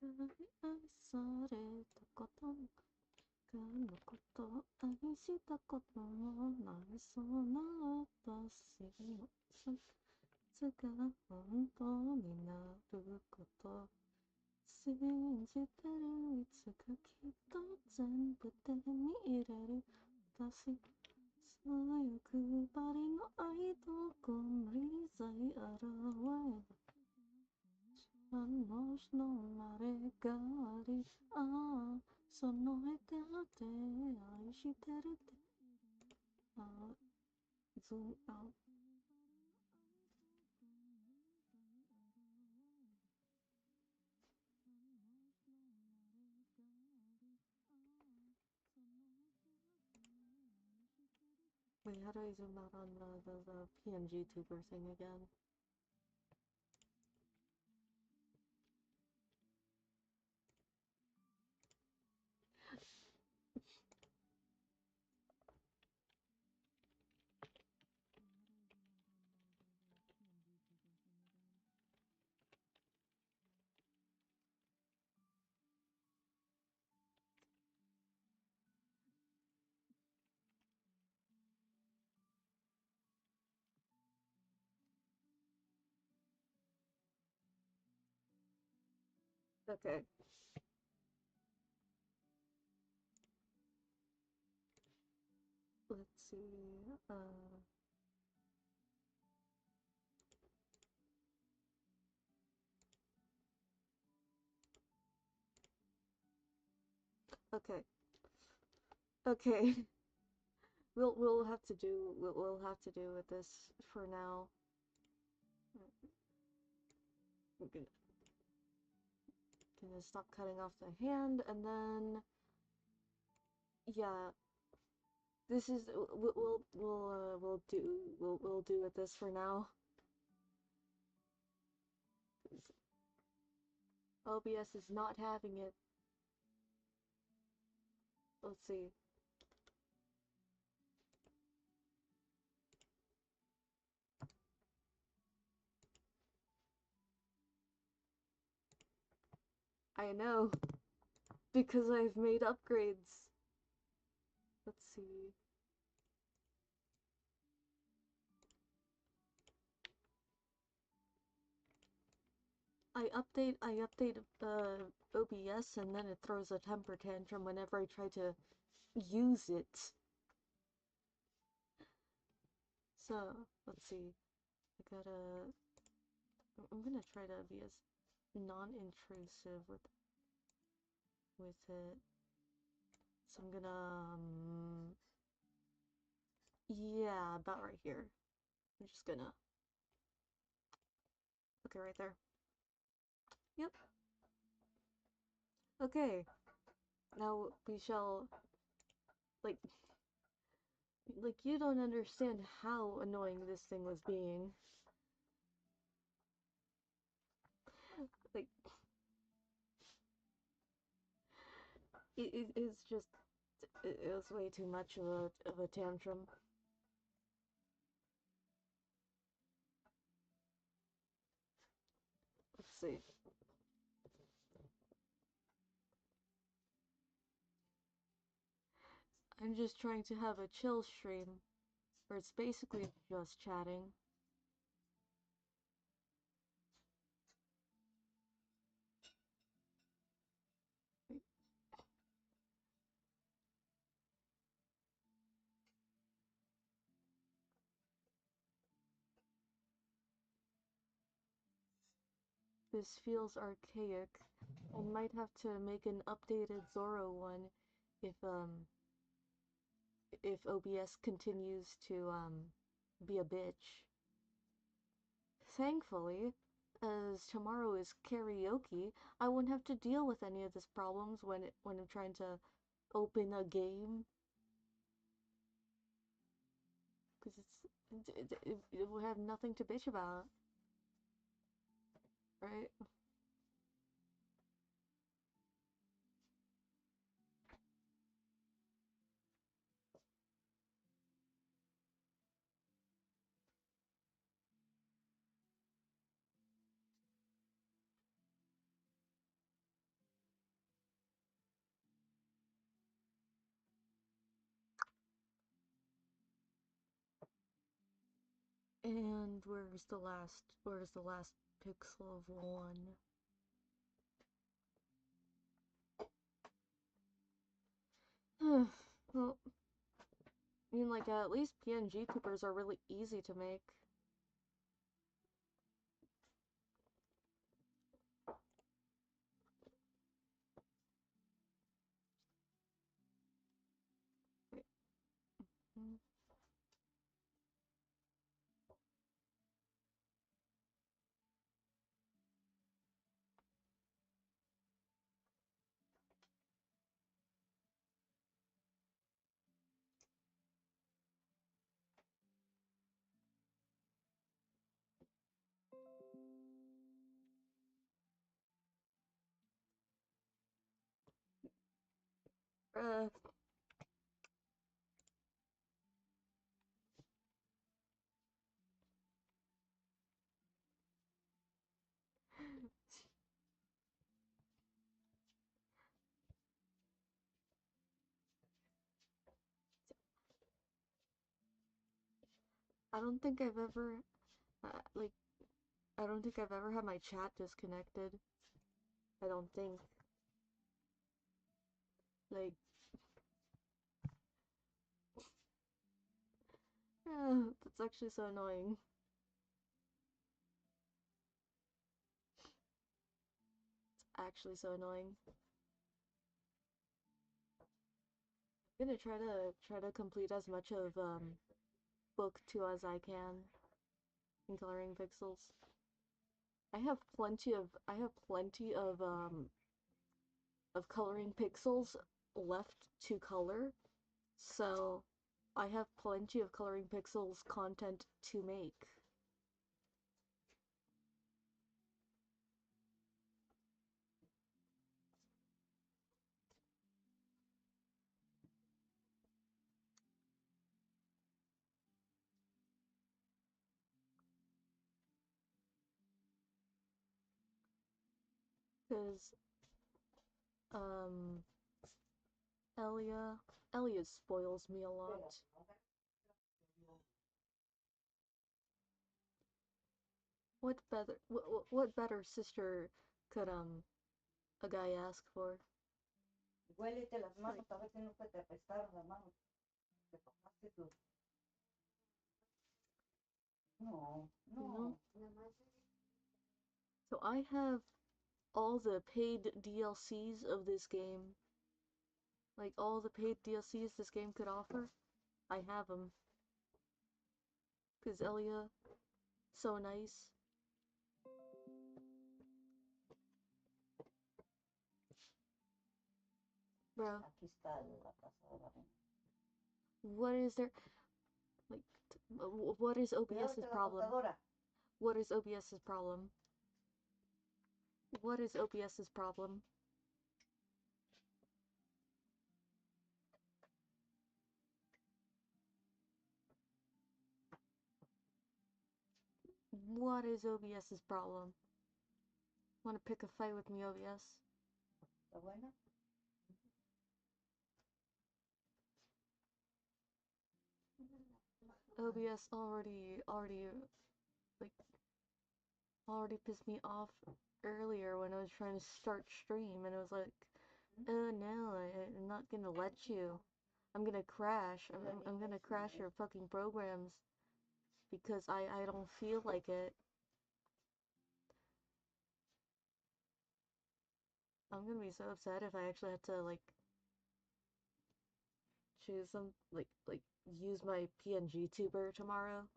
愛されたことも他のこと愛したこともないそうな私のいつか本当になること信じてるいつかきっと全部手に入れる私そういう配りの愛どこにさえ現れあの日の生まれ変わりああその笑顔で愛してるってあずあ Wait, how do I zoom out on the PNG tuber thing again? Okay. Let's see. Okay. Okay. We'll have to do we'll have to do with this for now. I'm gonna stop cutting off the hand and then yeah. This is we'll do with this for now. OBS is not having it. Let's see. I know, because I've made upgrades. Let's see. I update OBS and then it throws a temper tantrum whenever I try to use it. So, let's see. I'm gonna try to be as non-intrusive with it. So I'm gonna, yeah, about right here. I'm just gonna, okay, right there. Yep. Okay. Now we shall, like, you don't understand how annoying this thing was being. Like, it's just, it was way too much of a tantrum. Let's see. I'm just trying to have a chill stream, where it's basically just chatting. This feels archaic. I might have to make an updated Zorro one if OBS continues to be a bitch. Thankfully, as tomorrow is karaoke, I won't have to deal with any of these problems when I'm trying to open a game. Because it will have nothing to bitch about, right? And where's the last pixel of 1? Well, I mean, like, at least PNG tubers are really easy to make. Wait. Uh, I don't think I've ever, like, I don't think I've ever had my chat disconnected. I don't think. Like, that's actually so annoying. It's actually so annoying. I'm gonna try to complete as much of book 2 as I can in coloring pixels. I have plenty of coloring pixels left to color, so I have plenty of coloring pixels content to make. Because, um, Elia spoils me a lot. What better sister could, a guy ask for? Huélete las manos, a ver si nunca te apestaron las manos. Te tomaste tu... No, no. So I have all the paid DLCs of this game. Like, all the paid DLCs this game could offer. I have them. Because Elia, so nice. Bro. Aquí está la casa de la reina. What is there? Like, what is OBS's problem? What is OBS's problem? What is OBS's problem? What is OBS's problem? Wanna pick a fight with me, OBS? ¿Está buena? OBS like, already pissed me off earlier when I was trying to start stream, and it was like, oh no, I'm not gonna let you. I'm gonna crash. I'm gonna crash your fucking programs because I don't feel like it. I'm gonna be so upset if I actually had to, like, choose some, like, use my PNG tuber tomorrow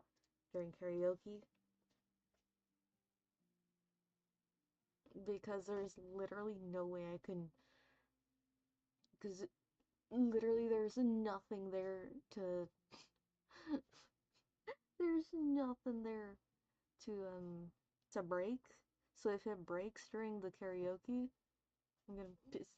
during karaoke. Because there's literally no way I can, because literally there's nothing there to, there's nothing there to break. So if it breaks during the karaoke, I'm gonna piss.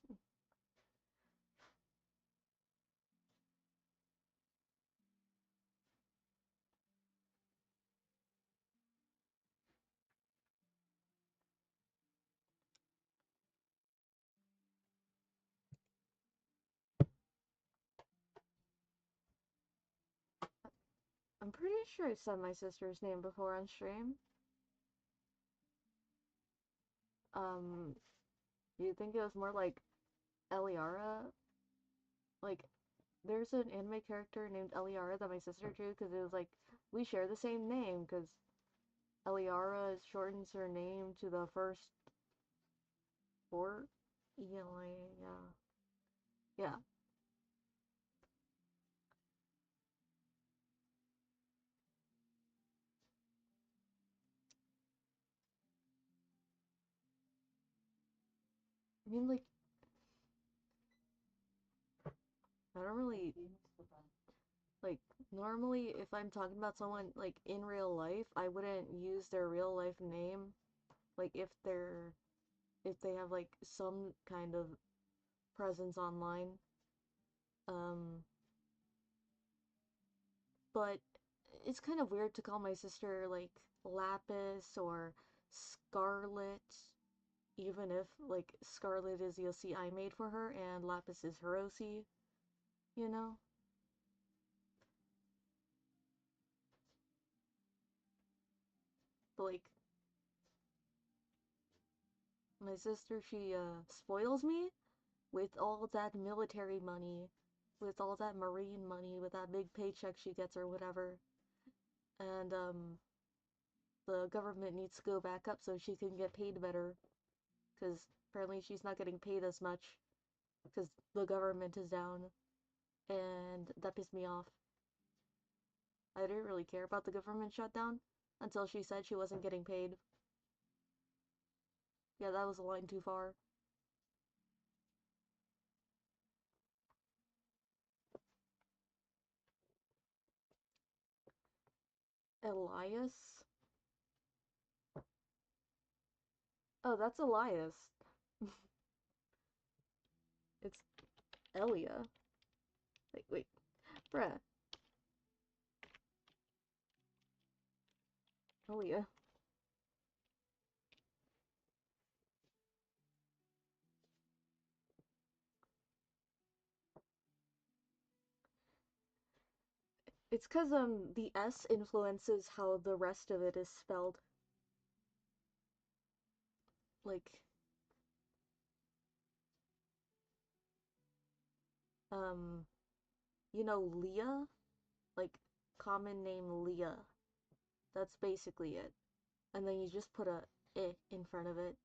I'm pretty sure I said my sister's name before on stream. You think it was more like Eliara? Like, there's an anime character named Eliara that my sister drew because it was like, we share the same name because Eliara shortens her name to the first four. Yeah. Yeah. I mean, I don't really, like, normally if I'm talking about someone, like, in real life, I wouldn't use their real life name. Like, if they have, like, some kind of presence online. Um, but it's kind of weird to call my sister, like, Lapis or Scarlet, even if, like, Scarlet is the OC I made for her and Lapis is her OC, you know? But, like, my sister, she, spoils me with all that military money, with all that marine money, with that big paycheck she gets or whatever. And, the government needs to go back up so she can get paid better. Because apparently she's not getting paid as much. Because the government is down. And that pissed me off. I didn't really care about the government shutdown until she said she wasn't getting paid. Yeah, that was a line too far. Elias? Oh, that's Elias. It's Elia. Wait. Bruh. Elia. It's cause, the S influences how the rest of it is spelled. Like, um, you know, Leah? Like, common name Leah. That's basically it. And then you just put a I in front of it.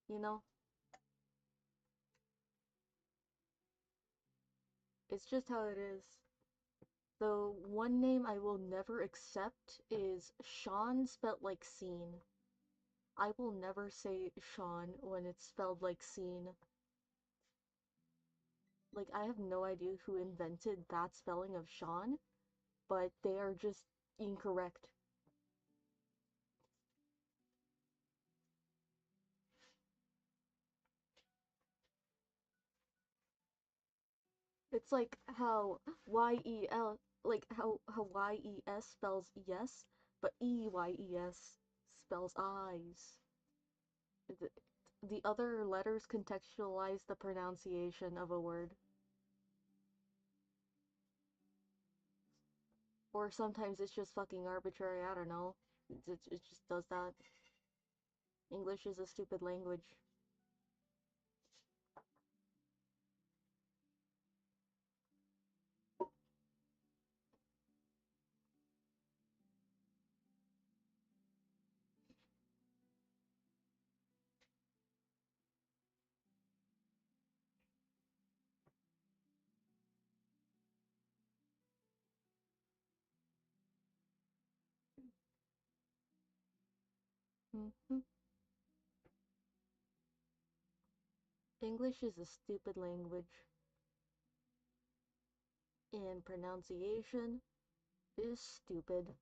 You know? It's just how it is. The one name I will never accept is Sean spelled like scene. I will never say Sean when it's spelled like scene. Like, I have no idea who invented that spelling of Sean, but they are just incorrect. It's like how Y-E-L, like how Y-E-S spells yes, but E-Y-E-S spells eyes. The, the other letters contextualize the pronunciation of a word. Or sometimes it's just fucking arbitrary, I don't know. It just does that. English is a stupid language. Mhm. English is a stupid language, and pronunciation is stupid.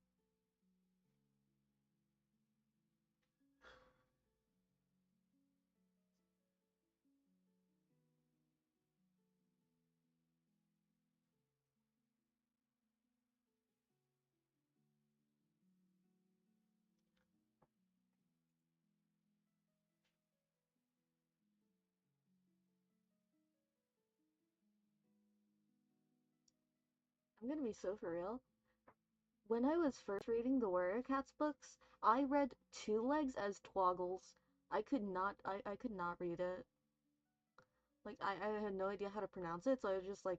I'm gonna be so for real. When I was first reading the Warrior Cats books, I read two legs as twoggles. I could not read it. Like, I had no idea how to pronounce it, so I was just like,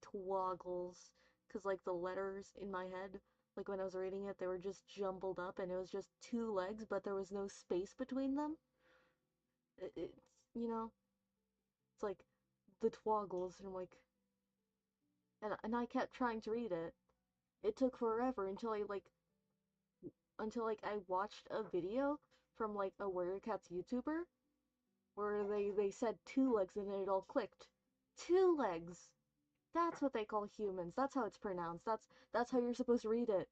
twoggles. Cause like the letters in my head, like when I was reading it, they were just jumbled up and it was just two legs, but there was no space between them. It's, you know, it's like the twoggles, and I'm like, and I kept trying to read it. It took forever until I watched a video from like a Warrior Cats YouTuber where they said two legs and then it all clicked. Two legs. That's what they call humans. That's how it's pronounced. That's how you're supposed to read it.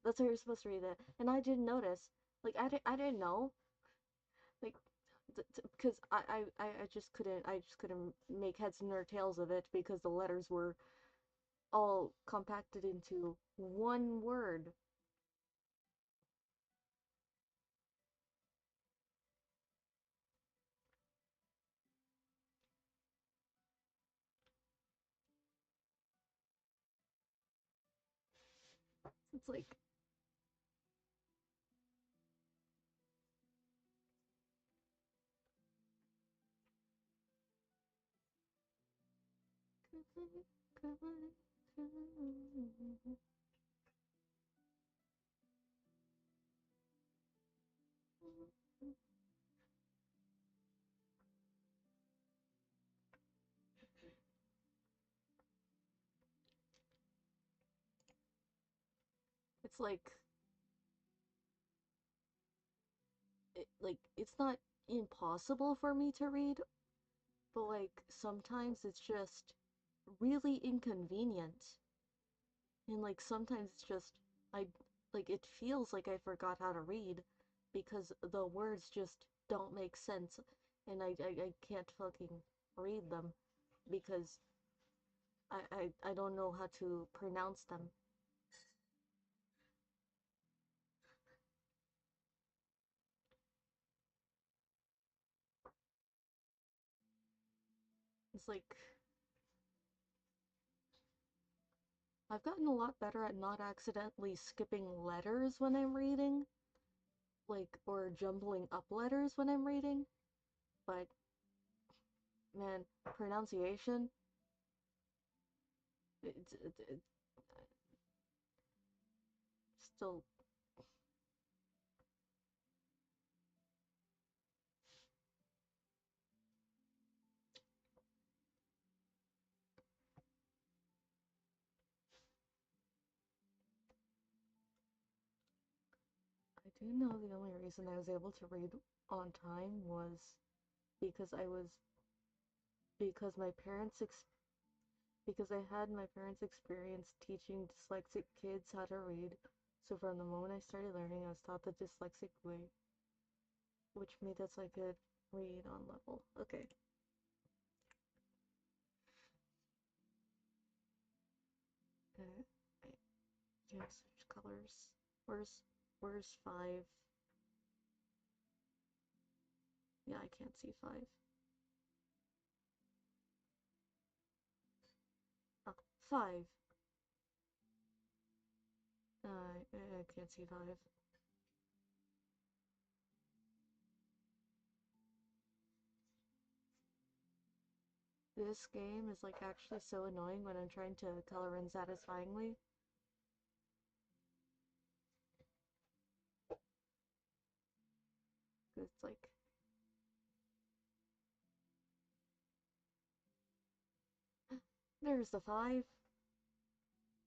That's how you're supposed to read it. And I didn't notice. Like I didn't know. Like because I just couldn't make heads nor tails of it because the letters were all compacted into one word. It's like it's like it's not impossible for me to read, but like sometimes it's just really inconvenient. And like sometimes it's just I like it feels like I forgot how to read because the words just don't make sense and I can't fucking read them because I don't know how to pronounce them. It's like I've gotten a lot better at not accidentally skipping letters when I'm reading, like, or jumbling up letters when I'm reading, but man, pronunciation, it still, I do know the only reason I was able to read on time was because I was, because my parents, because I had my parents' experience teaching dyslexic kids how to read, so from the moment I started learning, I was taught the dyslexic way, which made it so I could read on level. Okay. Yeah, switch colors. Where's 5? Yeah, I can't see 5. Oh, 5. I can't see 5. This game is like actually so annoying when I'm trying to color in satisfyingly. It's like there's the 5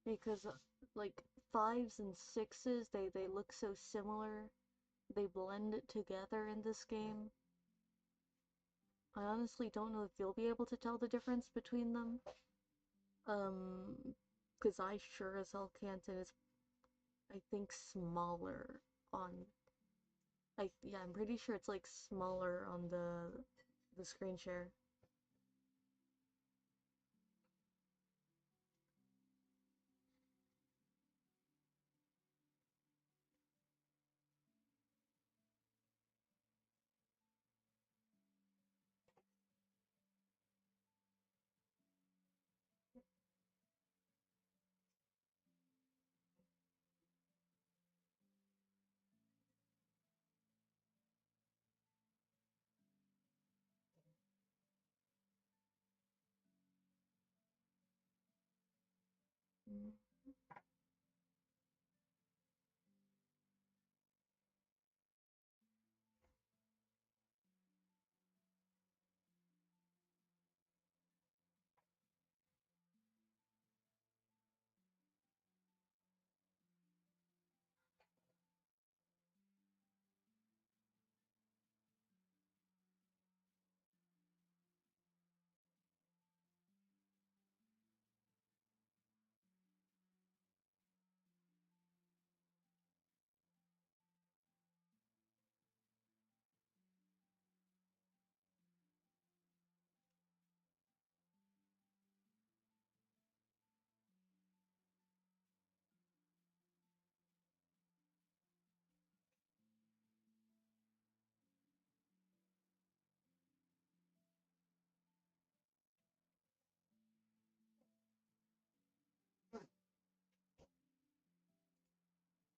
because like 5s and 6s they look so similar. They blend together in this game. I honestly don't know if you'll be able to tell the difference between them. Because I sure as hell can't, and it's, I think, smaller on, yeah, I'm pretty sure it's, like, smaller on the screen share.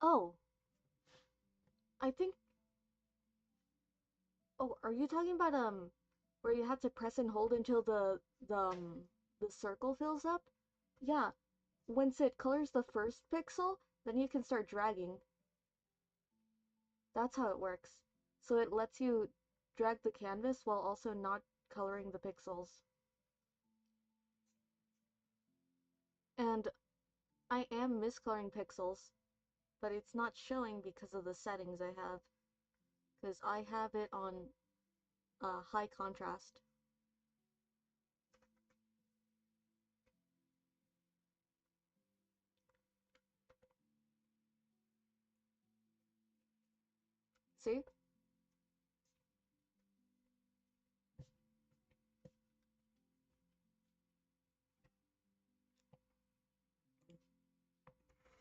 Oh, I think. Oh, are you talking about where you have to press and hold until the circle fills up? Yeah. Once it colors the first pixel, then you can start dragging. That's how it works. So it lets you drag the canvas while also not coloring the pixels. And I am miscoloring pixels, but it's not showing because of the settings I have. Because I have it on high contrast. See?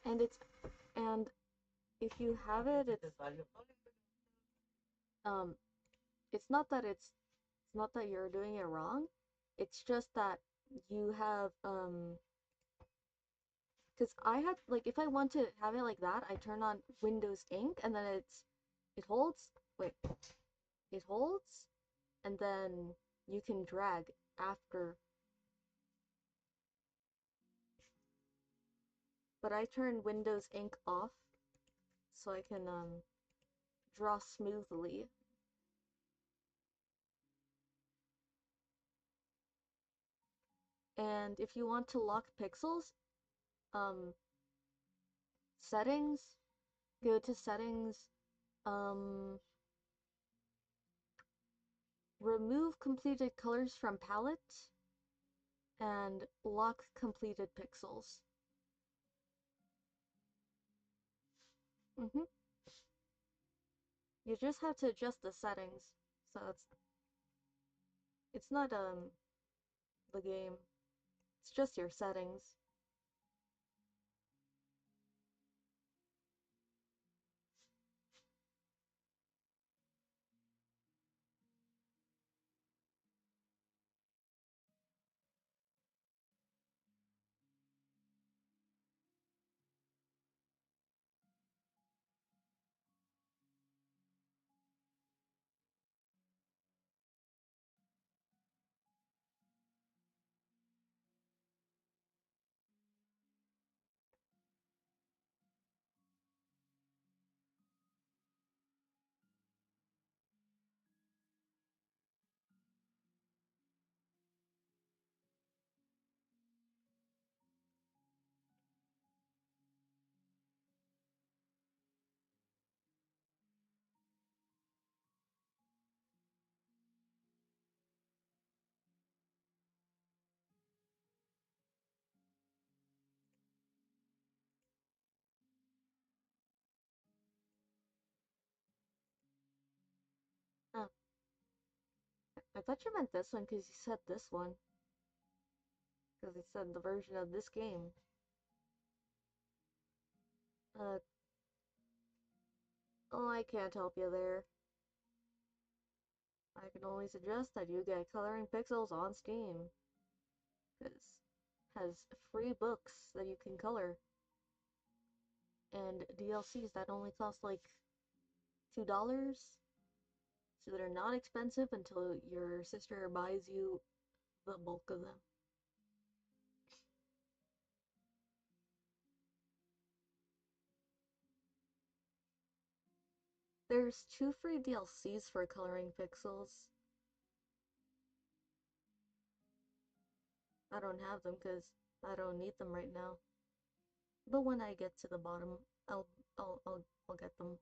And if you have it, um it's not that you're doing it wrong. It's just that you have because I had like if I want to have it like that, I turn on Windows Ink and then it holds. Wait, it holds, and then you can drag after. But I turn Windows Ink off so I can draw smoothly. And if you want to lock pixels, um, settings, go to settings, um, remove completed colors from palette, and lock completed pixels. You just have to adjust the settings, so it's not the game. It's just your settings. Oh, I thought you meant this one because you said this one. Because it said the version of this game. Uh, oh, I can't help you there. I can only suggest that you get Coloring Pixels on Steam. Because it has free books that you can color. And DLCs that only cost like $2. So they're not expensive until your sister buys you the bulk of them. There's 2 free DLCs for Coloring Pixels. I don't have them because I don't need them right now. But when I get to the bottom, I'll get them.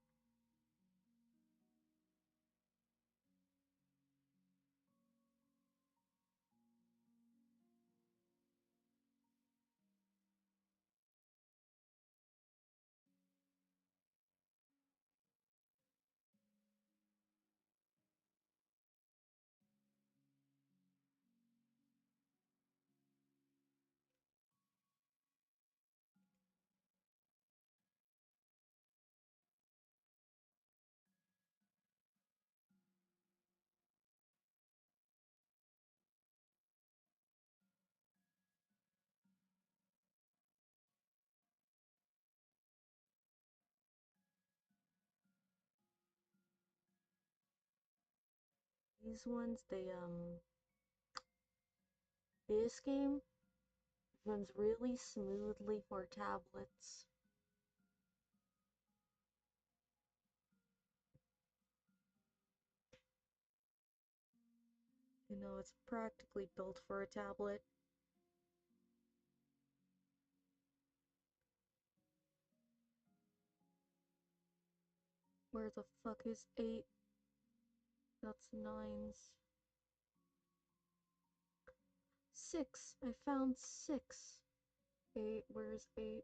These ones, this game runs really smoothly for tablets. You know, it's practically built for a tablet. Where the fuck is 8? That's 9s. 6! I found 6! 8, where's 8?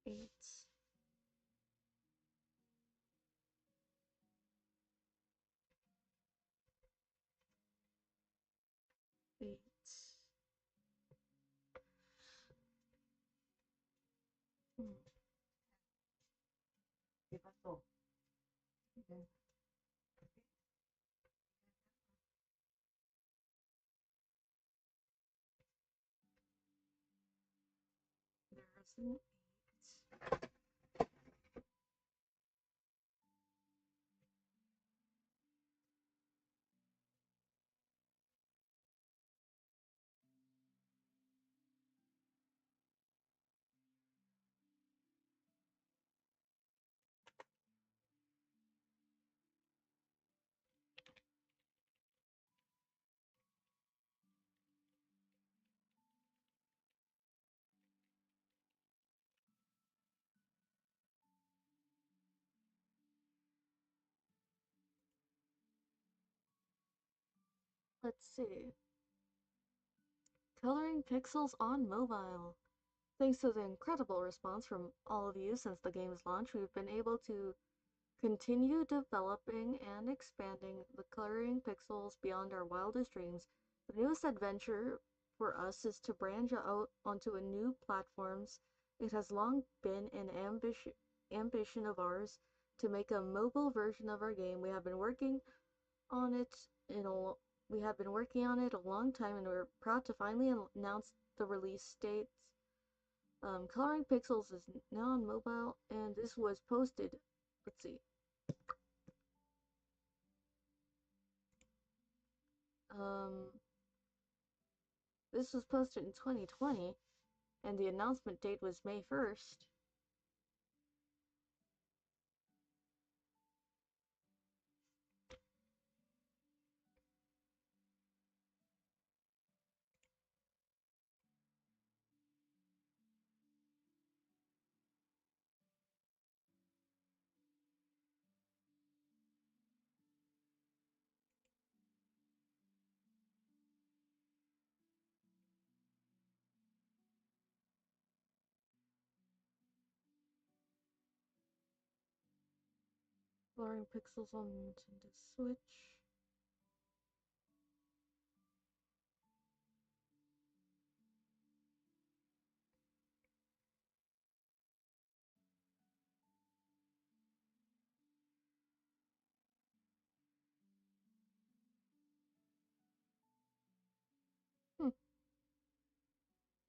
8. 8. ¿Qué pasó? There's an 8. Let's see. Coloring Pixels on mobile. Thanks to the incredible response from all of you since the game's launch, we've been able to continue developing and expanding the Coloring Pixels beyond our wildest dreams. The newest adventure for us is to branch out onto a new platforms. It has long been an ambition of ours to make a mobile version of our game. We have been working on it a long time, and we're proud to finally announce the release date. Coloring Pixels is now on mobile, and this was posted. Let's see. This was posted in 2020, and the announcement date was May 1st. Coloring Pixels on Nintendo Switch.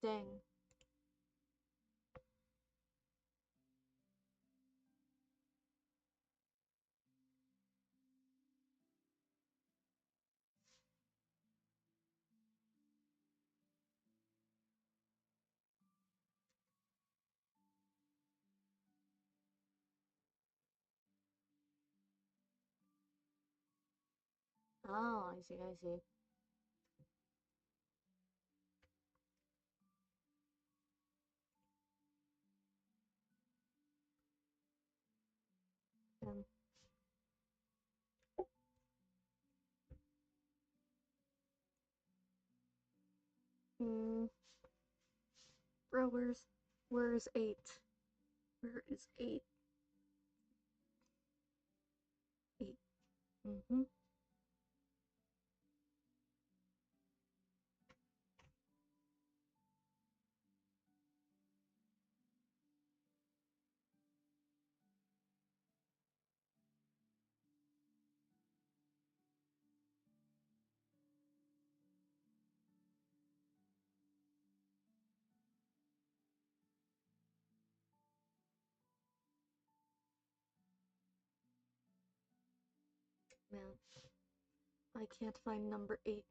Dang. Oh, I see, I see. Um, mm, bro, where's 8? Where is 8? 8. Mm-hmm. Man, I can't find number 8.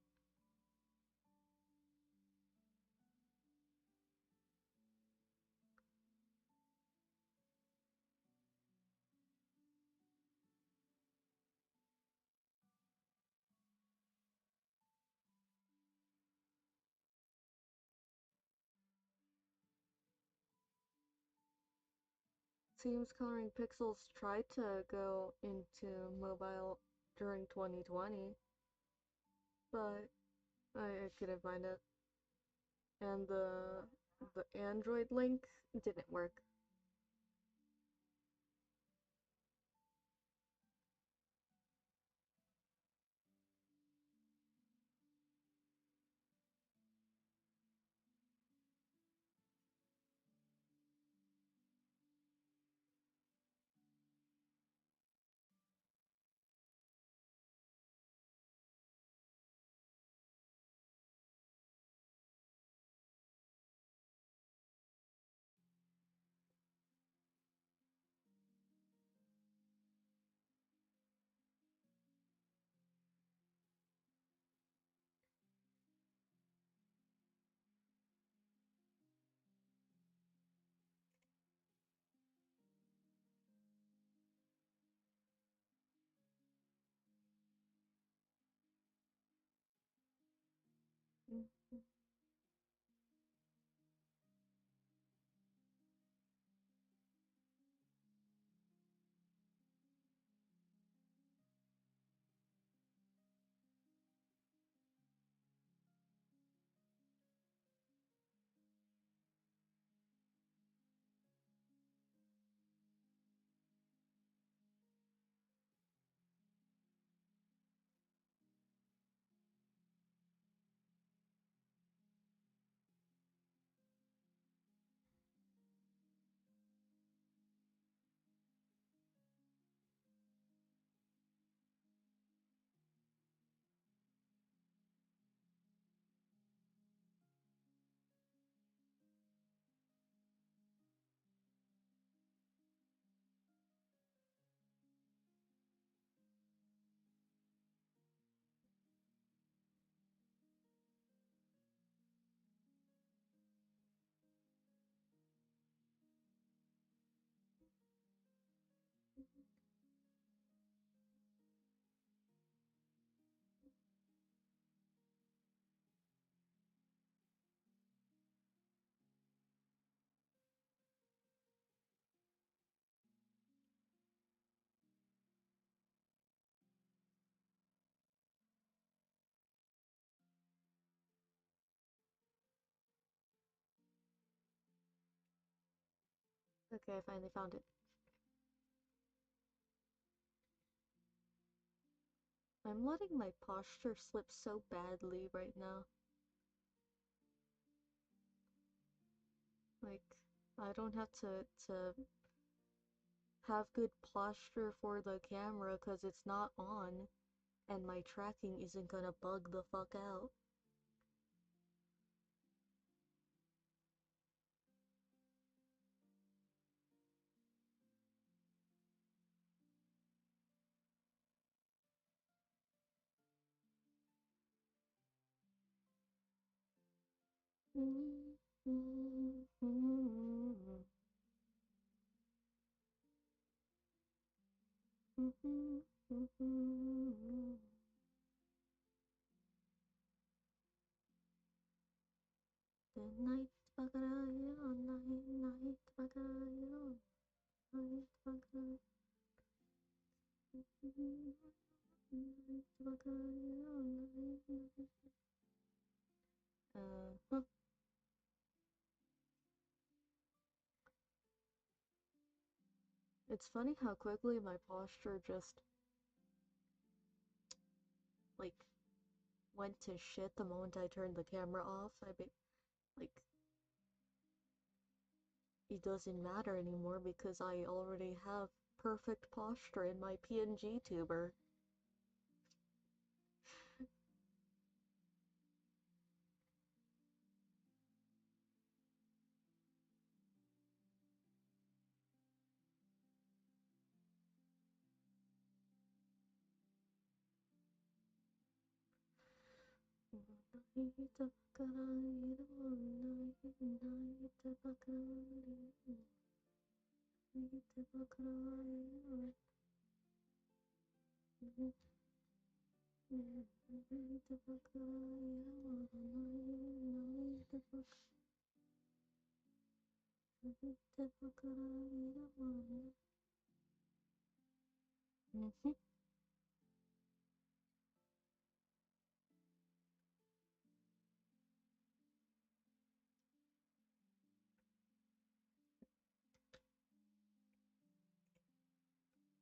Seems Coloring Pixels tried to go into mobile during 2020, but I couldn't find it. And the Android link didn't work. Mhm. Okay, I finally found it. I'm letting my posture slip so badly right now. Like, I don't have to have good posture for the camera because it's not on, and my tracking isn't gonna bug the fuck out. Good night, Bakarayo, night, Bakarayo, night, Bakarayo, night, Bakarayo, night. Huh. It's funny how quickly my posture just, like, went to shit the moment I turned the camera off. Like, it doesn't matter anymore because I already have perfect posture in my PNG tuber.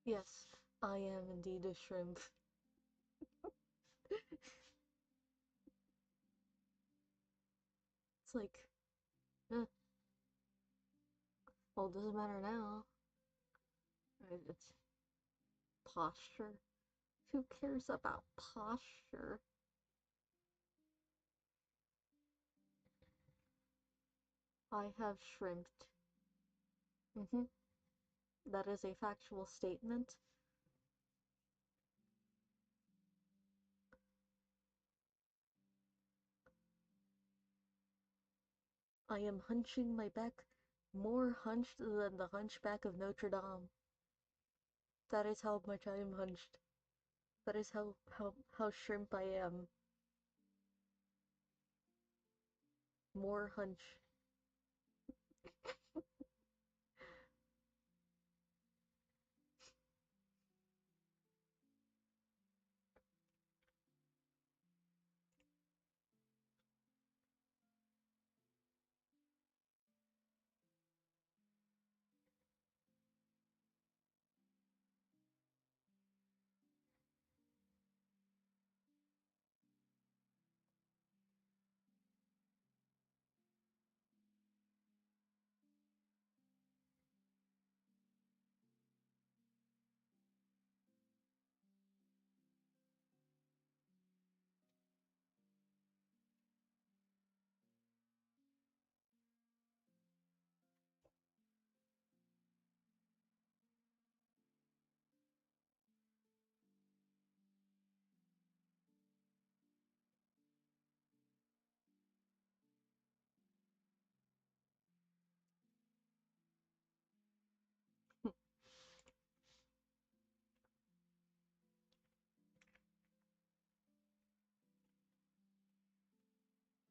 Yes, I am indeed a shrimp. It's like, eh, well, it doesn't matter now. It's posture. Who cares about posture? I have shrimped. That is a factual statement. I am hunching my back more hunched than the hunchback of Notre Dame. That is how much I am hunched. That is how shrimp I am. More hunch.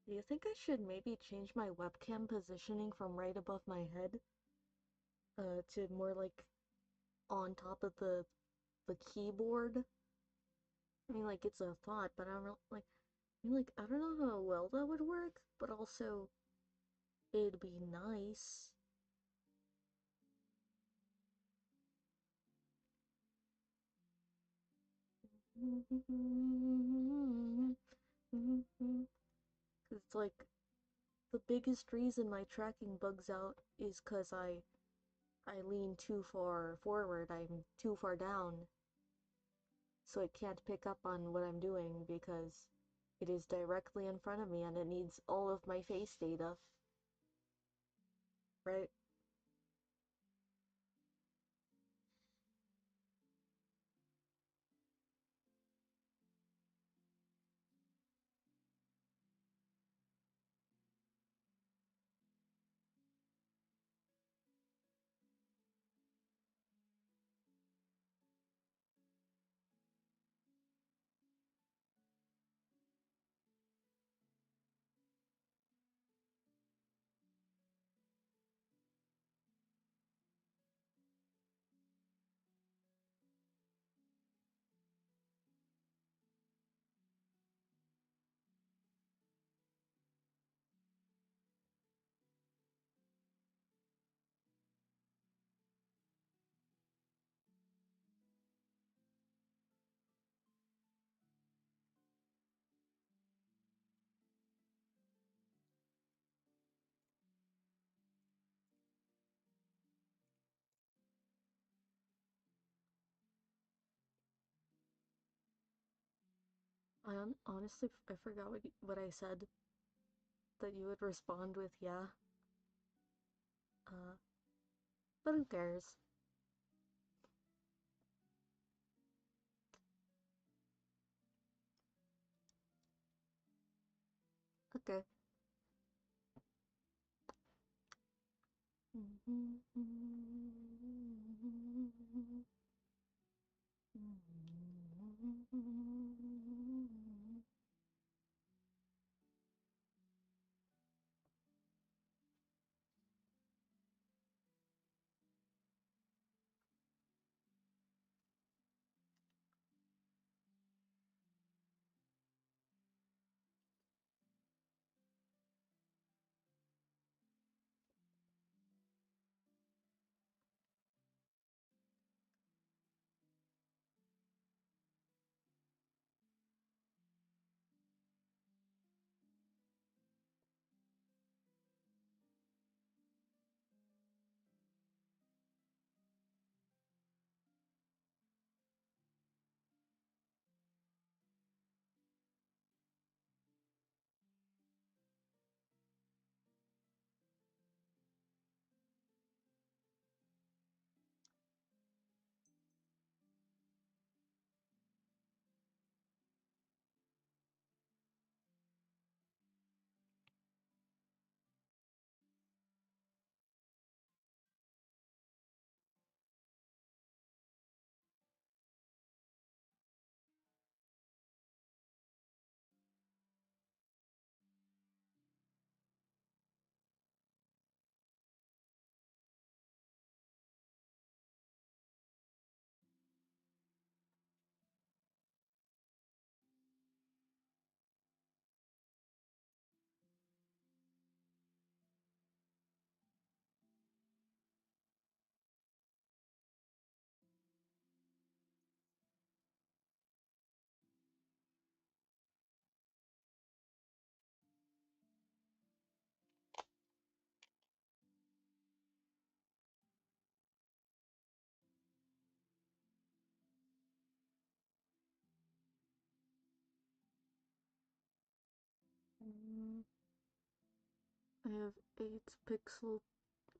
Do you think I should maybe change my webcam positioning from right above my head to more like on top of the keyboard? I mean, like, it's a thought, but I don't like. I mean, like, I don't know how well that would work, but also it'd be nice. Cause it's like the biggest reason my tracking bugs out is cause I lean too far forward. I'm too far down, so it can't pick up on what I'm doing because it is directly in front of me and it needs all of my face data. Right? Honestly, I forgot what I said. That you would respond with yeah. But who cares? Okay.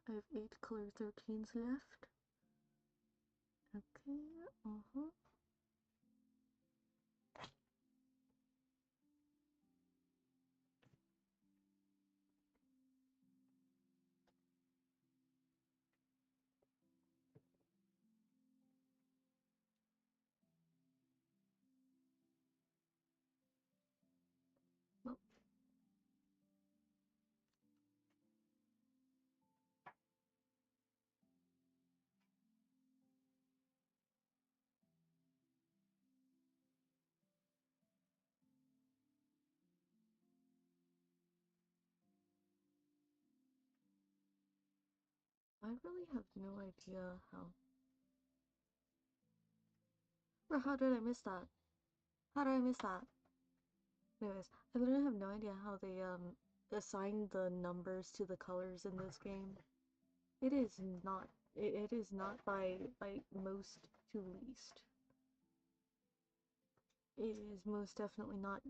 I have 8 color 13s left. Okay, Well, I really have no idea how. Or how did I miss that? How did I miss that? Anyways, I literally have no idea how they assign the numbers to the colors in this game. It is not. It is not by most to least. It is most definitely not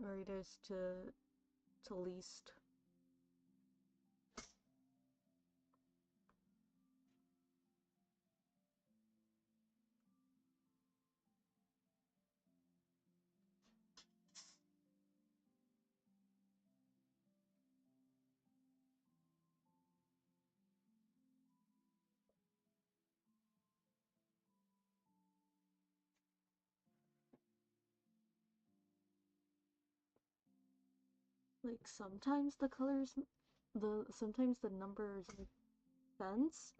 greatest to least. Like sometimes the colors, sometimes the numbers make sense.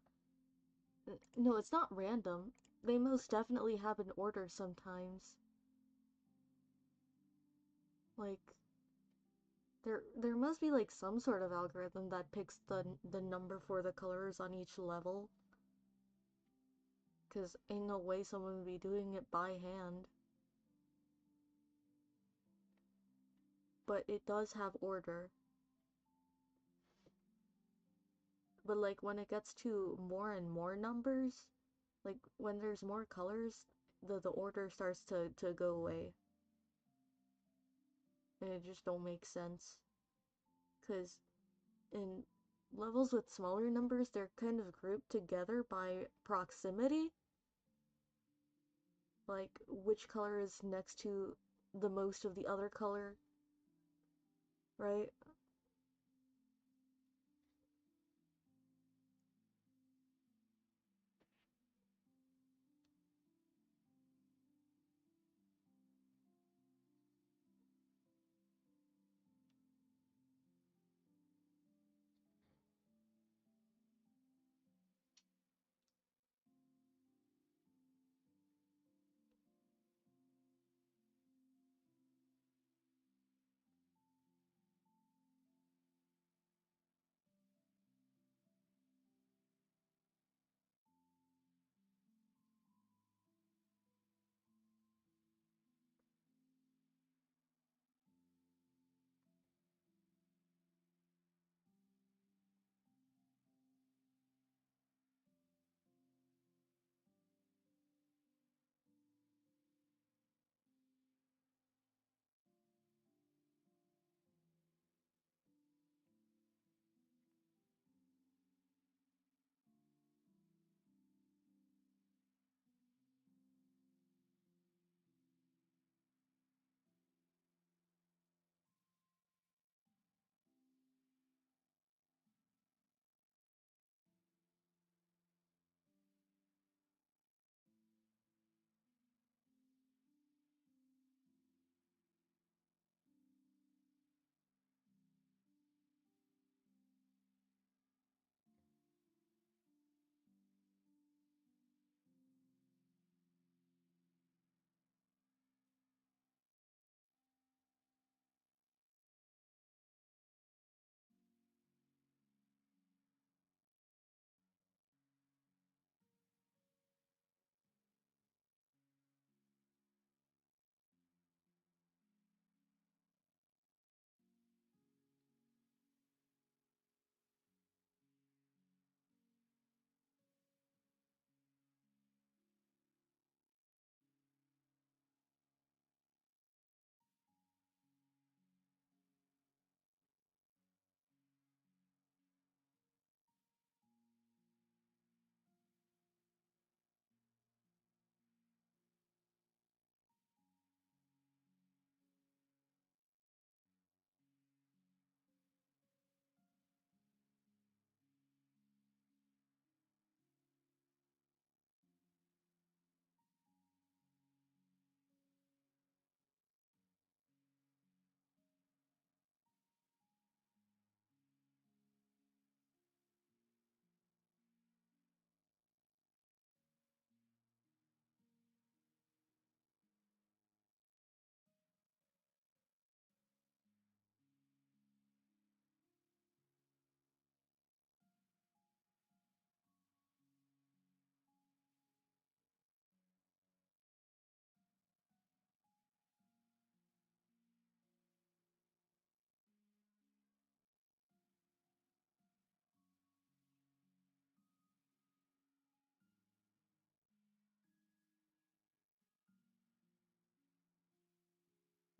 No, it's not random. They most definitely have an order sometimes. Like there must be like some sort of algorithm that picks the number for the colors on each level. Cause ain't no way someone would be doing it by hand. But it does have order. But like when it gets to more and more numbers, like when there's more colors, the order starts to go away. and it just don't make sense. Because in levels with smaller numbers, they're kind of grouped together by proximity. Like, which color is next to the most of the other color, right?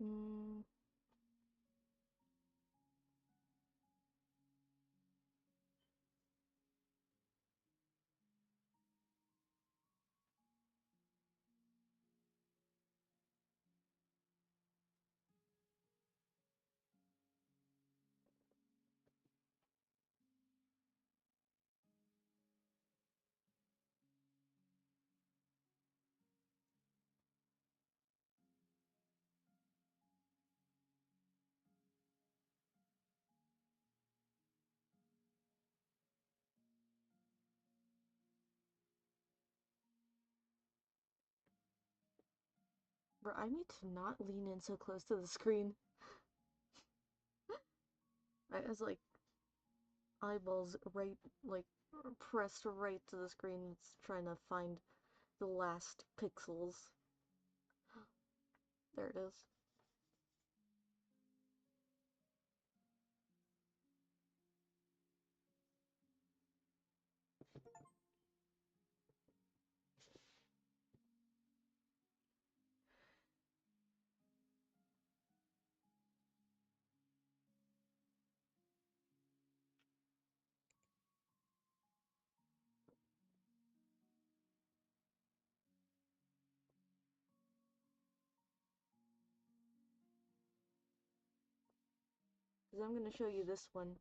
Mm, bro, I need to not lean in so close to the screen. I was like eyeballs right, like pressed right to the screen. It's trying to find the last pixels. There it is. because I'm gonna show you this one.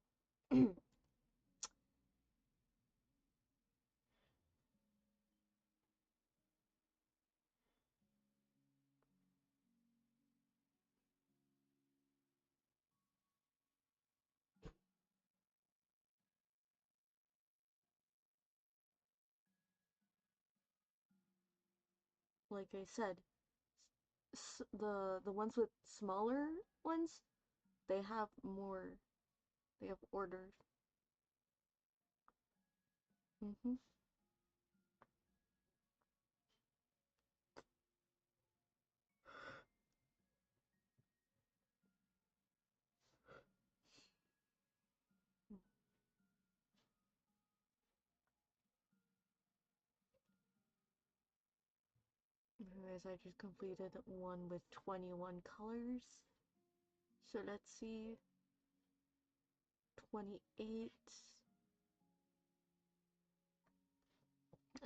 Like I said, the ones with smaller ones, they have more, they have orders. Mm-hmm. Anyways, I just completed one with 21 colors. So let's see. 28.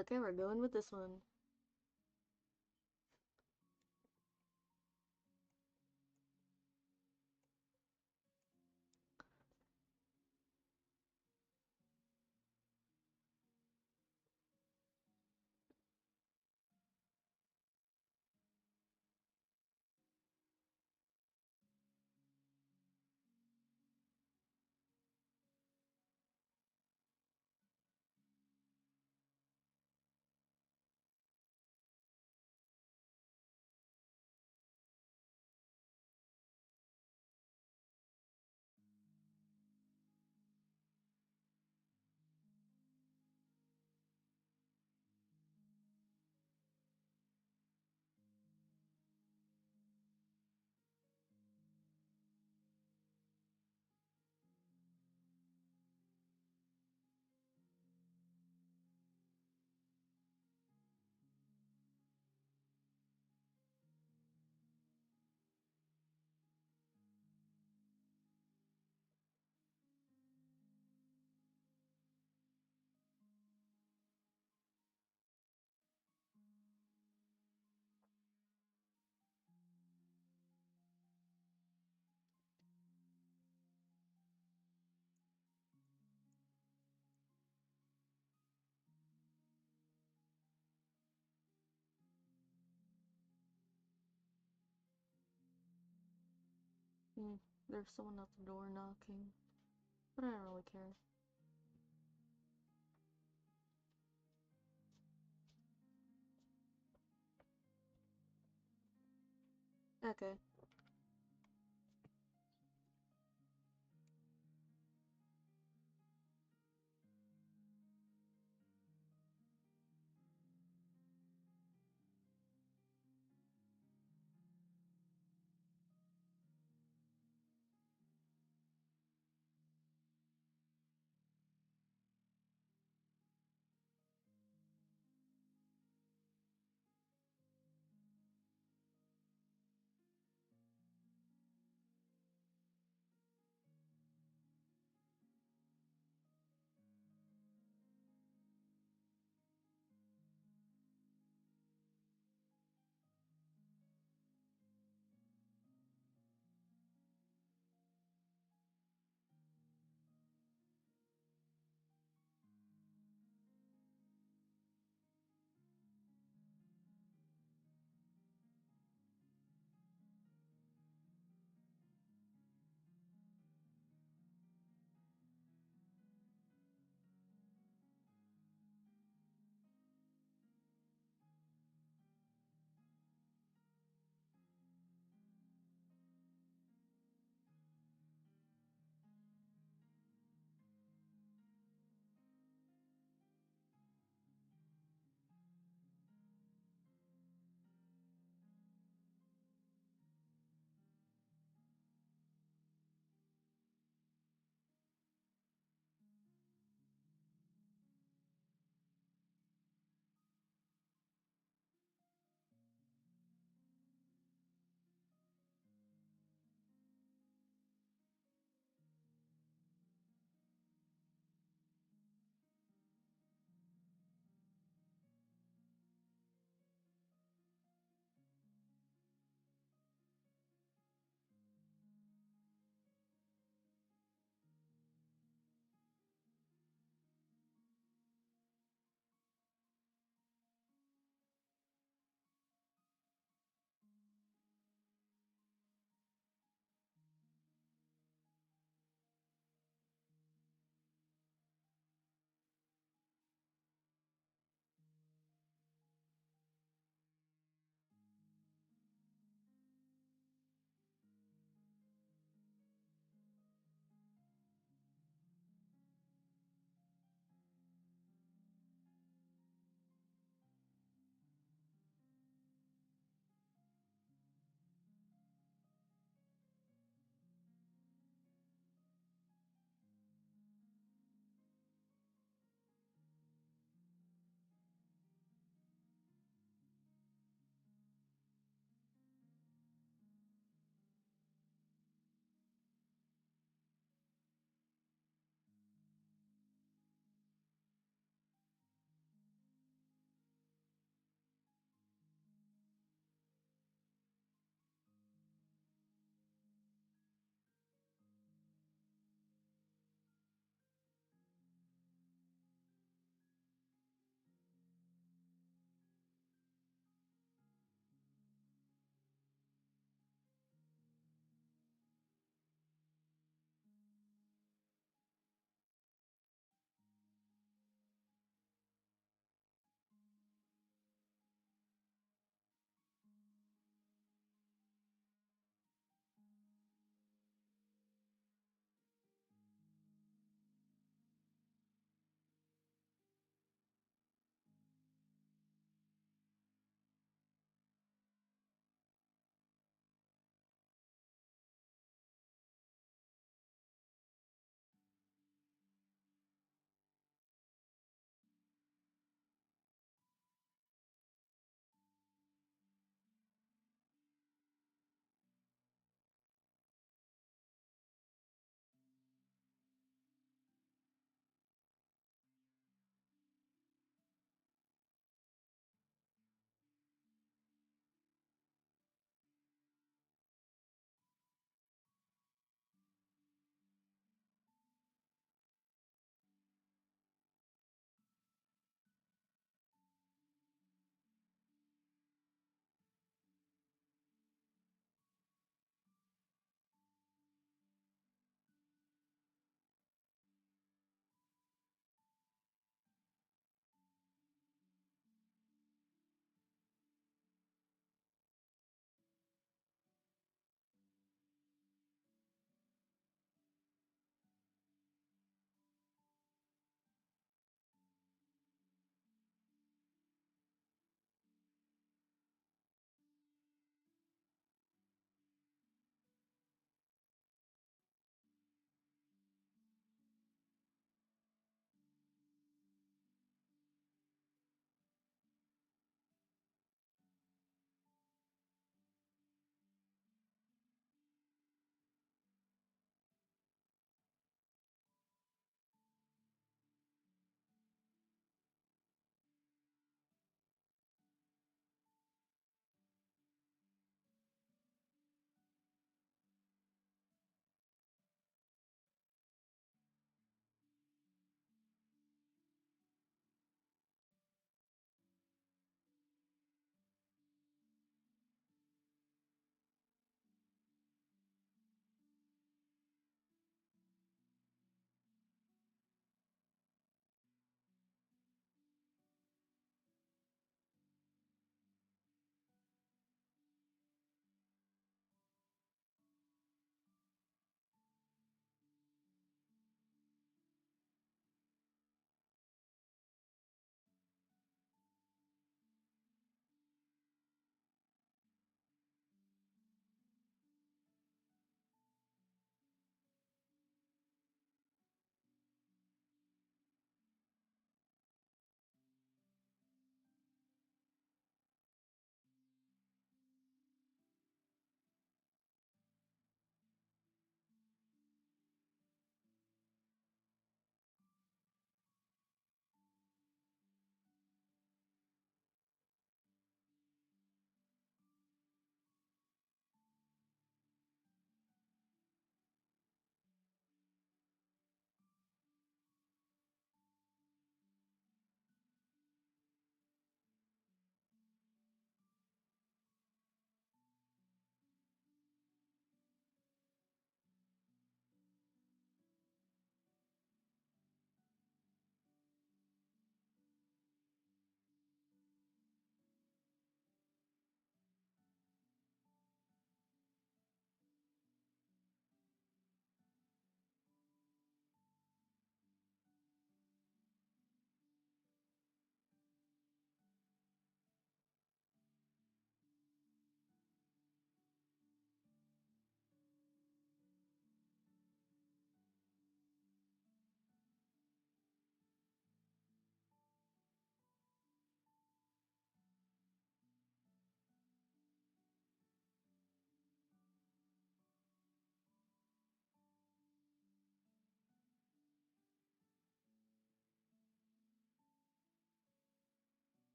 Okay, we're going with this one. There's someone at the door knocking, but I don't really care. Okay.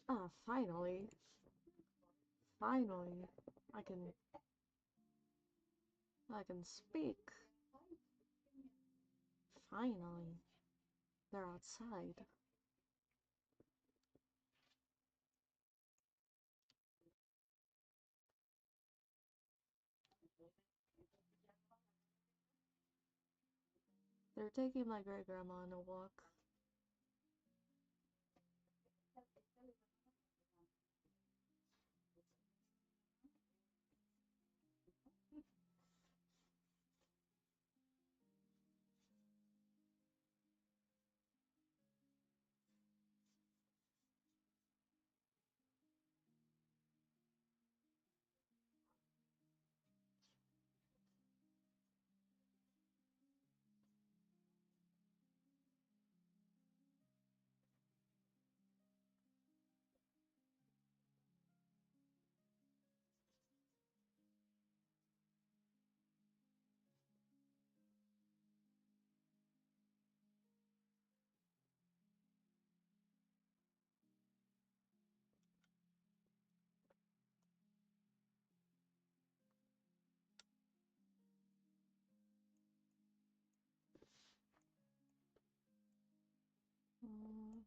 Ah, finally. Finally. I can speak. Finally. They're outside. They're taking my great grandma on a walk. Mm.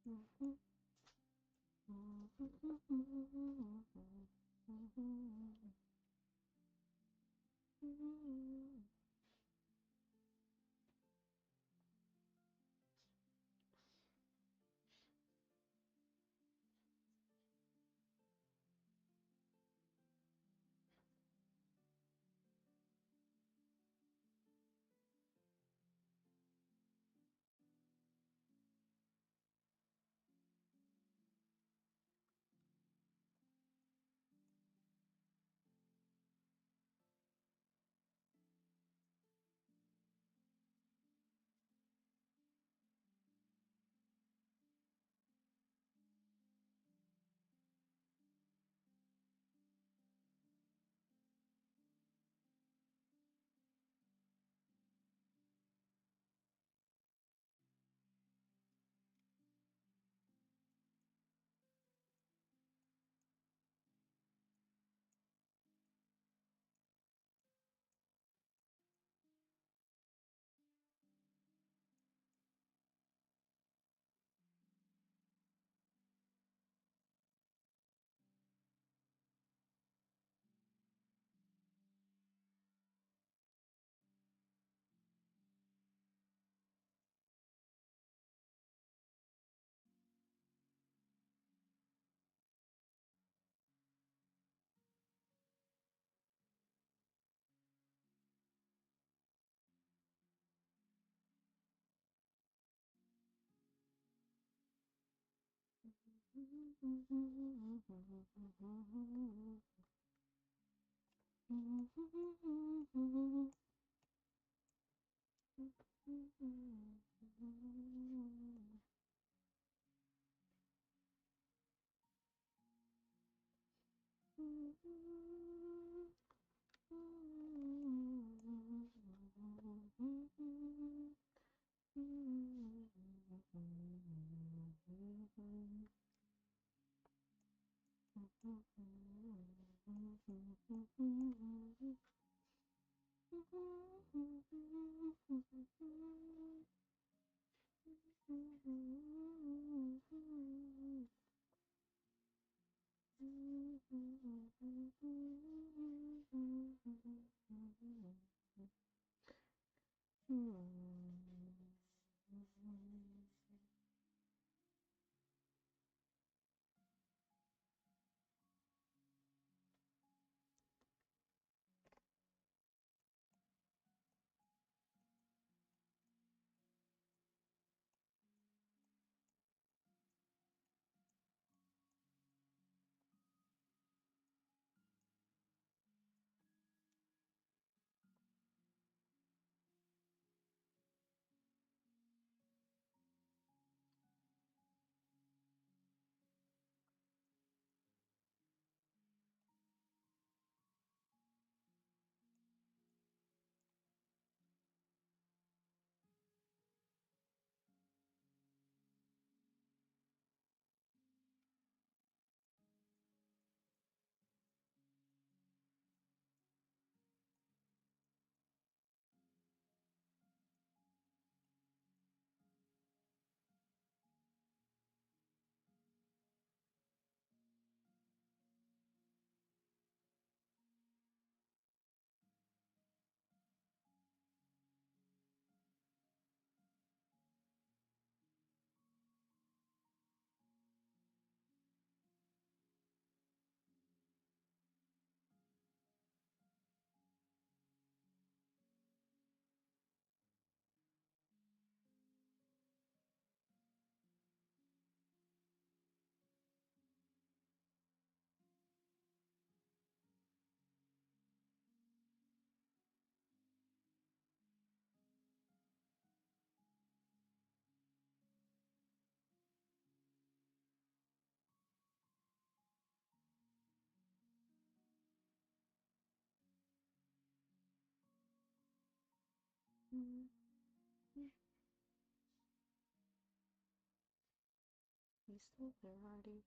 Mhm. You still there, Arty?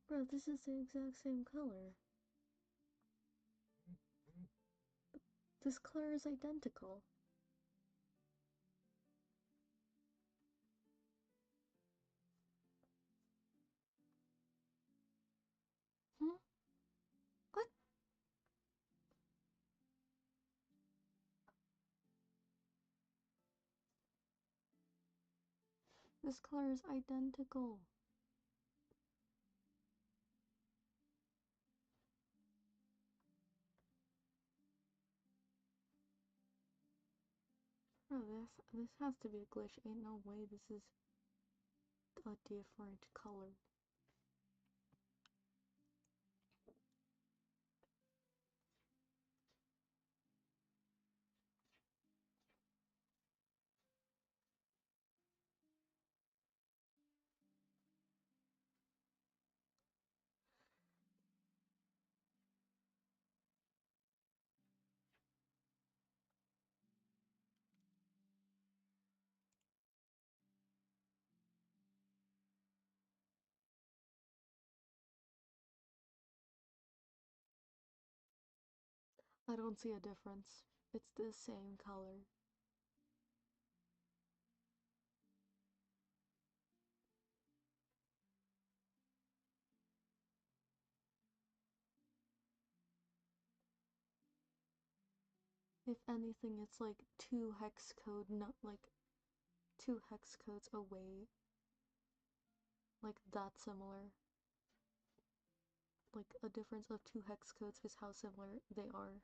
Bro, this is the exact same color. This color is identical. Hmm? What? This color is identical. Bro, this has to be a glitch. Ain't no way this is a different color. I don't see a difference. It's the same color. If anything, it's like 2 hex code, not like 2 hex codes away. Like that similar. Like a difference of 2 hex codes is how similar they are.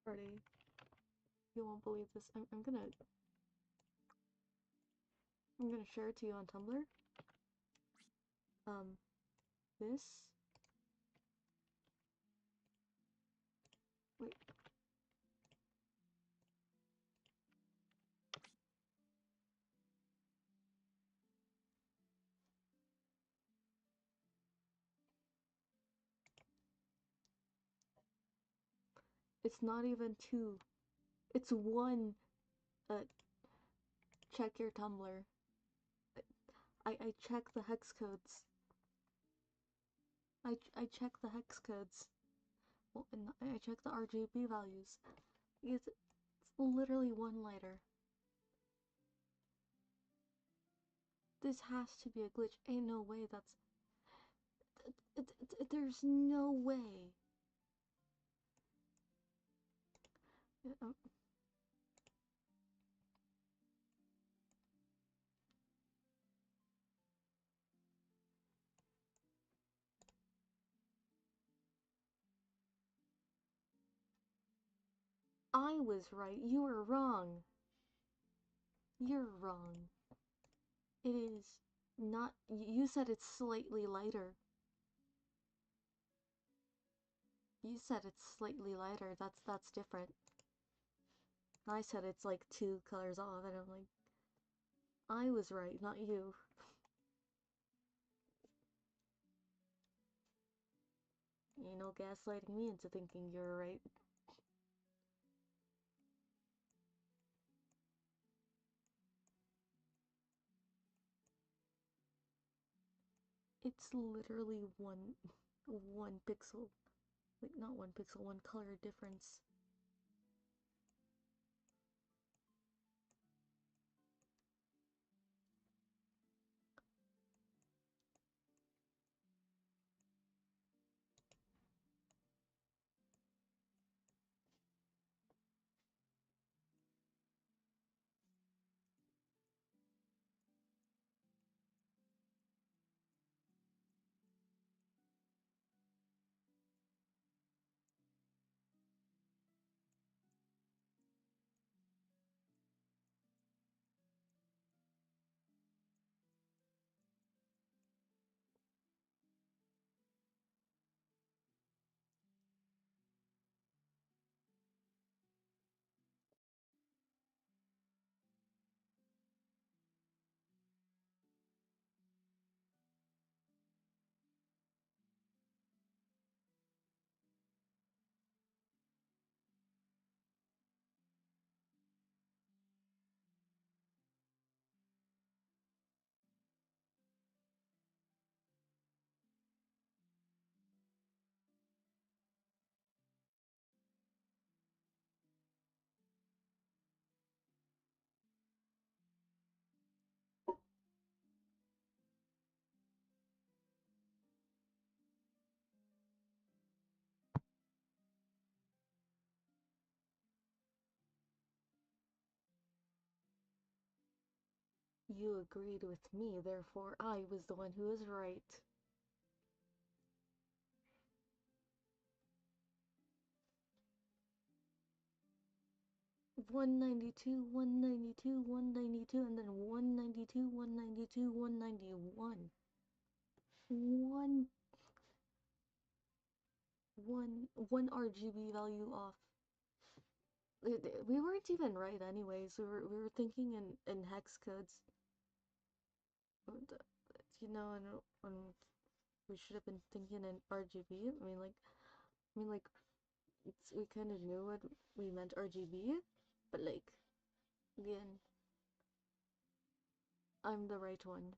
Arty, you won't believe this. I'm gonna share it to you on Tumblr. This. Wait. It's not even 2. It's 1. Check your Tumblr. I check the hex codes. I check the hex codes. Well, and I check the RGB values. It's literally 1 lighter. This has to be a glitch. Ain't no way that's... There's no way. I was right. You were wrong. You're wrong. It is not... You said it's slightly lighter. You said it's slightly lighter. That's different. I said it's like 2 colors off, and I'm like... I was right, not you. You know, gaslighting me into thinking you're right. It's literally one pixel. Like, not 1 pixel, 1 color difference. You agreed with me, therefore I was the one who was right. One 92, 192, 192, and then 192, 192, 191. One RGB value off. We weren't even right anyways. We were thinking in hex codes. You know, and we should have been thinking in RGB. I mean, we kind of knew what we meant RGB, but like, again, I'm the right one.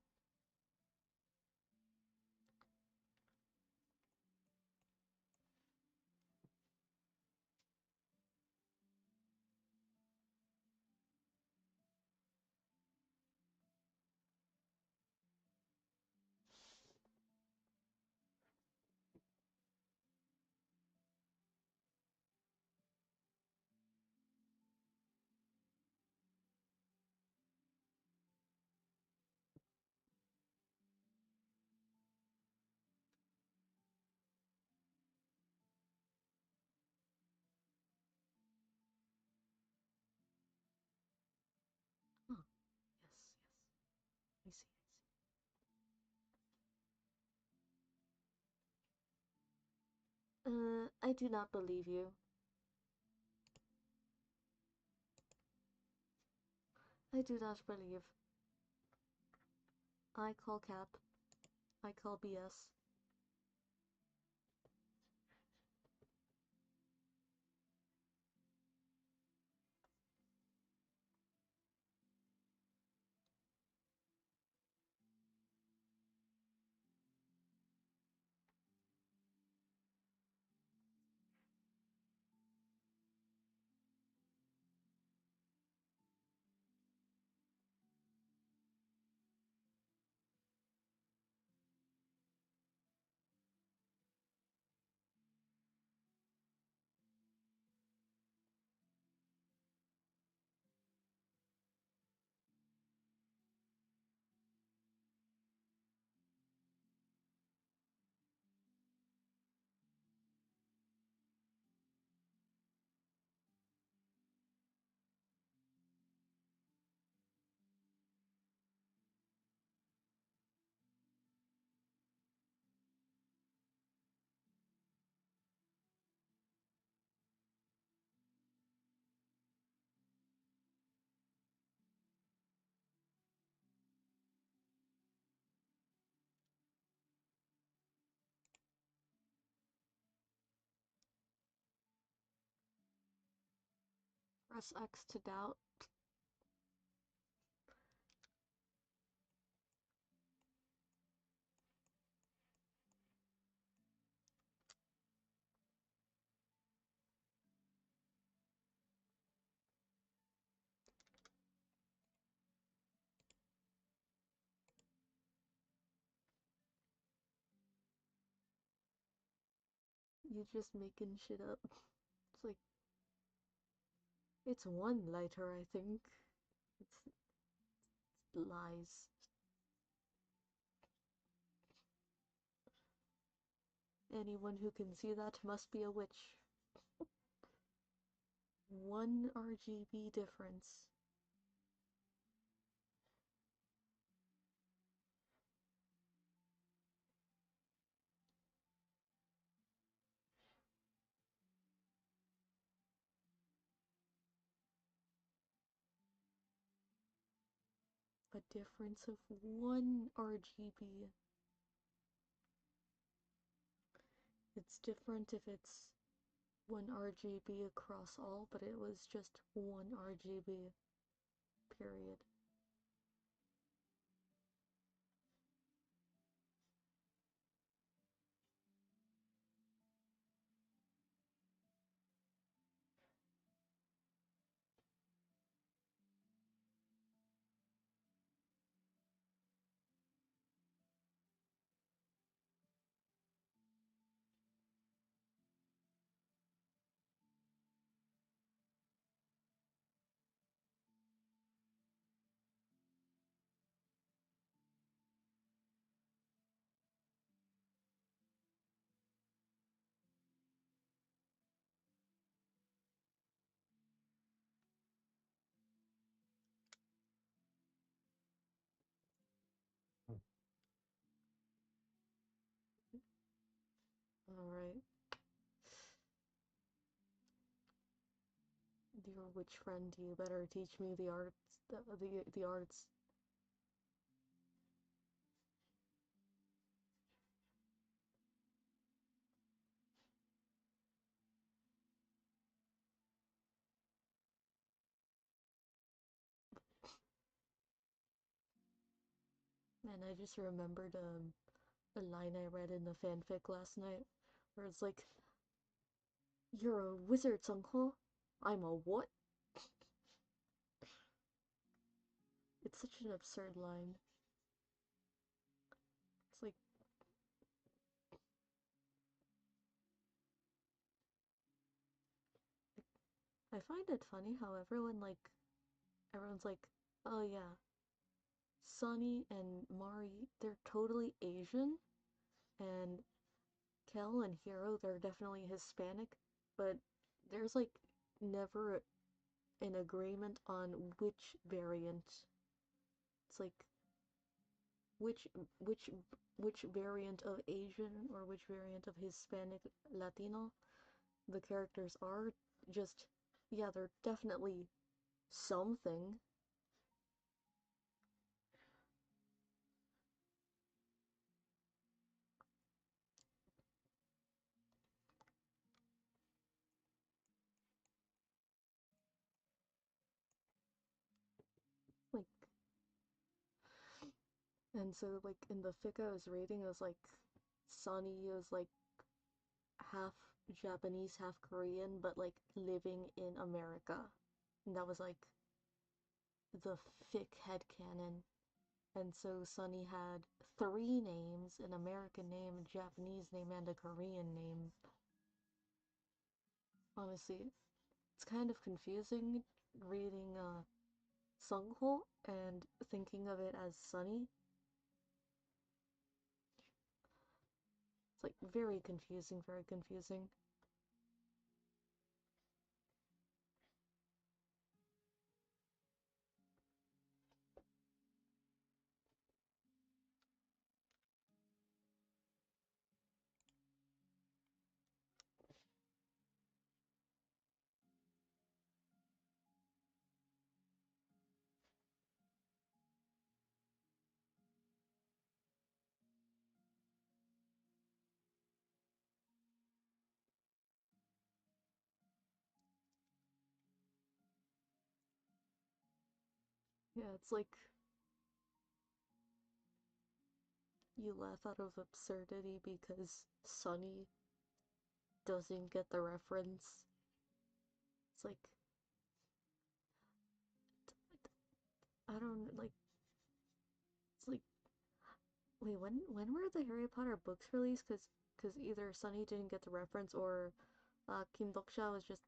Huh. Yes, yes. I see. I do not believe you. I do not believe. I call cap. I call BS. Press X to doubt. You just making shit up. It's like, it's one lighter, I think. It's lies. Anyone who can see that must be a witch. One RGB difference. A difference of one RGB. It's different if it's one RGB across all, but it was just one RGB. Period. Alright. Do Dear witch friend, you better teach me the arts, the arts. And I just remembered a line I read in the fanfic last night, where it's like, "You're a wizard, Sungho. I'm a what?" It's such an absurd line. It's like, I find it funny how everyone's like, "Oh yeah, Sunny and Mari, they're totally Asian, and Kel and Hiro, they're definitely Hispanic, but there's like never an agreement on which variant. It's like which which which variant of Asian or which variant of Hispanic Latino the characters are. Just, yeah, they're definitely something. Like, and so like in the fic I was reading, it was like Sunny was like half Japanese, half Korean, but like living in America. And that was like the fic headcanon. And so Sunny had three names: an American name, a Japanese name, and a Korean name. Honestly, it's kind of confusing reading Sungho and thinking of it as Sunny. It's like very confusing, very confusing. Yeah, it's like you laugh out of absurdity because Sunny doesn't get the reference. It's like, I don't like. It's like, wait, when were the Harry Potter books released? Cause either Sunny didn't get the reference or Kim Deok-sha was just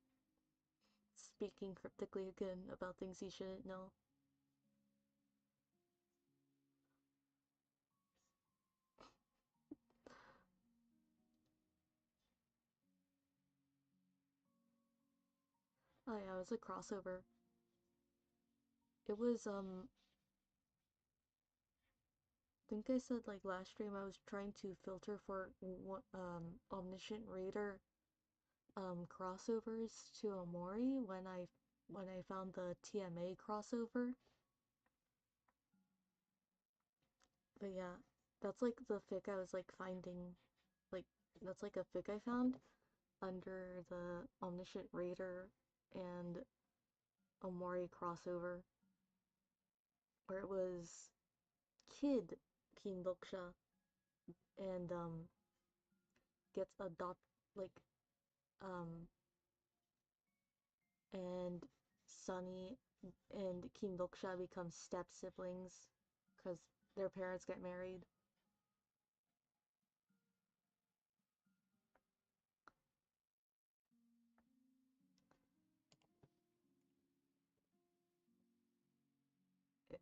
speaking cryptically again about things he shouldn't know. Oh yeah, it was a crossover. It was I think I said like last stream I was trying to filter for omniscient reader crossovers to Omori when I found the TMA crossover. But yeah, that's like the fic I was like finding, like that's like a fic I found under the omniscient reader and Omori crossover, where it was kid Kim Deok-sha and gets adopt like um and Sunny and Kim Deok-sha become step siblings because their parents get married.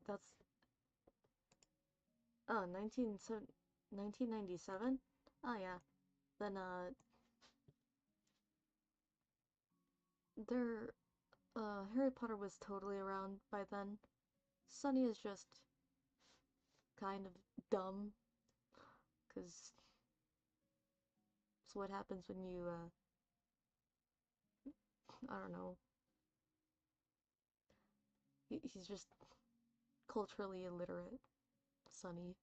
That's oh 1997. Oh yeah, then their Harry Potter was totally around by then. Sunny is just kind of dumb because it's what happens when you I don't know, He's just culturally illiterate, Sonny.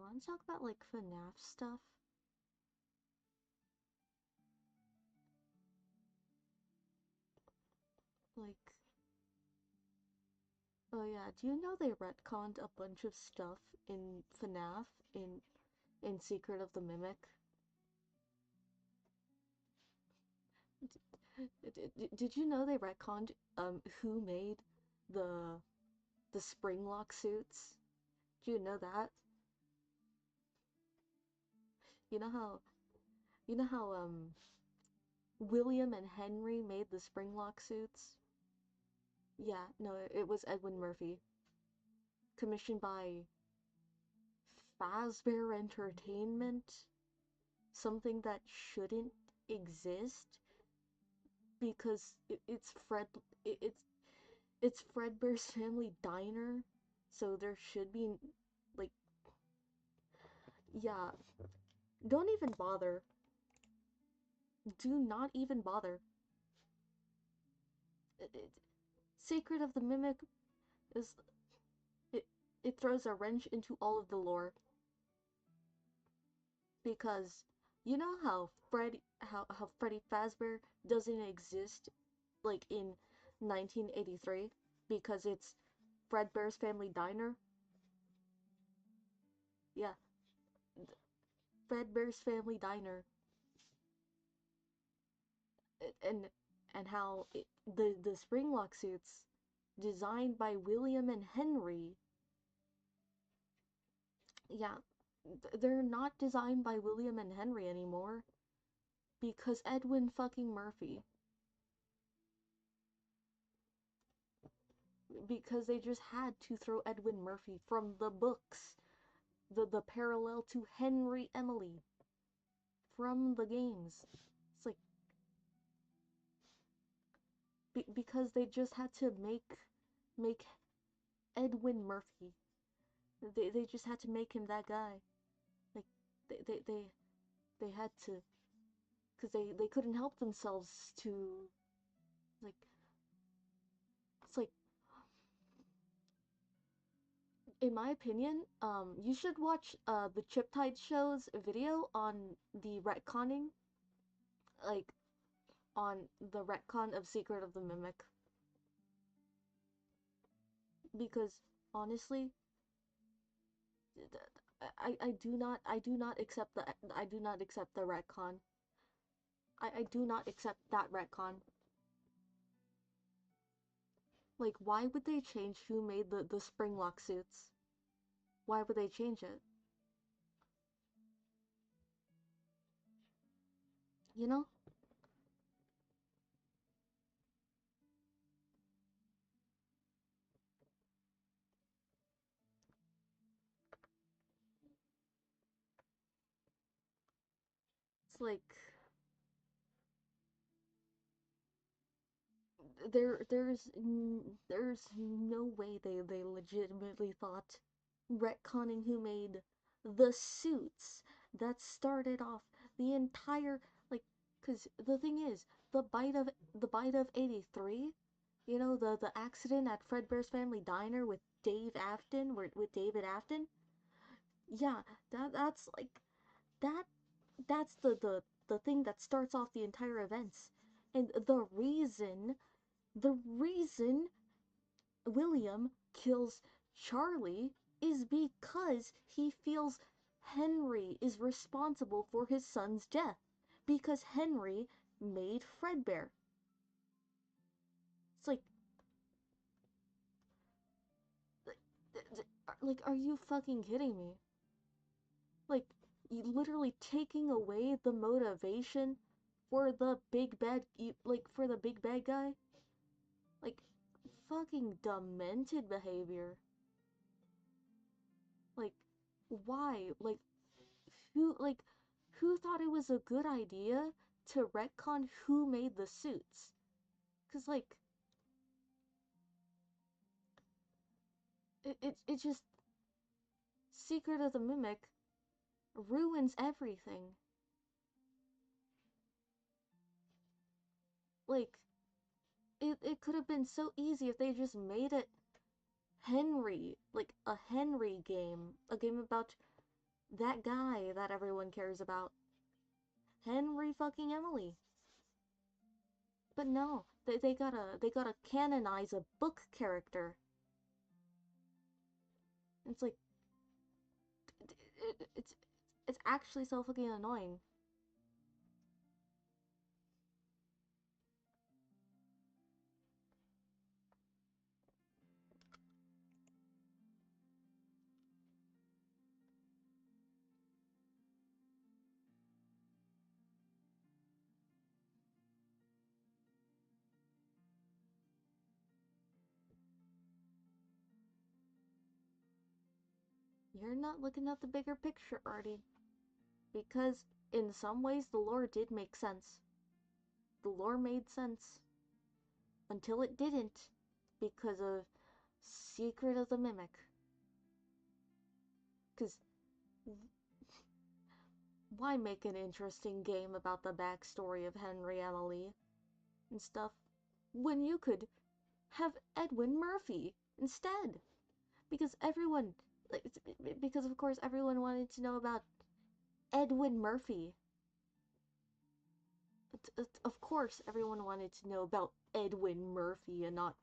want to talk about, like, FNAF stuff? Like, oh yeah, do you know they retconned a bunch of stuff in FNAF in Secret of the Mimic? Did you know they retconned who made the the Springlock suits? Do you know that? You know how William and Henry made the Springlock suits? Yeah, no, it was Edwin Murphy. Commissioned by Fazbear Entertainment, something that shouldn't exist because it's Fredbear's Family Diner, so there should be, like, yeah, don't even bother. Do not even bother. Secret of the Mimic is it it throws a wrench into all of the lore, because you know how Freddy Fazbear doesn't exist, like, in 1983 because it's Fredbear's Family Diner? Yeah, Fredbear's Family Diner. and and how the Springlock suits, designed by William and Henry, yeah, they're not designed by William and Henry anymore because Edwin fucking Murphy. Because they just had to throw Edwin Murphy from the books, the parallel to Henry Emily from the games. It's like, because they just had to make Edwin Murphy. They just had to make him that guy. Like, they had to, because they couldn't help themselves to, like, it's like, in my opinion, you should watch the Chiptide Show's video on the retconning, like, on the retcon of Secret of the Mimic, because honestly, I do not accept the retcon. I do not accept that retcon. Like, why would they change who made the Springlock suits? Why would they change it? You know? It's like, there's no way they legitimately thought retconning who made the suits that started off the entire, like, because the thing is, the bite of 83, you know, the accident at Fredbear's Family Diner with David Afton. Yeah, that's like, that that's the thing that starts off the entire events. And the reason William kills Charlie is because he feels Henry is responsible for his son's death, because Henry made Fredbear. It's like, are you fucking kidding me? Like, you literally taking away the motivation for the big bad, like, for the big bad guy? Like, fucking demented behavior. Like, why? Who thought it was a good idea to retcon who made the suits? Cause, like, it just, Secret of the Mimic ruins everything. Like, it could have been so easy if they just made it Henry, like a Henry game, a game about that guy that everyone cares about. Henry fucking Emily. But no, they gotta canonize a book character. It's like, it's actually so fucking annoying. You're not looking at the bigger picture, Arty. Because in some ways the lore did make sense. The lore made sense. Until it didn't, because of Secret of the Mimic. Because why make an interesting game about the backstory of Henry Emily and stuff when you could have Edwin Murphy instead? Because everyone, like, because of course everyone wanted to know about Edwin Murphy. Of course everyone wanted to know about Edwin Murphy and not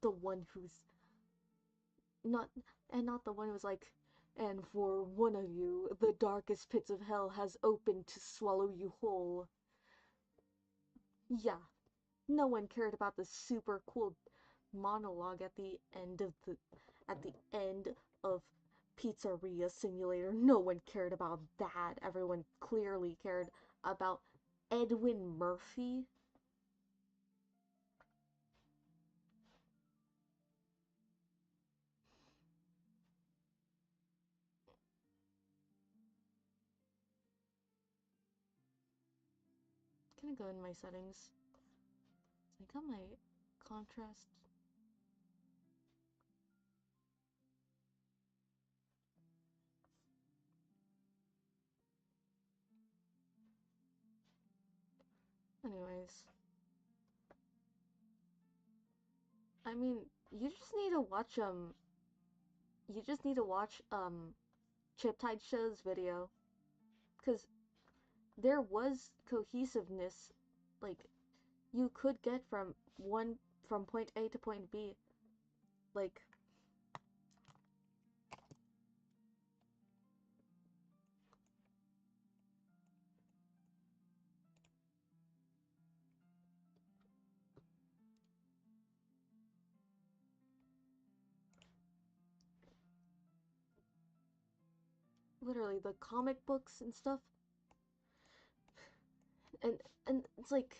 the one who's not the one who's like, and for one of you the darkest pits of hell has opened to swallow you whole. Yeah, no one cared about the super cool monologue at the end of Pizzeria Simulator. No one cared about that. Everyone clearly cared about Edwin Murphy. Can I go in my settings? I got my contrast. Anyways, I mean, you just need to watch Chip Tide Show's video, because there was cohesiveness, like, you could get from point A to point B, like, literally the comic books and stuff, and it's like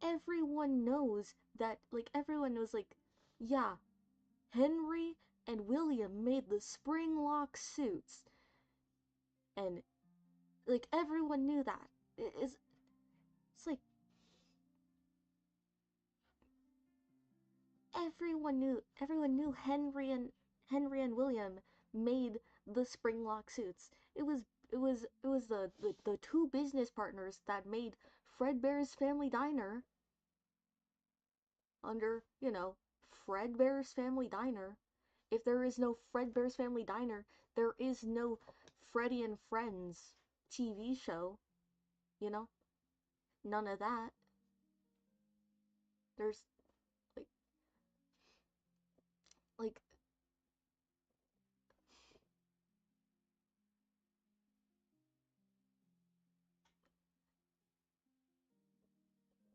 everyone knows that, like, everyone knows, like, yeah, Henry and William made the spring lock suits, and like everyone knew that. It's like everyone knew Henry and William made the spring lock suits. It was the two business partners that made Fredbear's Family Diner under, Fredbear's Family Diner. If there is no Fredbear's Family Diner, there is no Freddy and Friends TV show, you know? None of that. There's like like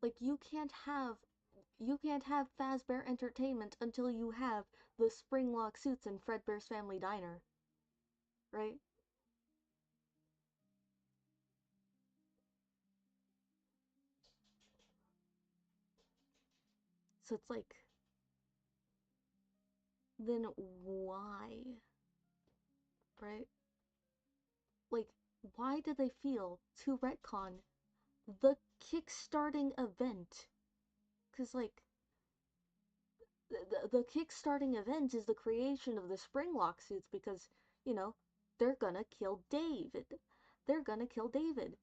like you can't have Fazbear Entertainment until you have the Springlock suits in Fredbear's Family Diner, right? So it's like, then why, right? Like, why do they feel to retcon the kickstarting event? Because, like, the kickstarting event is the creation of the Springlock suits because, they're gonna kill David. They're gonna kill David.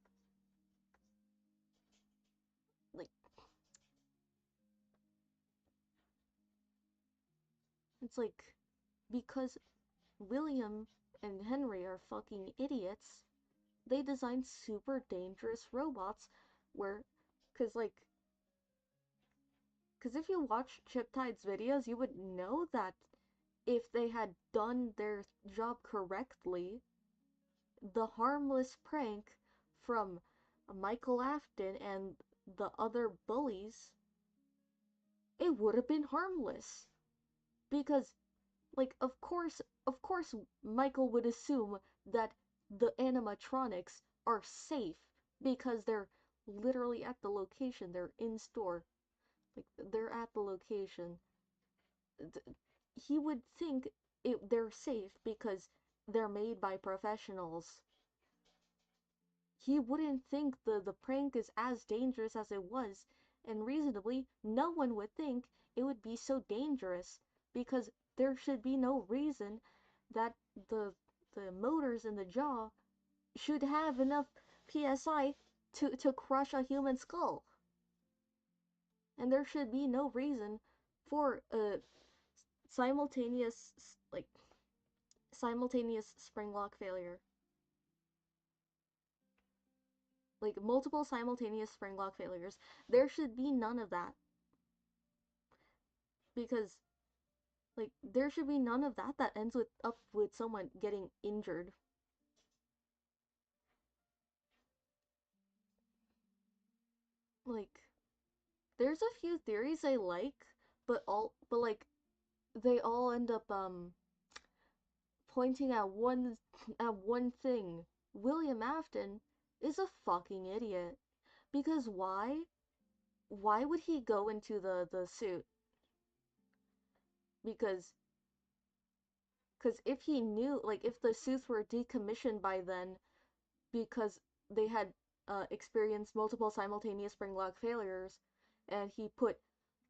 Like, it's like, because William and Henry are fucking idiots. They designed super dangerous robots where, cause like, cause if you watch Chiptide's videos, you would know that if they had done their job correctly, the harmless prank from Michael Afton and the other bullies, it would have been harmless. Because, like, of course, Michael would assume that the animatronics are safe because they're literally at the location, they're in store. Like, they're at the location. He would think they're safe because they're made by professionals. He wouldn't think the prank is as dangerous as it was, and reasonably, no one would think it would be so dangerous because there should be no reason that the motors in the jaw should have enough PSI to crush a human skull. And there should be no reason for a simultaneous like simultaneous spring lock failure. Like multiple simultaneous spring lock failures. There should be none of that. Because like there should be none of that that ends with someone getting injured. Like there's a few theories I like, but like they all end up pointing at one thing. William Afton is a fucking idiot. Because why? Why would he go into the suit? Because if he knew, like, if the suits were decommissioned by then because they had experienced multiple simultaneous spring lock failures, and he put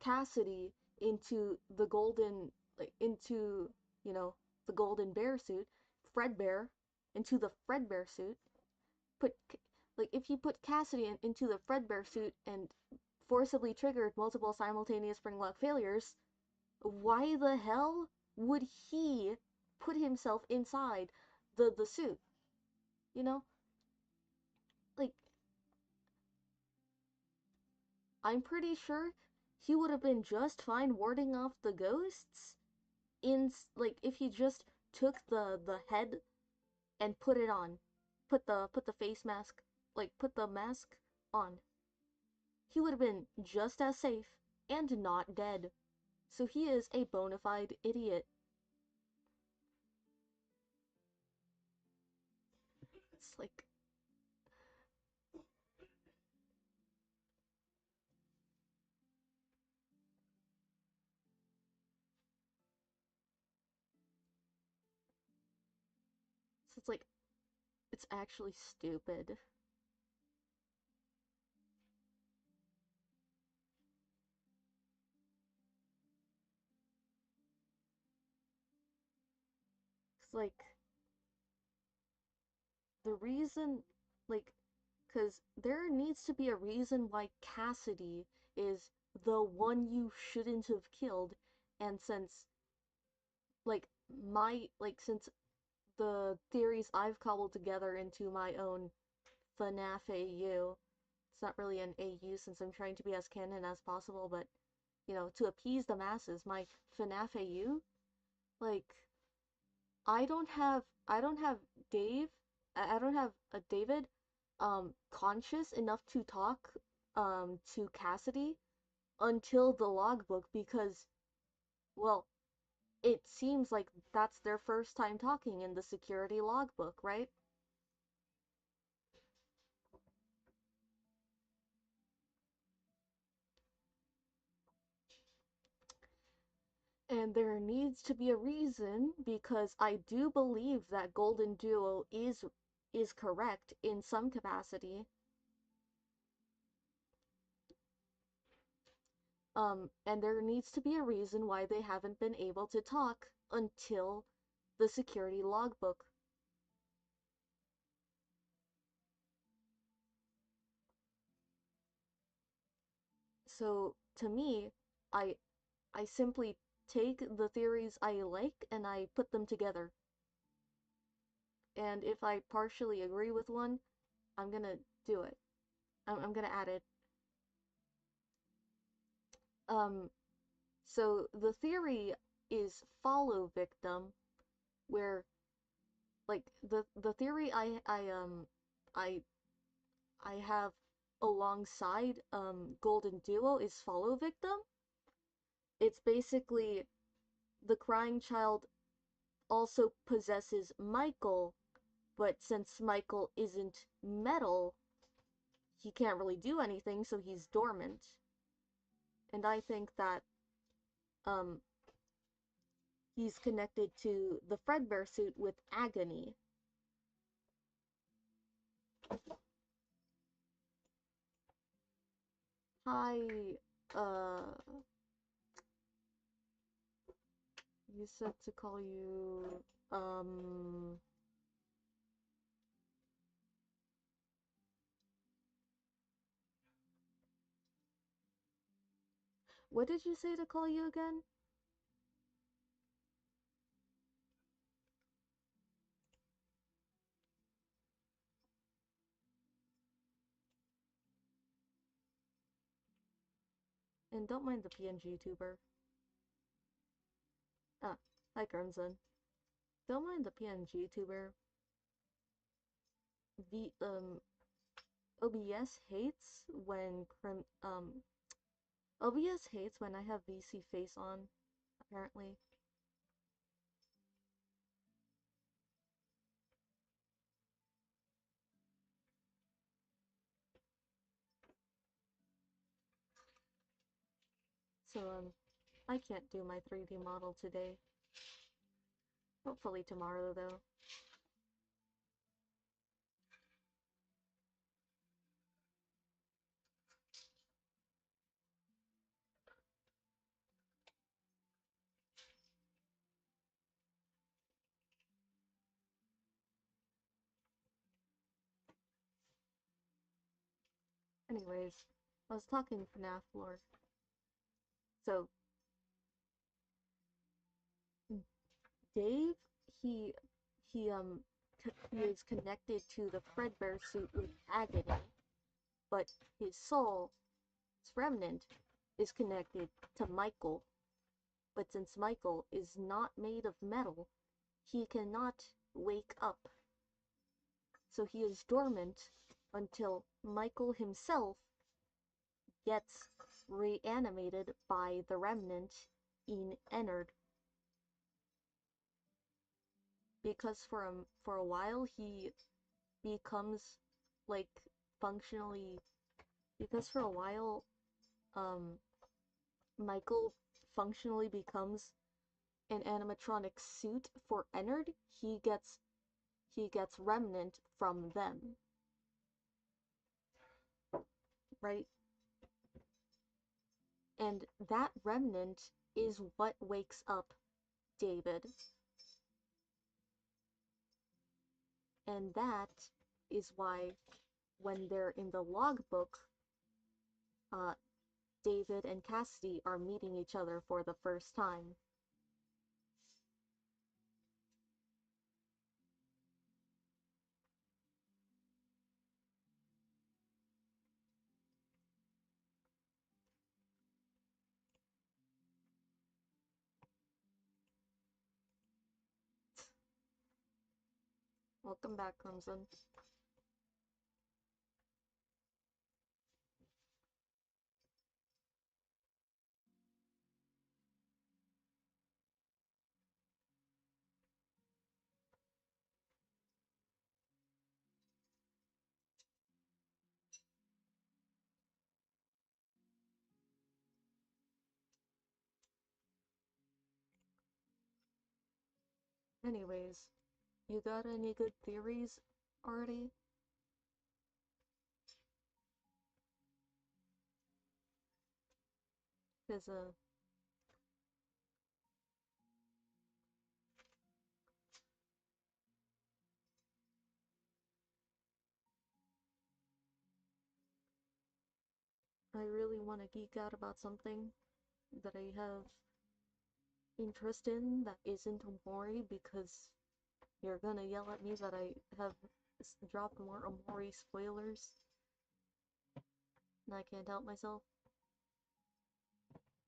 Cassidy into the golden, like, into, you know, the golden bear suit, Fredbear, into the Fredbear suit, put, like, if he put Cassidy into the Fredbear suit and forcibly triggered multiple simultaneous spring lock failures, why the hell would he put himself inside the suit? You know? Like, I'm pretty sure he would have been just fine warding off the ghosts in, like, if he just took the head and put it on. Put the face mask, like, put the mask on. He would have been just as safe and not dead. So he is a bona fide idiot. It's like, it's like, it's actually stupid. It's like, the reason, like, because there needs to be a reason why Cassidy is the one you shouldn't have killed, and since, like, since the theories I've cobbled together into my own FNAF AU, it's not really an AU since I'm trying to be as canon as possible, but, you know, to appease the masses, my FNAF AU, like, I don't have Dave I don't have a David conscious enough to talk to Cassidy until the logbook because, well, it seems like that's their first time talking in the security logbook, right? And there needs to be a reason because I do believe that Golden Duo is correct in some capacity. And there needs to be a reason why they haven't been able to talk until the security logbook. So to me, I I simply take the theories I like and I put them together. and if I partially agree with one, I'm gonna do it. I'm gonna add it. So the theory is follow victim, where like the theory I I have alongside Golden Duo is follow victim. It's basically the crying child also possesses Michael, but since Michael isn't metal, he can't really do anything, so he's dormant. And I think that um he's connected to the Fredbear suit with agony. Hi, uh, you said to call you, what did you say to call you again? And don't mind the PNG tuber. Ah, hi Crimson. Don't mind the PNG tuber. The, OBS hates when OBS hates when I have VC face on, apparently. So, I can't do my 3D model today. Hopefully tomorrow, though. Anyways, I was talking FNAF lore. So, Dave, he, he, um, he is connected to the Fredbear suit with agony, but his soul, his remnant, is connected to Michael. But since Michael is not made of metal, he cannot wake up. So he is dormant until Michael himself gets reanimated by the remnant in Ennard. Because for a while he becomes like functionally, because for a while Michael functionally becomes an animatronic suit for Ennard, he gets remnant from them. Right? And that remnant is what wakes up David. And that is why when they're in the logbook, David and Cassidy are meeting each other for the first time. Welcome back, Crimson. Anyways, you got any good theories, Arty? Because, I really want to geek out about something that I have interest in that isn't Omori, because you're gonna yell at me that I have dropped more Omori spoilers. And I can't help myself.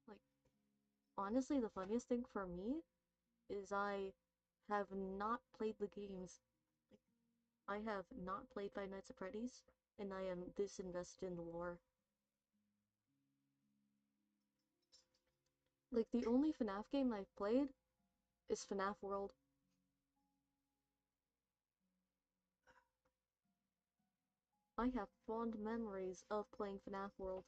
Like, honestly, the funniest thing for me is I have not played the games. Like, I have not played Five Nights at Freddy's, and I am disinvested in the lore. Like, the only FNAF game I've played is FNAF World. I have fond memories of playing FNAF World.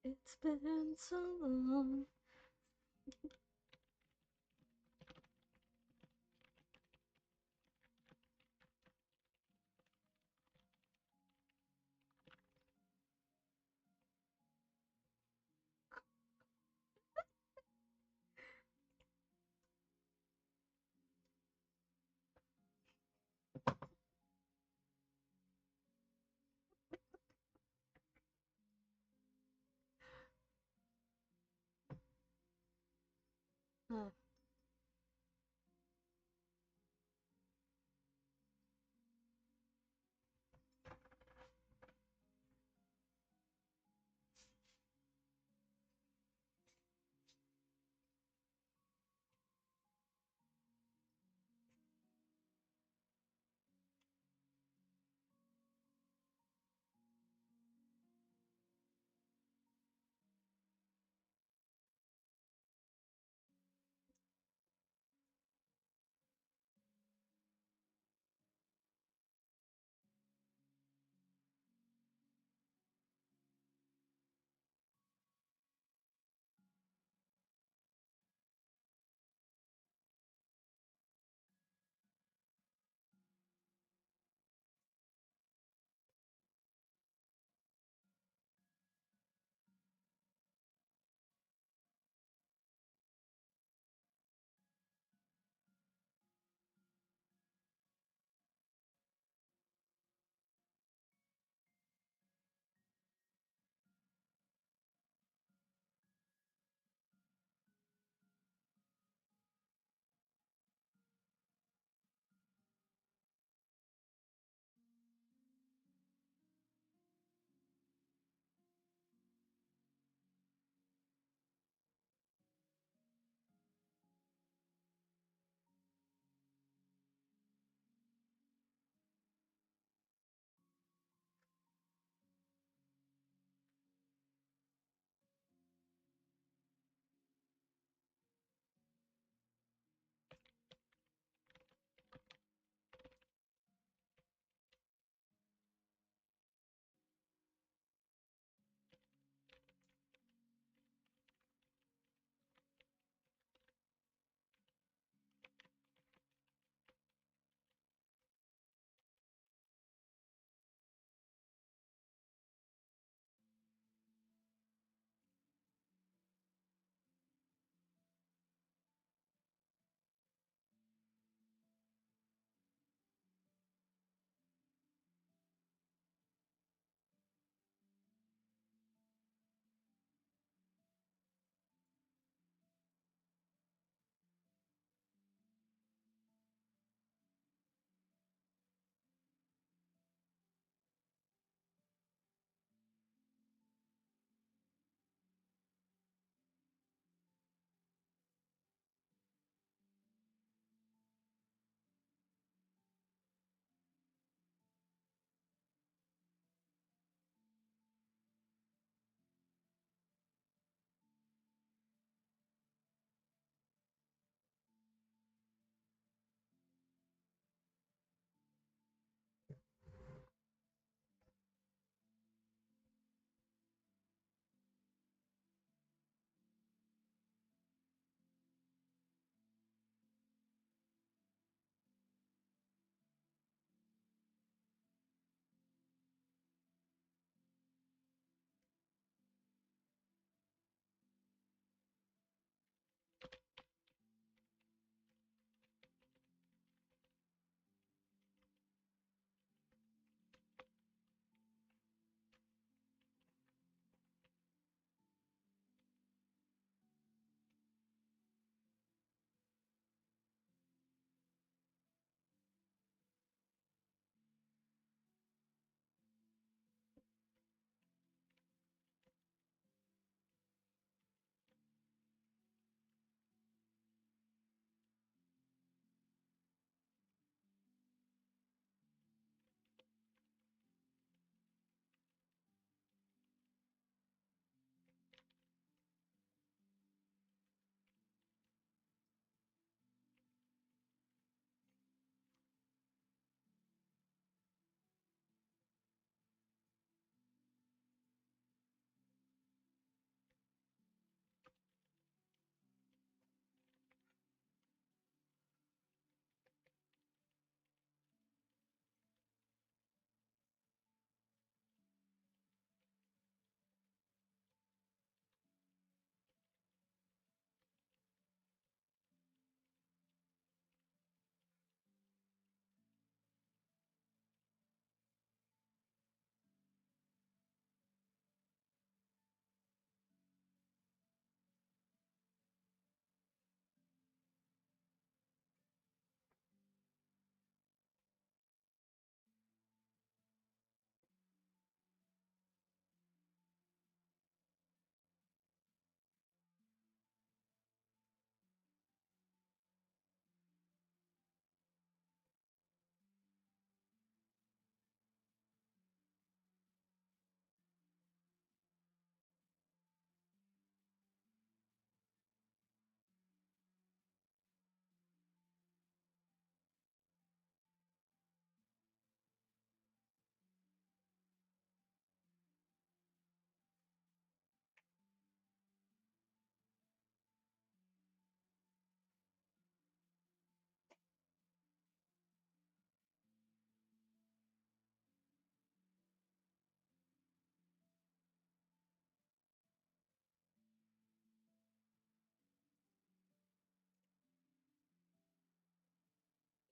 It's been so long.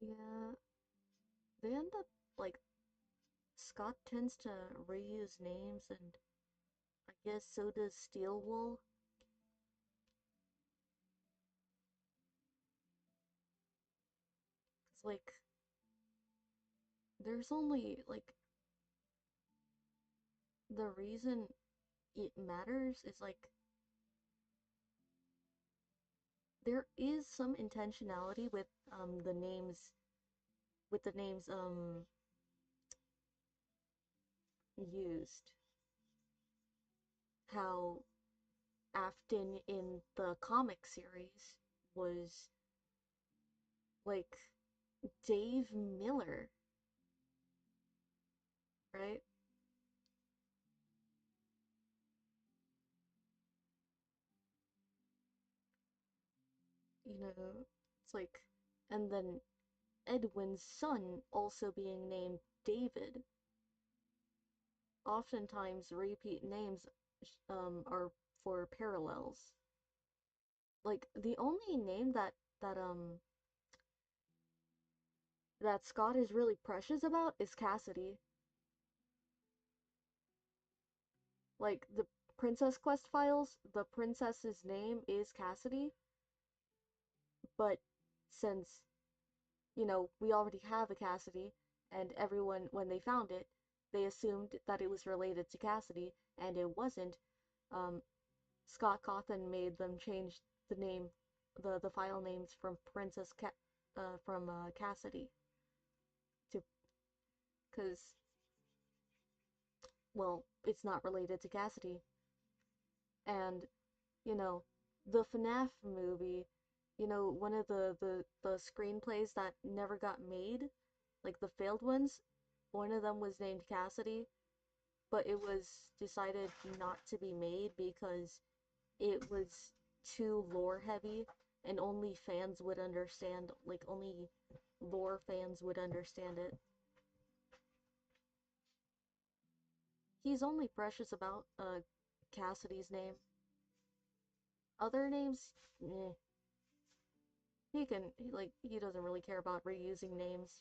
Yeah, they end up like Scott tends to reuse names, and I guess so does Steelwool. It's like there's only like the reason it matters is like there is some intentionality with the names used. How Afton in the comic series was like Dave Miller, right? You know, it's like, and then Edwin's son also being named David. Oftentimes, repeat names are for parallels. Like the only name that Scott is really precious about is Cassidy. Like the Princess Quest files, the princess's name is Cassidy, but since we already have a Cassidy, and everyone, when they found it, they assumed that it was related to Cassidy, and it wasn't. Um, Scott Cawthon made them change the name, the file names from Cassidy to, because, well, it's not related to Cassidy. And, you know, the FNAF movie, one of the screenplays that never got made, like the failed ones, one of them was named Cassidy, but it was decided not to be made because it was too lore heavy and only fans would understand, like only lore fans would understand it. He's only precious about Cassidy's name. Other names, eh. He doesn't really care about reusing names.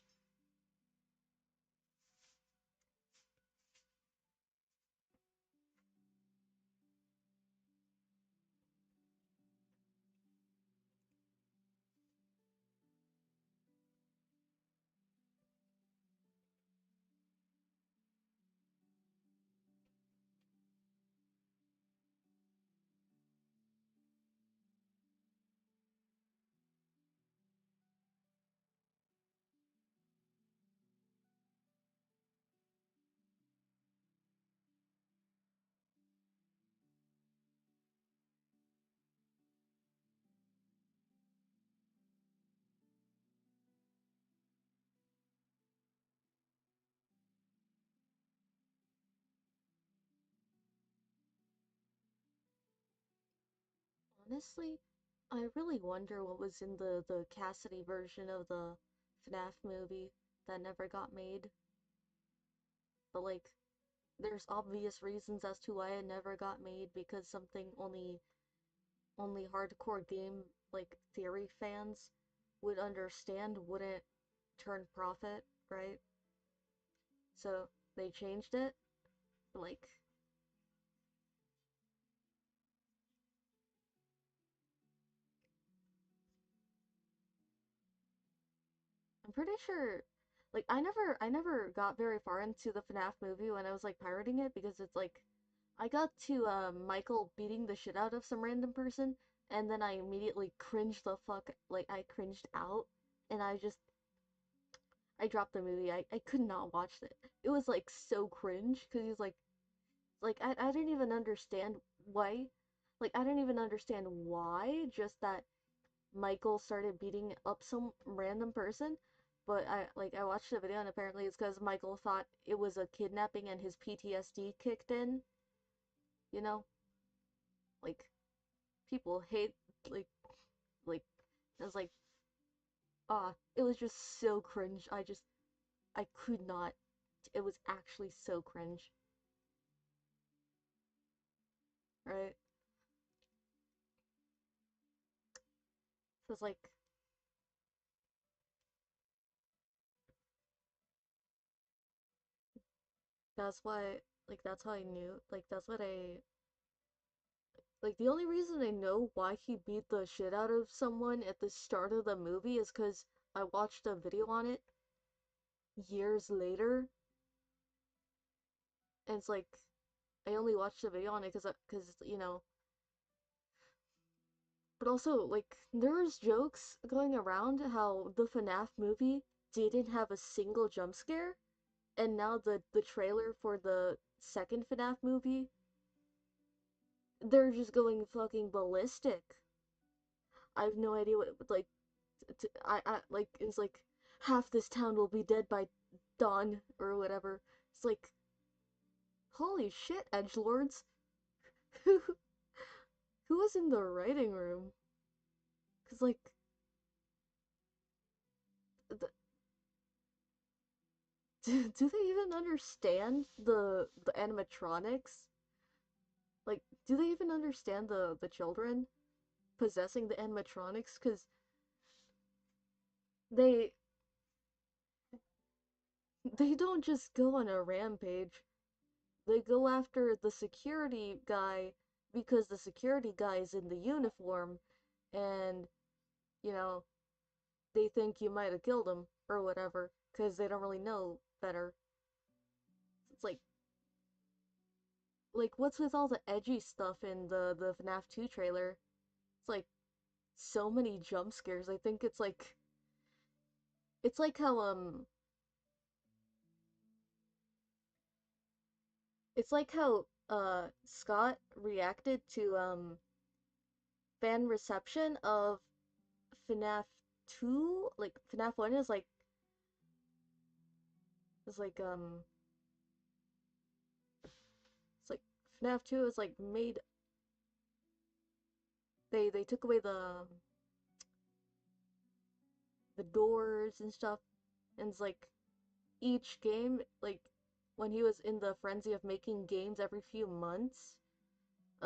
Honestly, I really wonder what was in the Cassidy version of the FNAF movie that never got made. But like, there's obvious reasons as to why it never got made because something only hardcore game like theory fans would understand wouldn't turn profit, right? So they changed it. Like, I'm pretty sure, like, I never got very far into the FNAF movie when I was like pirating it because it's like I got to Michael beating the shit out of some random person, and then I immediately cringed the fuck, like I cringed out, and I dropped the movie. I could not watch it. It was like so cringe because he's like I didn't even understand why, like I didn't even understand why. Just that Michael started beating up some random person, but I watched the video and apparently it's because Michael thought it was a kidnapping and his PTSD kicked in. You know, like people hate like like it was like it was just so cringe. I could not. It was actually so cringe, right? So it's like That's why, like, that's how I knew. Like, that's what I. Like, the only reason I know why he beat the shit out of someone at the start of the movie is because I watched a video on it years later. And it's like, I only watched a video on it because, but also, like, there's jokes going around how the FNAF movie didn't have a single jump scare, and now the trailer for the second FNAF movie, they're just going fucking ballistic. I have no idea what, like, like, it's like, half this town will be dead by dawn, or whatever. It's like, holy shit, edgelords. who who was in the writing room? Because, like, the, do they even understand the animatronics? Like, do they even understand the children possessing the animatronics? Because they they don't just go on a rampage. They go after the security guy because the security guy is in the uniform, and you know they think you might have killed him or whatever because they don't really know better. It's like what's with all the edgy stuff in the FNAF 2 trailer? It's like so many jump scares. I think it's like how Scott reacted to fan reception of FNAF 2. Like FNAF 1 is like it's like FNAF 2 is like made, they took away the doors and stuff, and it's like each game, like when he was in the frenzy of making games every few months,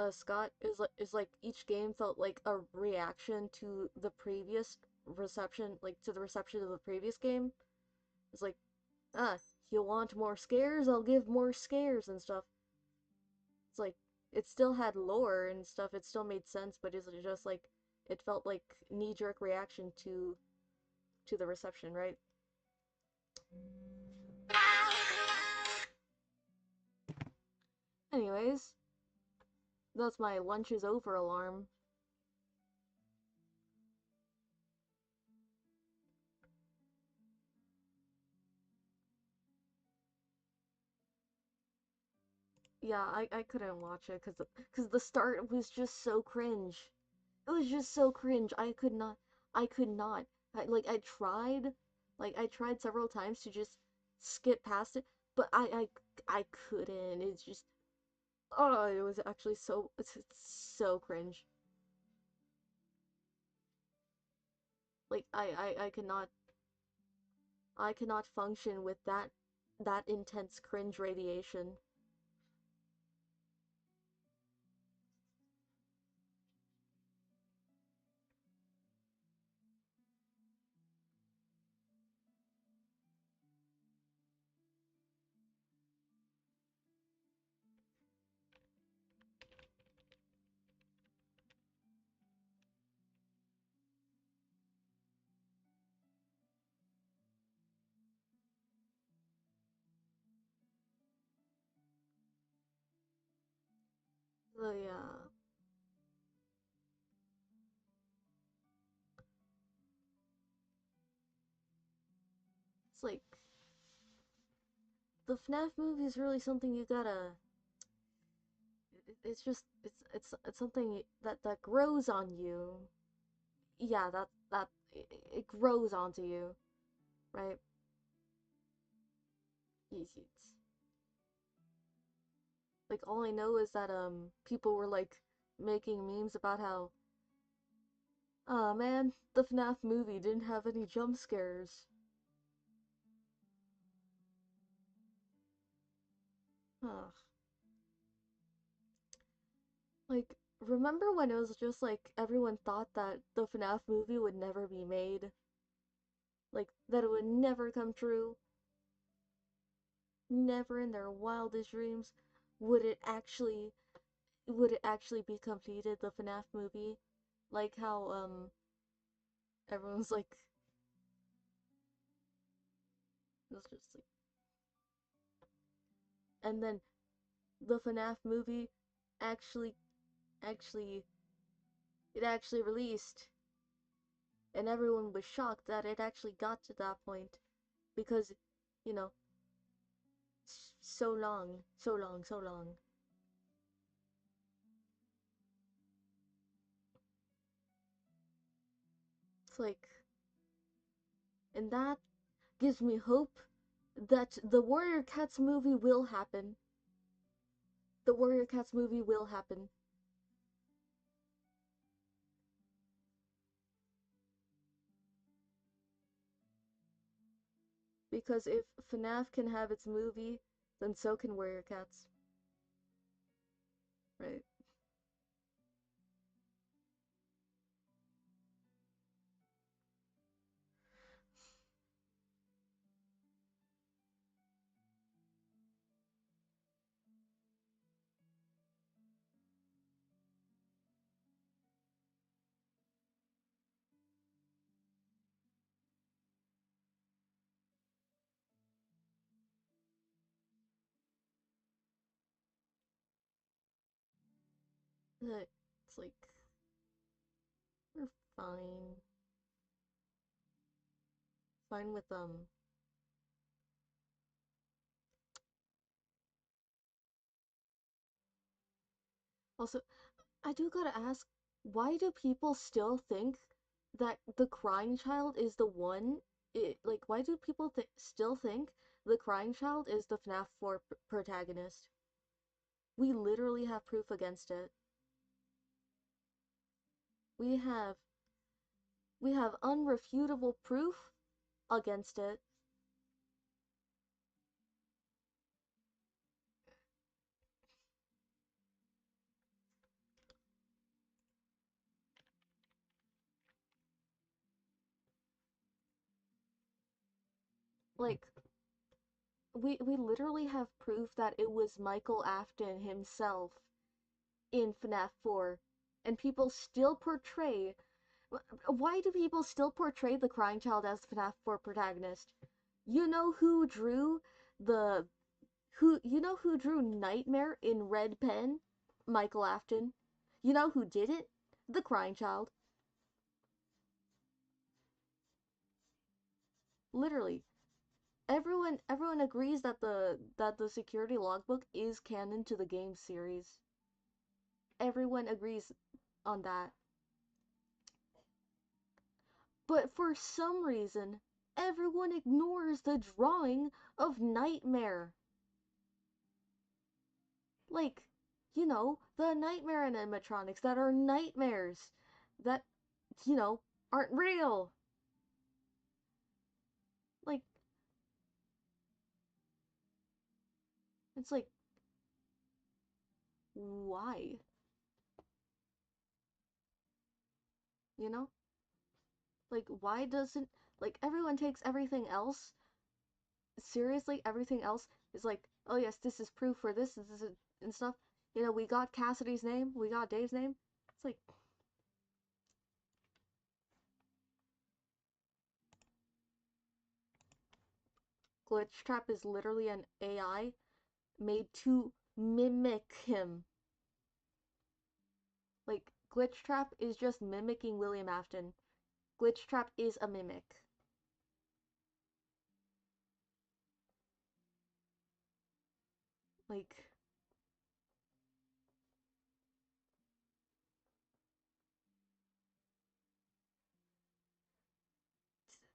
Scott is like each game felt like a reaction to the previous reception, like to the reception of the previous game. It's like, ah, you want more scares? I'll give more scares and stuff. It's like it still had lore and stuff. It still made sense, but it's just like it felt like knee-jerk reaction to the reception, right? Anyways, that's my lunch is over alarm. Yeah, I couldn't watch it because the start was just so cringe. It was just so cringe. I could not. I tried several times to just skip past it, but I couldn't. It's just, oh, it was actually it's so cringe. Like I cannot function with that intense cringe radiation. So yeah, it's like the FNAF movie is really something you gotta. It's just it's something that grows on you. Yeah, it grows onto you, right? It's like all I know is that people were like making memes about how, oh man, the FNAF movie didn't have any jump scares. Ugh. Like, remember when it was just like everyone thought that the FNAF movie would never be made? Like, that it would never come true? never in their wildest dreams would it actually be completed, the FNAF movie. Like how everyone's like, it's just like, and then the FNAF movie actually actually it actually released, and everyone was shocked that it actually got to that point, because, you know, so long, so long, so long. It's like, and that gives me hope that the Warrior Cats movie will happen. The Warrior Cats movie will happen. Because if FNAF can have its movie, then so can Warrior Cats. Right? It's like, we're fine. Fine with, Also, I do gotta ask, why do people still think that the crying child is the one? Like, why do people still think the crying child is the FNAF 4 protagonist? We literally have proof against it. We have unrefutable proof against it. Like, we literally have proof that it was Michael Afton himself in FNAF 4, and people still portray. Why do people still portray the crying child as the FNAF 4 protagonist? You know who drew the who drew Nightmare in red pen? Michael Afton. You know who did it? The crying child. Literally. Everyone agrees that the security logbook is canon to the game series. Everyone agrees on that. But for some reason, everyone ignores the drawing of Nightmare. Like, the Nightmare animatronics that are nightmares that, aren't real. Like, it's like, why? You know? Like, why doesn't, like, everyone takes everything else seriously. Everything else is like, oh yes, this is proof for this and stuff. We got Cassidy's name, we got Dave's name. It's like, Glitchtrap is literally an AI made to mimic him. Like, Glitchtrap is just mimicking William Afton. Glitchtrap is a mimic. Like,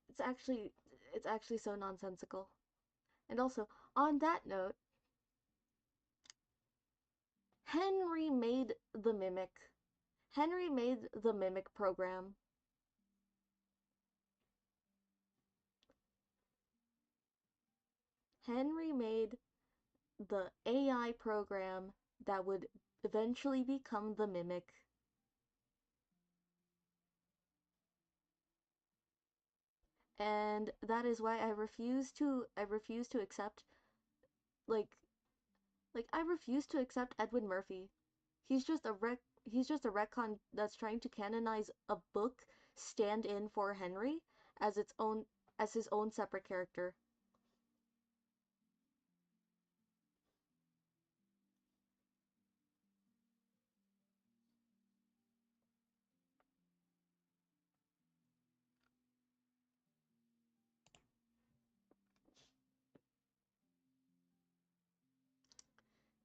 it's actually so nonsensical. And also, on that note, Henry made the mimic. Henry made the mimic program. Henry made the AI program that would eventually become the mimic. And that is why I refuse to accept like I refuse to accept Edwin Murphy. He's just a retcon that's trying to canonize a book stand in for Henry as its own as his own separate character.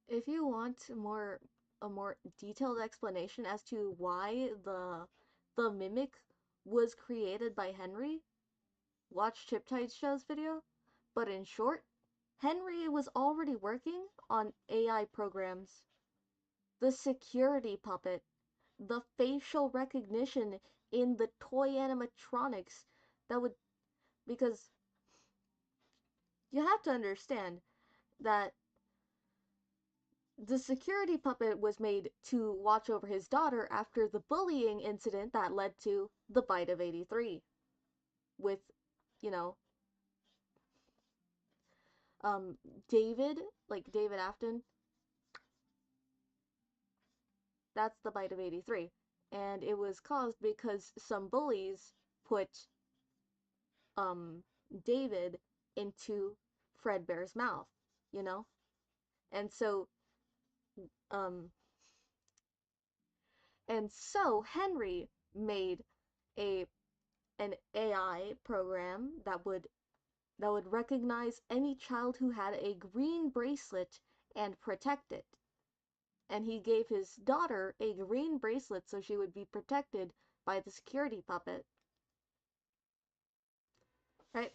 If you want a more detailed explanation as to why the mimic was created by Henry, watch Chip Show's video. But in short, Henry was already working on AI programs. The security puppet, the facial recognition in the toy animatronics that would, because you have to understand that the security puppet was made to watch over his daughter after the bullying incident that led to the bite of 83 with, you know, um David, like David Afton. That's the bite of 83. And it was caused because some bullies put um David into Fredbear's mouth, you know? And so um Henry made a an AI program that would recognize any child who had a green bracelet and protect it. And he gave his daughter a green bracelet so she would be protected by the security puppet. Right?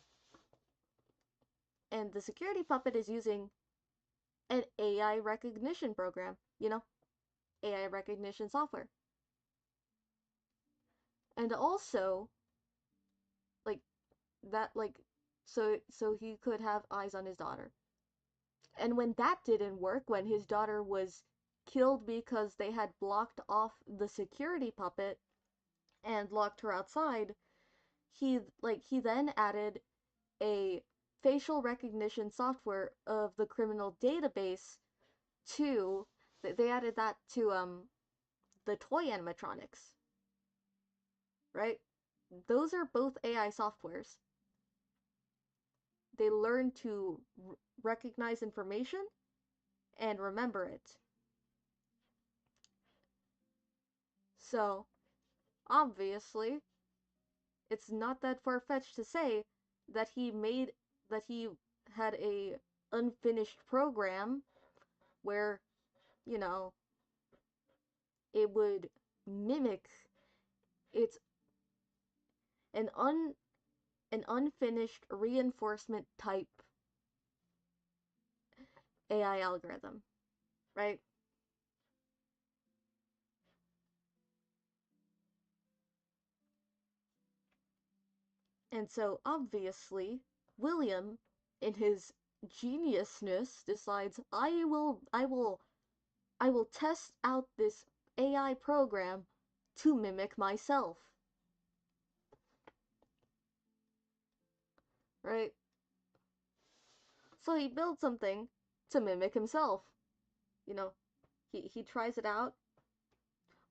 And the security puppet is using an AI recognition program, AI recognition software. And also, like, that, like, so he could have eyes on his daughter. And when that didn't work, when his daughter was killed because they had blocked off the security puppet and locked her outside, he then added a facial recognition software of the criminal database to they added that to the toy animatronics, right? Those are both AI softwares. They learn to recognize information and remember it. So, obviously, it's not that far-fetched to say that he had a unfinished program where, you know, it would mimic its an unfinished reinforcement type AI algorithm, right? And so obviously, William, in his geniusness, decides I will test out this AI program to mimic myself. Right? So he builds something to mimic himself. You know, he tries it out.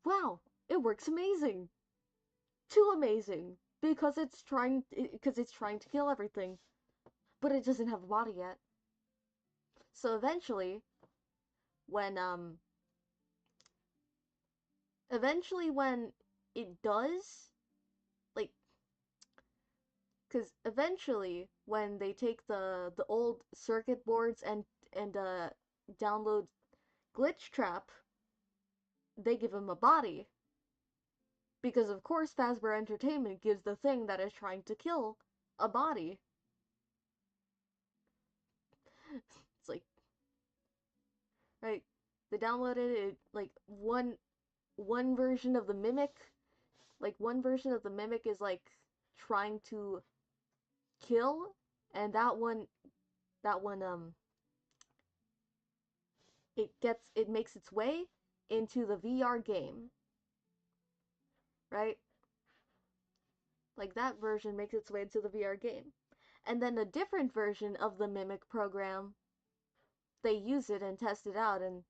Wow, it works amazing. Too amazing because it's trying to kill everything, but it doesn't have a body yet. So when um eventually when it does, like, because eventually when they take the old circuit boards and download glitch trap, they give him a body, because of course Fazbear Entertainment gives the thing that is trying to kill a body. It's like, right, they downloaded it, like, one version of the mimic, one version of the mimic is like trying to kill, and that one it makes its way into the VR game, right? Like, that version makes its way into the VR game. And then a different version of the mimic program they use it and test it out, and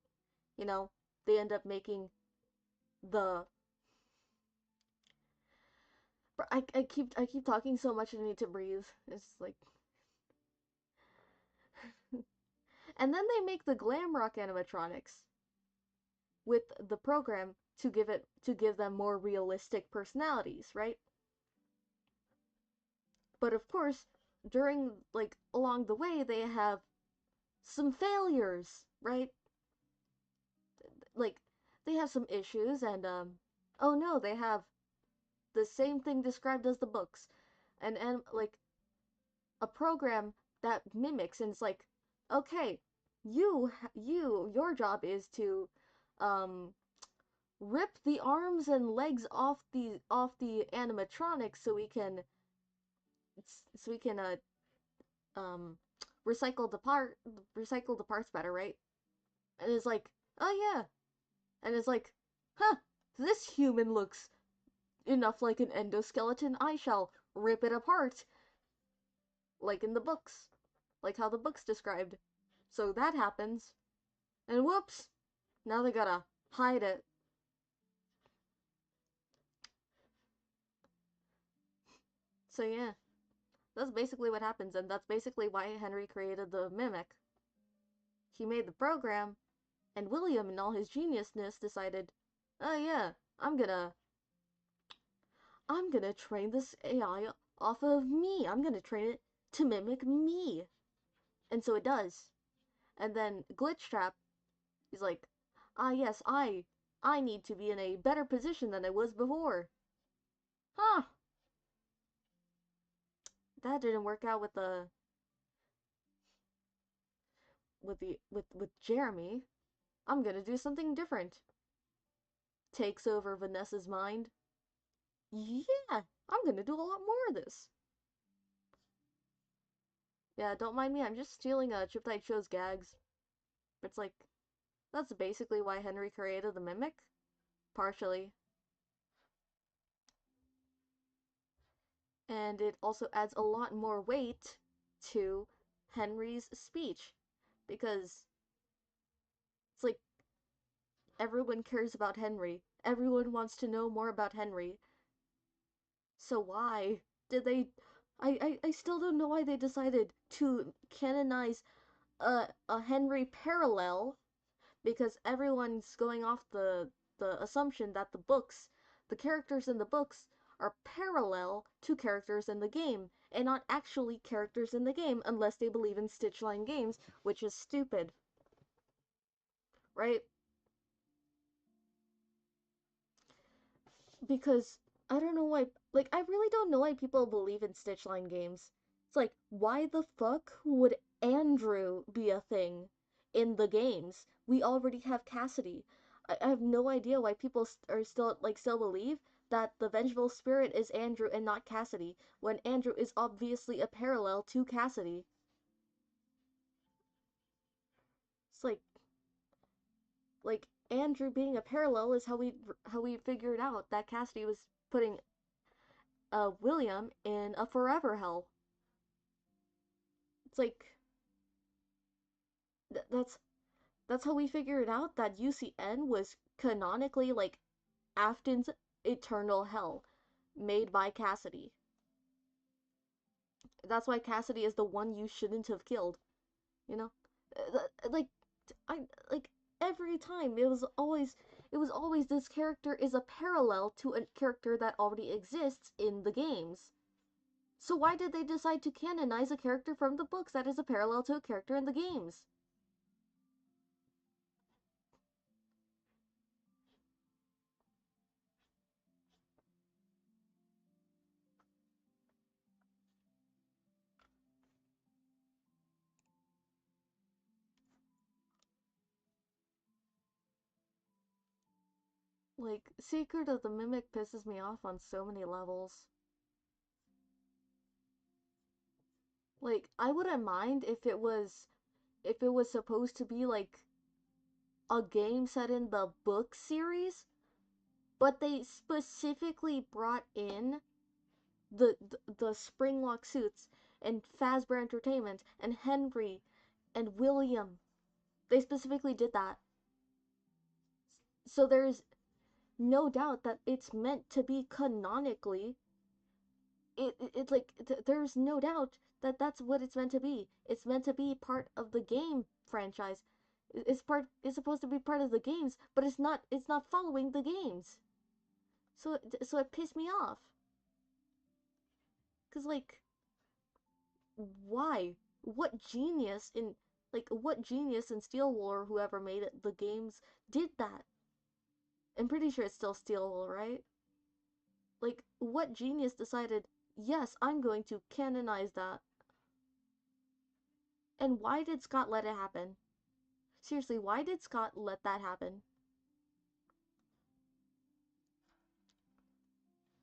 you know, they end up making the I keep talking so much I need to breathe. It's like and then they make the glam rock animatronics with the program to give them more realistic personalities, right? But of course, during like along the way they have some failures, right? Like they have some issues and oh no, they have the same thing described as the books. And like a program that mimics and it's like okay, your job is to um rip the arms and legs off the animatronics so we can um recycle the parts better, right? And it's like, oh yeah. And it's like, huh, this human looks enough like an endoskeleton, I shall rip it apart like in the books, like how the books described. So that happens, and whoops, now they gotta hide it. So yeah, that's basically what happens, and that's basically why Henry created the mimic. He made the program, and William, in all his geniusness, decided, oh yeah, I'm gonna train this AI off of me. I'm gonna train it to mimic me. And so it does. And then Glitchtrap is like, ah yes, I need to be in a better position than I was before. Huh. That didn't work out with with Jeremy. I'm gonna do something different. Takes over Vanessa's mind. Yeah, I'm gonna do a lot more of this. Yeah, don't mind me, I'm just stealing Chiptide Show's gags. It's like, that's basically why Henry created the Mimic. Partially. And it also adds a lot more weight to Henry's speech. Because it's like, everyone cares about Henry. Everyone wants to know more about Henry. So why did they... I still don't know why they decided to canonize a Henry parallel because everyone's going off the assumption that the characters in the books are parallel to characters in the game and not actually characters in the game unless they believe in Stitchline games, which is stupid, right? Because I don't know why, like I really don't know why people believe in Stitchline games. It's like, why the fuck would Andrew be a thing in the games? We already have Cassidy. I have no idea why people are still believe that the vengeful spirit is Andrew and not Cassidy when Andrew is obviously a parallel to Cassidy. It's like Andrew being a parallel is how we figured out that Cassidy was putting William in a forever hell. It's like th- that's that's how we figured out that UCN was canonically like Afton's eternal hell made by Cassidy. That's why Cassidy is the one you shouldn't have killed, you know? Like I like every time it was always this character is a parallel to a character that already exists in the games. So why did they decide to canonize a character from the books that is a parallel to a character in the games? Like, Secret of the Mimic pisses me off on so many levels. Like, I wouldn't mind if it was supposed to be like a game set in the book series, but they specifically brought in the Springlock suits and Fazbear Entertainment and Henry and William. They specifically did that. So there's no doubt that it's meant to be canonically. It's like there's no doubt that that's what it's meant to be. It's meant to be part of the game franchise. It's supposed to be part of the games, but it's not following the games. So it pissed me off. Cuz like why? What genius in Steel Wool or whoever made it the games did that? I'm pretty sure it's still Steel Wool, right? Like what genius decided, "Yes, I'm going to canonize that." And why did Scott let it happen? Seriously, why did Scott let that happen?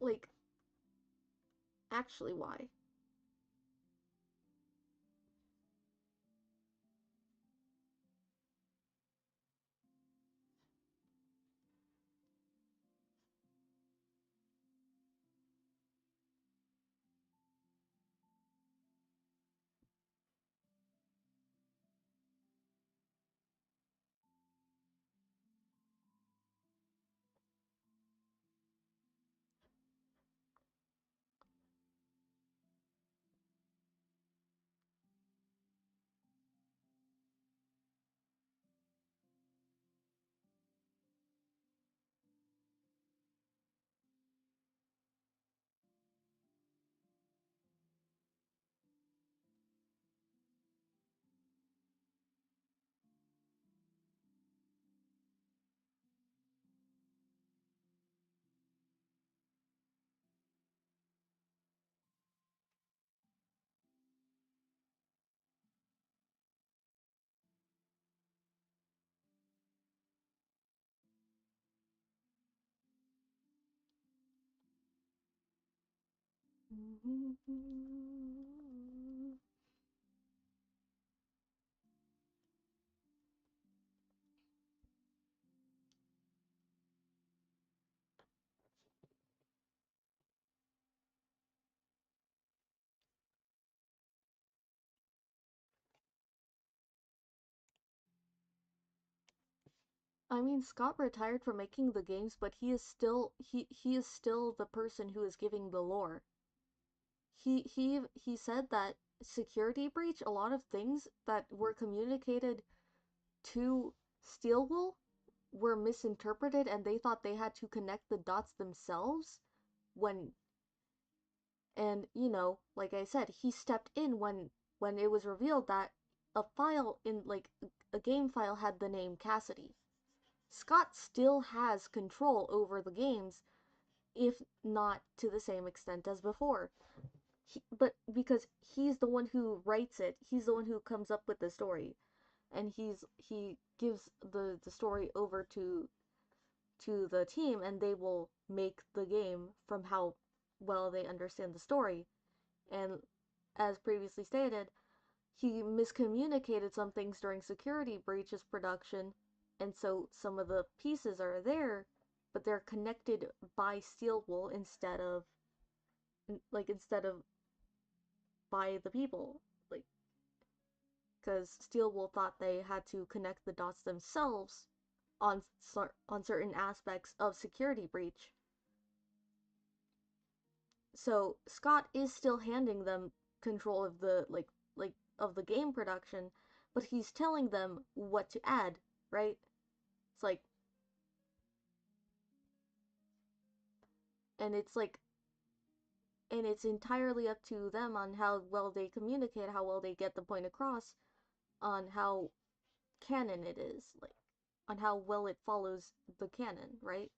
Like, actually, why? I mean, Scott retired from making the games, but he is still the person who is giving the lore. He said that security breach, a lot of things that were communicated to Steelwool were misinterpreted and they thought they had to connect the dots themselves when and like I said, he stepped in when it was revealed that a file in like a game file had the name Cassidy. Scott still has control over the games, if not to the same extent as before. But because he's the one who writes it, he's the one who comes up with the story, and he gives the story over to the team, and they will make the game from how well they understand the story. And as previously stated, he miscommunicated some things during Security Breach's production, and so some of the pieces are there, but they're connected by Steelwool instead of by the people, like because Steelwool thought they had to connect the dots themselves on certain aspects of Security Breach. So Scott is still handing them control of the of the game production, but he's telling them what to add, right? It's like and it's like and it's entirely up to them on how well they communicate, how well they get the point across, on how canon it is, like on how well it follows the canon, right?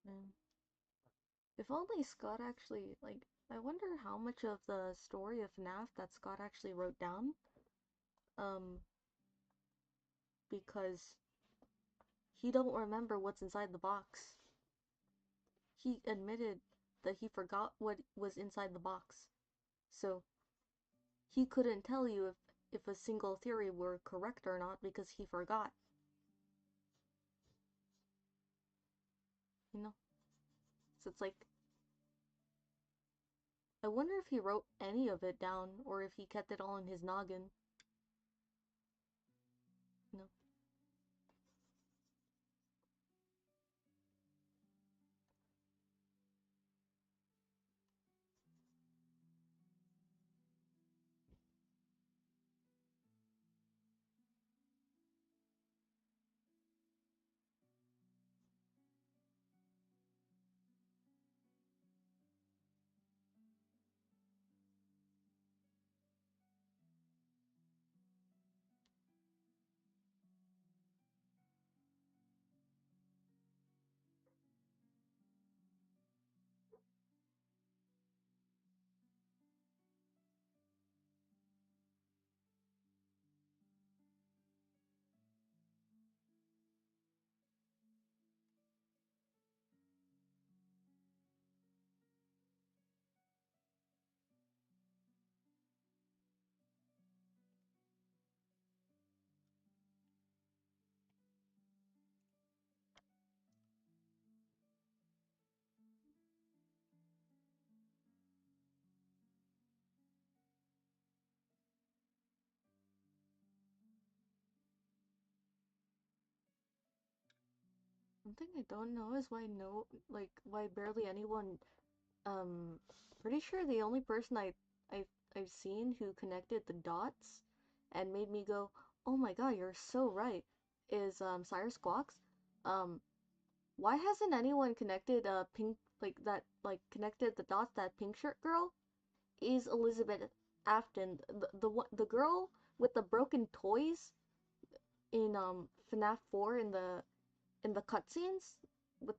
Mm. If only Scott actually, like, I wonder how much of the story of FNAF that Scott actually wrote down. Because he don't remember what's inside the box. He admitted that he forgot what was inside the box. So he couldn't tell you if a single theory were correct or not because he forgot. You know? So it's like, I wonder if he wrote any of it down or if he kept it all in his noggin. You know? One thing I don't know is why barely anyone, pretty sure the only person I've, I've seen who connected the dots and made me go, oh my god, you're so right, is, Cyrus Squawks. Um, why hasn't anyone connected, connected the dots that pink shirt girl is Elizabeth Afton, the girl with the broken toys in, FNAF 4 in the cutscenes with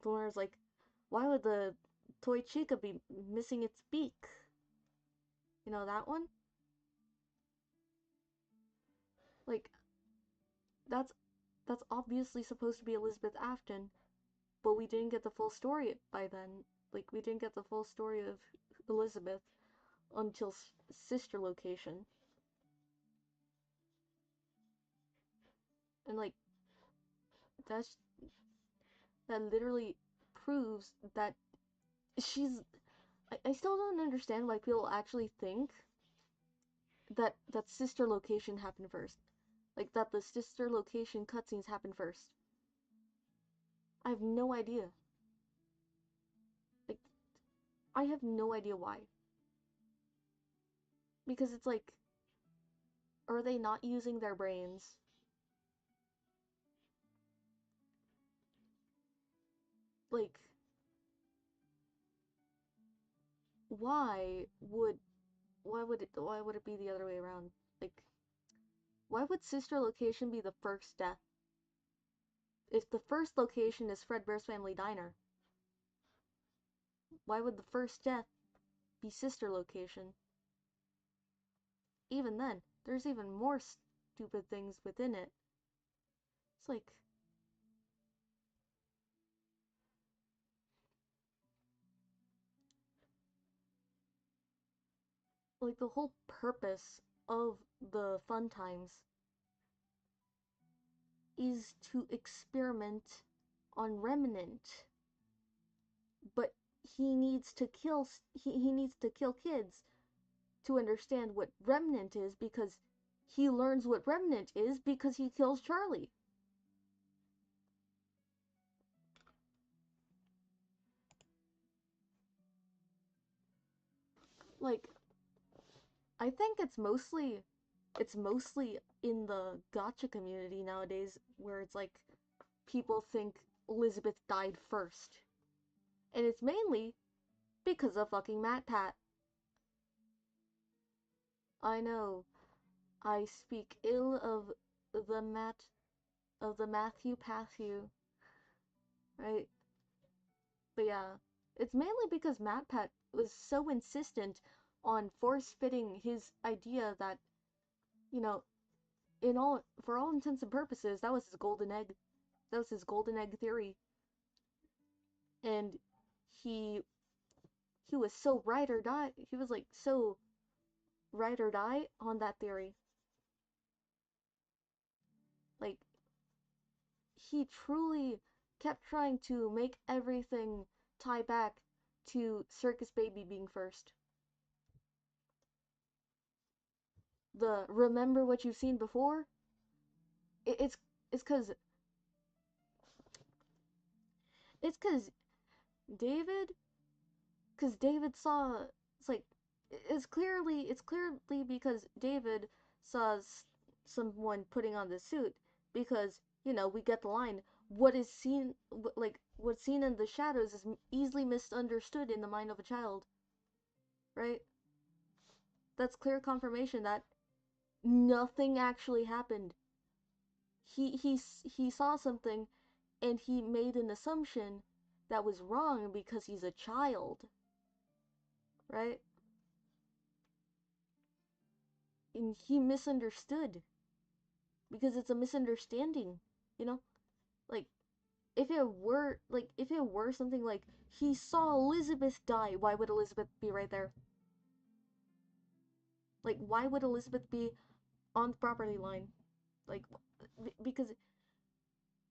where like, why would the toy chica be missing its beak? You know that one? Like that's that's obviously supposed to be Elizabeth Afton, but we didn't get the full story by then. Like we didn't get the full story of Elizabeth until Sister Location. And like that's that literally proves that she's I still don't understand why people actually think that Sister Location happened first. Like that the Sister Location cutscenes happened first. I have no idea. Like I have no idea why. Because it's like, are they not using their brains? Like why would why would it be the other way around? Like why would Sister Location be the first death? If the first location is Fredbear's Family Diner, why would the first death be Sister Location? Even then, there's even more stupid things within it. It's like the whole purpose of the fun times is to experiment on Remnant, but he needs to kill kids to understand what Remnant is because he learns what Remnant is because he kills Charlie. Like I think it's mostly in the gotcha community nowadays where it's like people think Elizabeth died first. And it's mainly because of fucking MatPat. I know. I speak ill the Matt of the Matthew Patthew. Right? But yeah, it's mainly because MatPat was so insistent on force-fitting his idea that, you know, for all intents and purposes, that was his golden egg. That was his golden egg theory. And he he was so right or die. He was like so right or die on that theory. Like, he truly kept trying to make everything tie back to Circus Baby being first. The remember what you've seen before? It's it's cause it's David cause David saw it's like it's clearly because David saw someone putting on the suit because we get the line what is seen like what's seen in the shadows is easily misunderstood in the mind of a child, right? That's clear confirmation that nothing actually happened. He saw something and he made an assumption that was wrong because he's a child, right? And he misunderstood because it's a misunderstanding, you know? Like if it were something like he saw Elizabeth die, why would Elizabeth be right there? Like why would Elizabeth be on the property line? Like because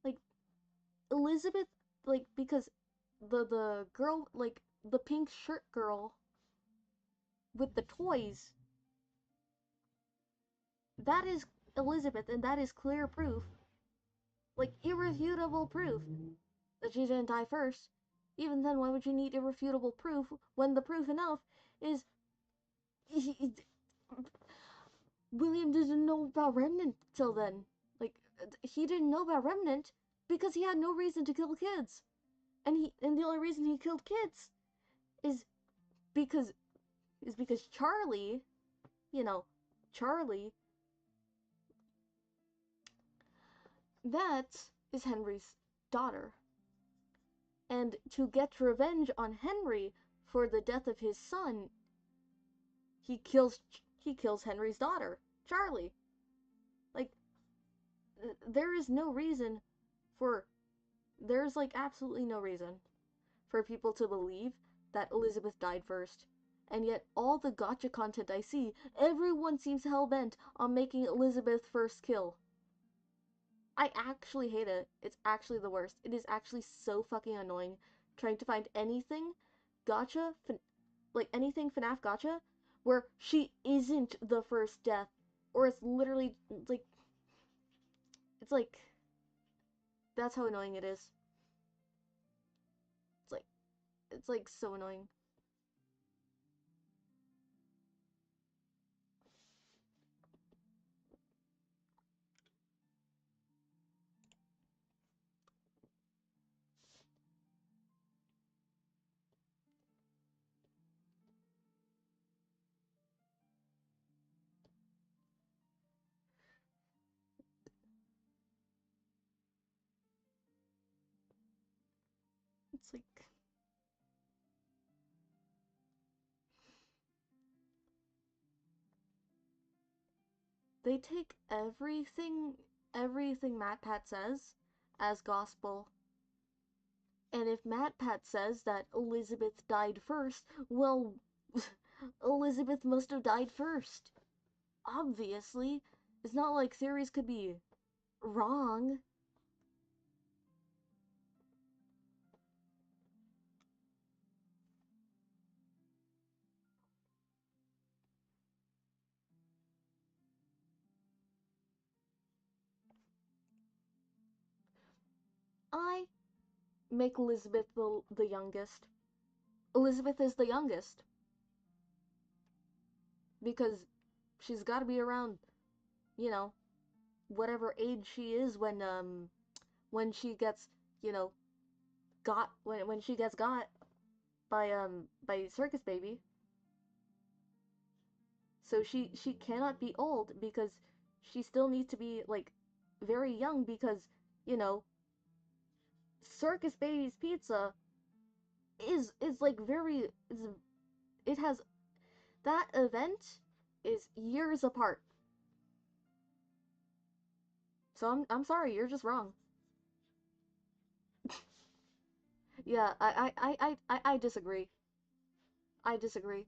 like Elizabeth because the girl the pink shirt girl with the toys, that is Elizabeth, and that is clear proof, irrefutable proof that she didn't die first. Even then, why would you need irrefutable proof when the proof enough is he, William didn't know about Remnant till then. Like he didn't know about Remnant because he had no reason to kill kids, and the only reason he killed kids is because Charlie, you know, Charlie, that is Henry's daughter. And to get revenge on Henry for the death of his son, he kills Henry's daughter, Charlie. Like there is no reason for there's absolutely no reason for people to believe that Elizabeth died first. And yet all the gotcha content I see, everyone seems hell-bent on making Elizabeth first kill. I actually hate it. It's actually the worst. It is actually so fucking annoying trying to find anything gotcha, anything FNAF gotcha, where she isn't the first death, or it's literally it's like that's how annoying it is. It's like so annoying. It's like they take everything MatPat says as gospel. And if MatPat says that Elizabeth died first, well, Elizabeth must have died first. Obviously. It's not like theories could be wrong. I make Elizabeth the youngest. Elizabeth is the youngest. Because she's got to be around, you know, whatever age she is when she gets, you know, got when she gets got by Circus Baby. So she cannot be old because she still needs to be very young because, you know, Circus Baby's pizza is like very it has that event is years apart. So I'm sorry, you're just wrong. Yeah, I disagree. I disagree.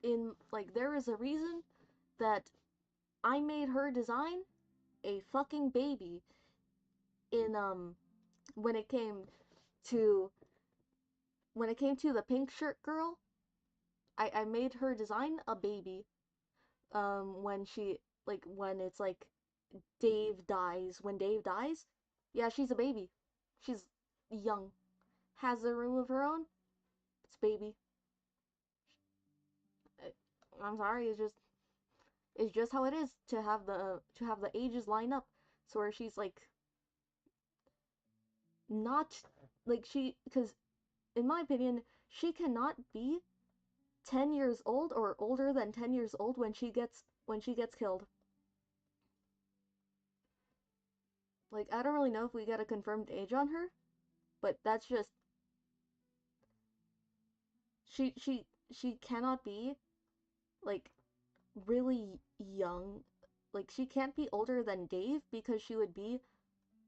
In like there is a reason that I made her design a fucking baby in when it came to the pink shirt girl. I made her design a baby when she like when it's like Dave dies. When Dave dies, yeah, she's a baby. She's young, has a room of her own. It's baby. I'm sorry, it's just how it is to have the ages line up. So where she's like not like she because in my opinion she cannot be 10 years old or older than 10 years old when she gets killed. Like I don't really know if we get a confirmed age on her, but that's just she cannot be like really young. Like she can't be older than Dave because she would be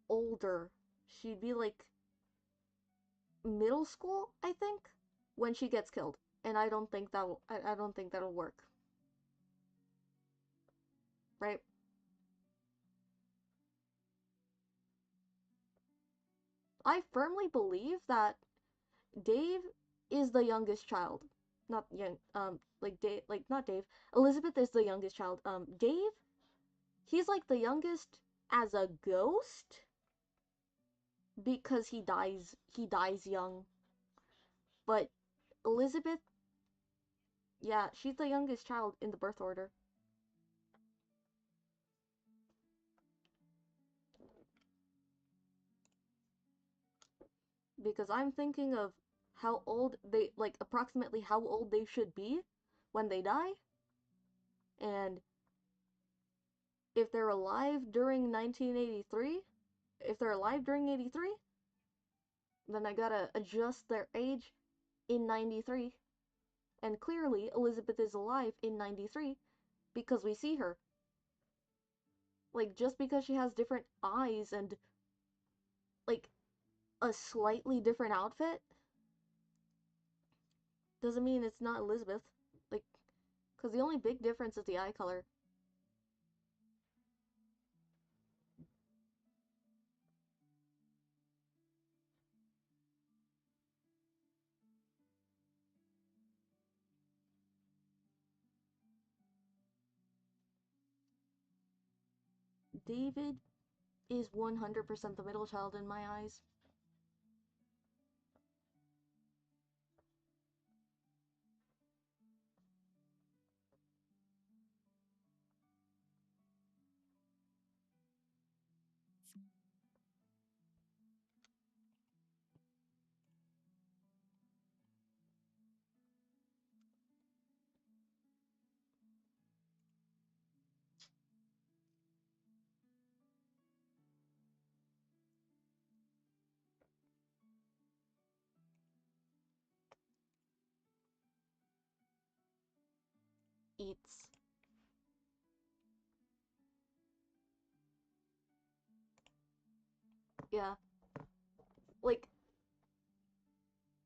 older. She'd be like middle school, I think, when she gets killed. And I don't think that'll work. Right? I firmly believe that Dave is the youngest child. Not young like Dave like not Dave. Elizabeth is the youngest child. Dave, he's like the youngest as a ghost because he dies young. But Elizabeth, yeah, she's the youngest child in the birth order. Because I'm thinking of how old they like approximately how old they should be when they die, and if they're alive during 1983, if they're alive during 83, then I gotta adjust their age in 93. And clearly Elizabeth is alive in 93 because we see her. Like just because she has different eyes and like a slightly different outfit doesn't mean it's not Elizabeth. Like, because the only big difference is the eye color. David is 100% the middle child in my eyes. Eats. Yeah. Like,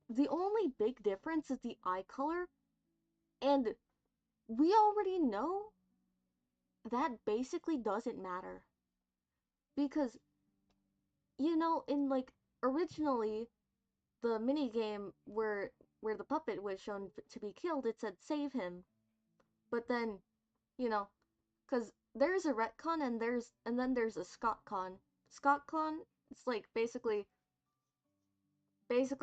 the only big difference is the eye color, and we already know that basically doesn't matter. Because, in like, originally, the minigame where the puppet was shown to be killed, it said save him. But then, you know, because there's a retcon and then there's a ScottCon. ScottCon, it's like basically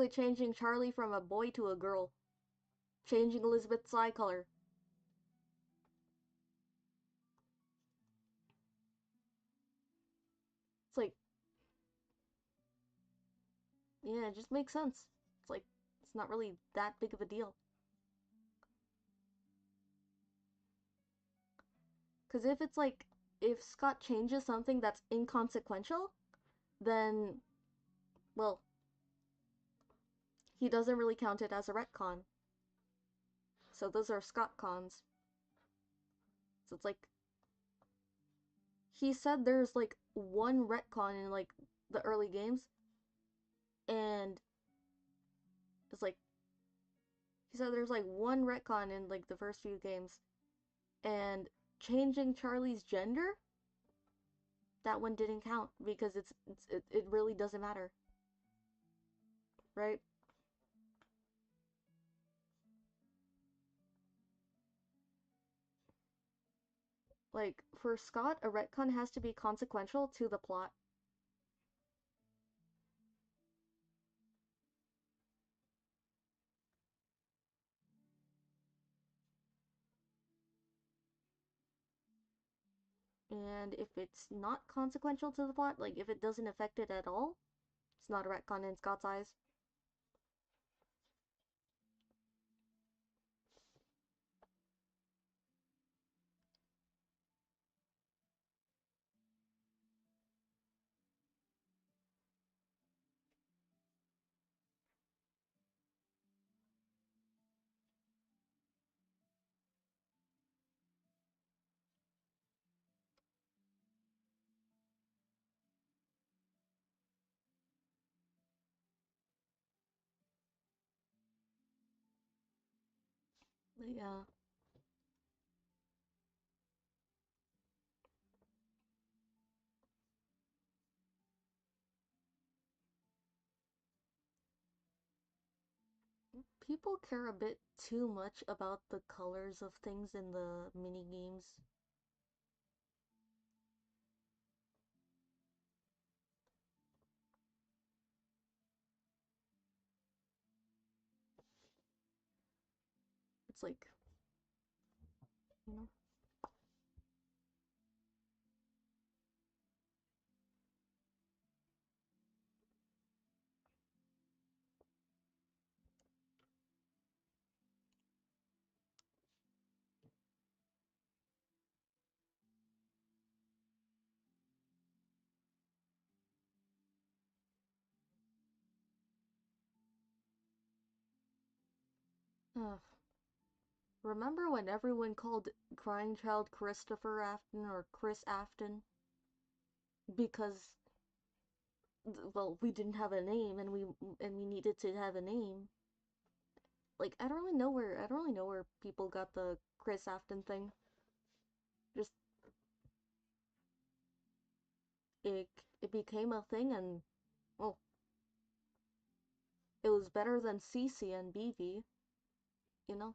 changing Charlie from a boy to a girl, changing Elizabeth's eye color. It's like, yeah, it just makes sense. It's like it's not really that big of a deal. Because if it's like, if Scott changes something that's inconsequential, then, well, he doesn't really count it as a retcon. So those are Scott cons. So it's like, he said there's like one retcon in like the early games, and it's like, he said there's like one retcon in like the first few games, and changing Charlie's gender, that one didn't count because it really doesn't matter, right? Like, for Scott, a retcon has to be consequential to the plot. And if it's not consequential to the plot, like if it doesn't affect it at all, it's not a retcon in Scott's eyes. Yeah. People care a bit too much about the colors of things in the mini games. It's like, you know. Ugh. Remember when everyone called Crying Child Christopher Afton or Chris Afton? Because, well, we didn't have a name, and we needed to have a name. Like, I don't really know where people got the Chris Afton thing. Just, it it became a thing, and, well, it was better than Cece and BV, you know?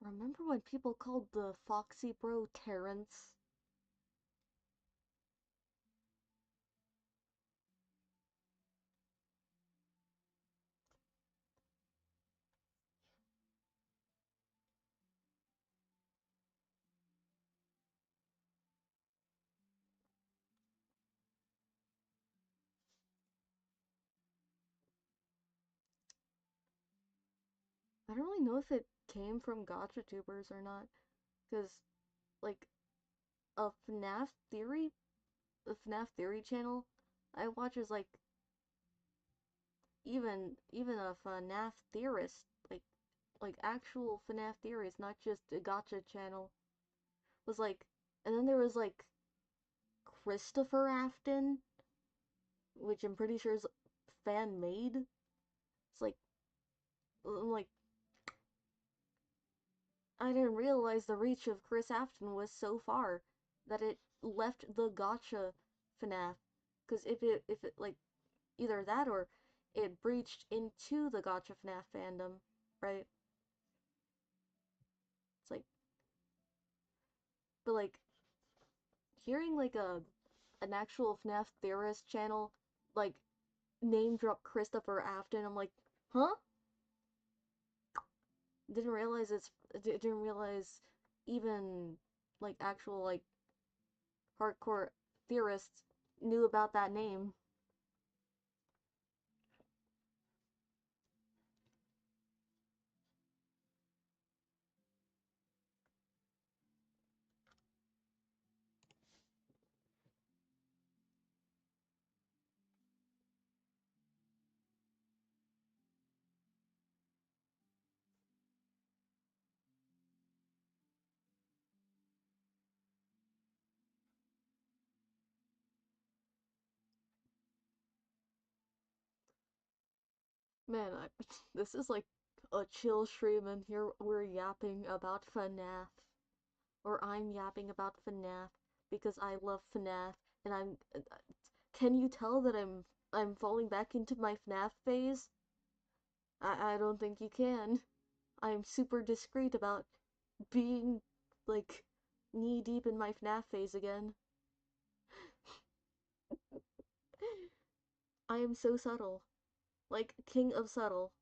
Remember when people called the Foxy Bro Terrence? I don't really know if it came from gotcha tubers or not, because, like, a FNAF Theory channel I watch is like, even a FNAF theorist, like actual FNAF theorists, not just a gotcha channel, was like, and then there was like Christopher Afton, which I'm pretty sure is fan made. It's like, I'm like, I didn't realize the reach of Chris Afton was so far that it left the gotcha FNAF. Because if it like either that or it breached into the gotcha FNAF fandom, right? It's like, but like hearing like an actual FNAF theorist channel like name drop Christopher Afton, I'm like, huh? Didn't realize even like actual like hardcore theorists knew about that name. Man, this is like a chill stream, and here we're yapping about FNAF. Or I'm yapping about FNAF because I love FNAF, and I'm. Can you tell that I'm falling back into my FNAF phase? I don't think you can. I'm super discreet about being, like, knee deep in my FNAF phase again. I am so subtle. Like, king of subtle.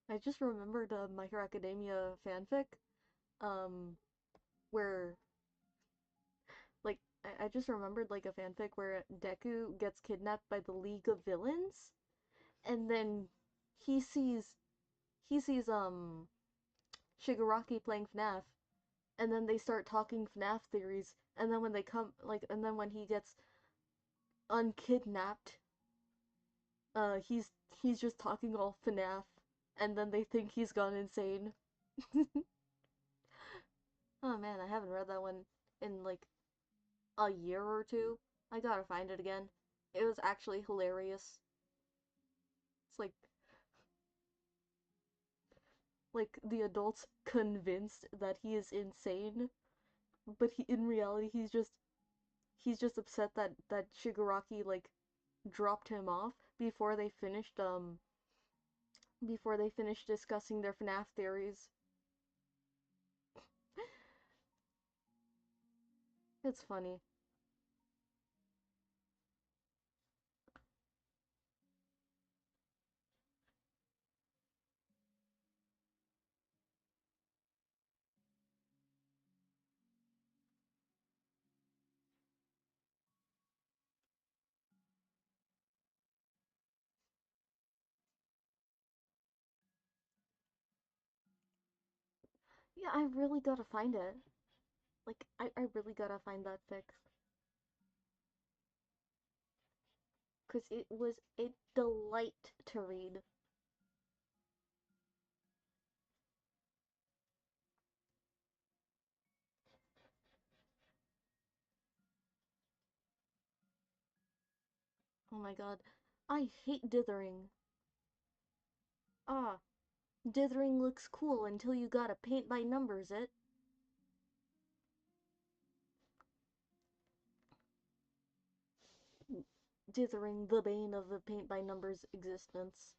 I just remembered a My Hero Academia fanfic, um, where like I just remembered like a fanfic where Deku gets kidnapped by the League of Villains, and then he sees he sees Shigaraki playing FNAF, and then they start talking FNAF theories, and then when they come like and then when he gets unkidnapped, he's just talking all FNAF, and then they think he's gone insane. Oh man, I haven't read that one in like a year or two. I gotta find it again. It was actually hilarious. It's like the adults convinced that he is insane, but in reality he's just upset that Shigaraki like dropped him off before they finished discussing their FNAF theories. It's funny. Yeah, I really gotta find it. Like, I really gotta find that fic. because it was a delight to read. Oh my god. I hate dithering. Ah, dithering looks cool until you gotta paint by numbers it. Dithering, the bane of the paint by numbers existence.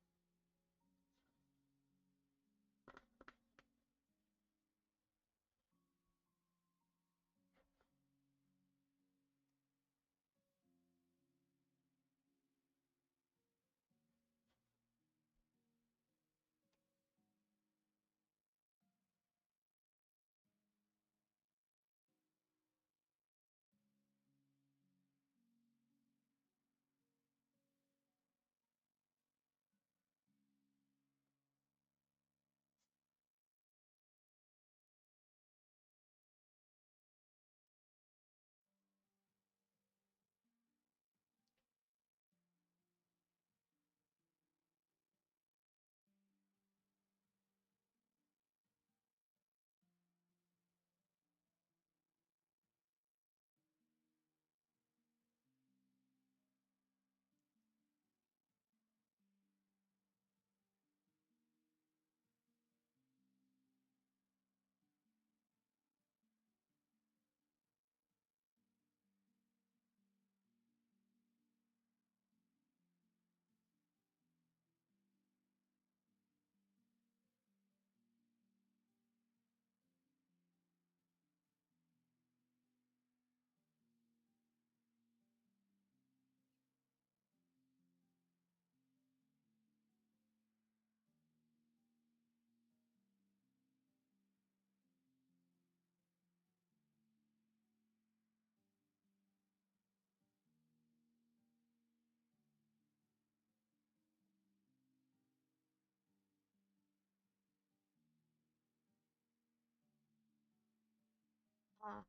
Ah,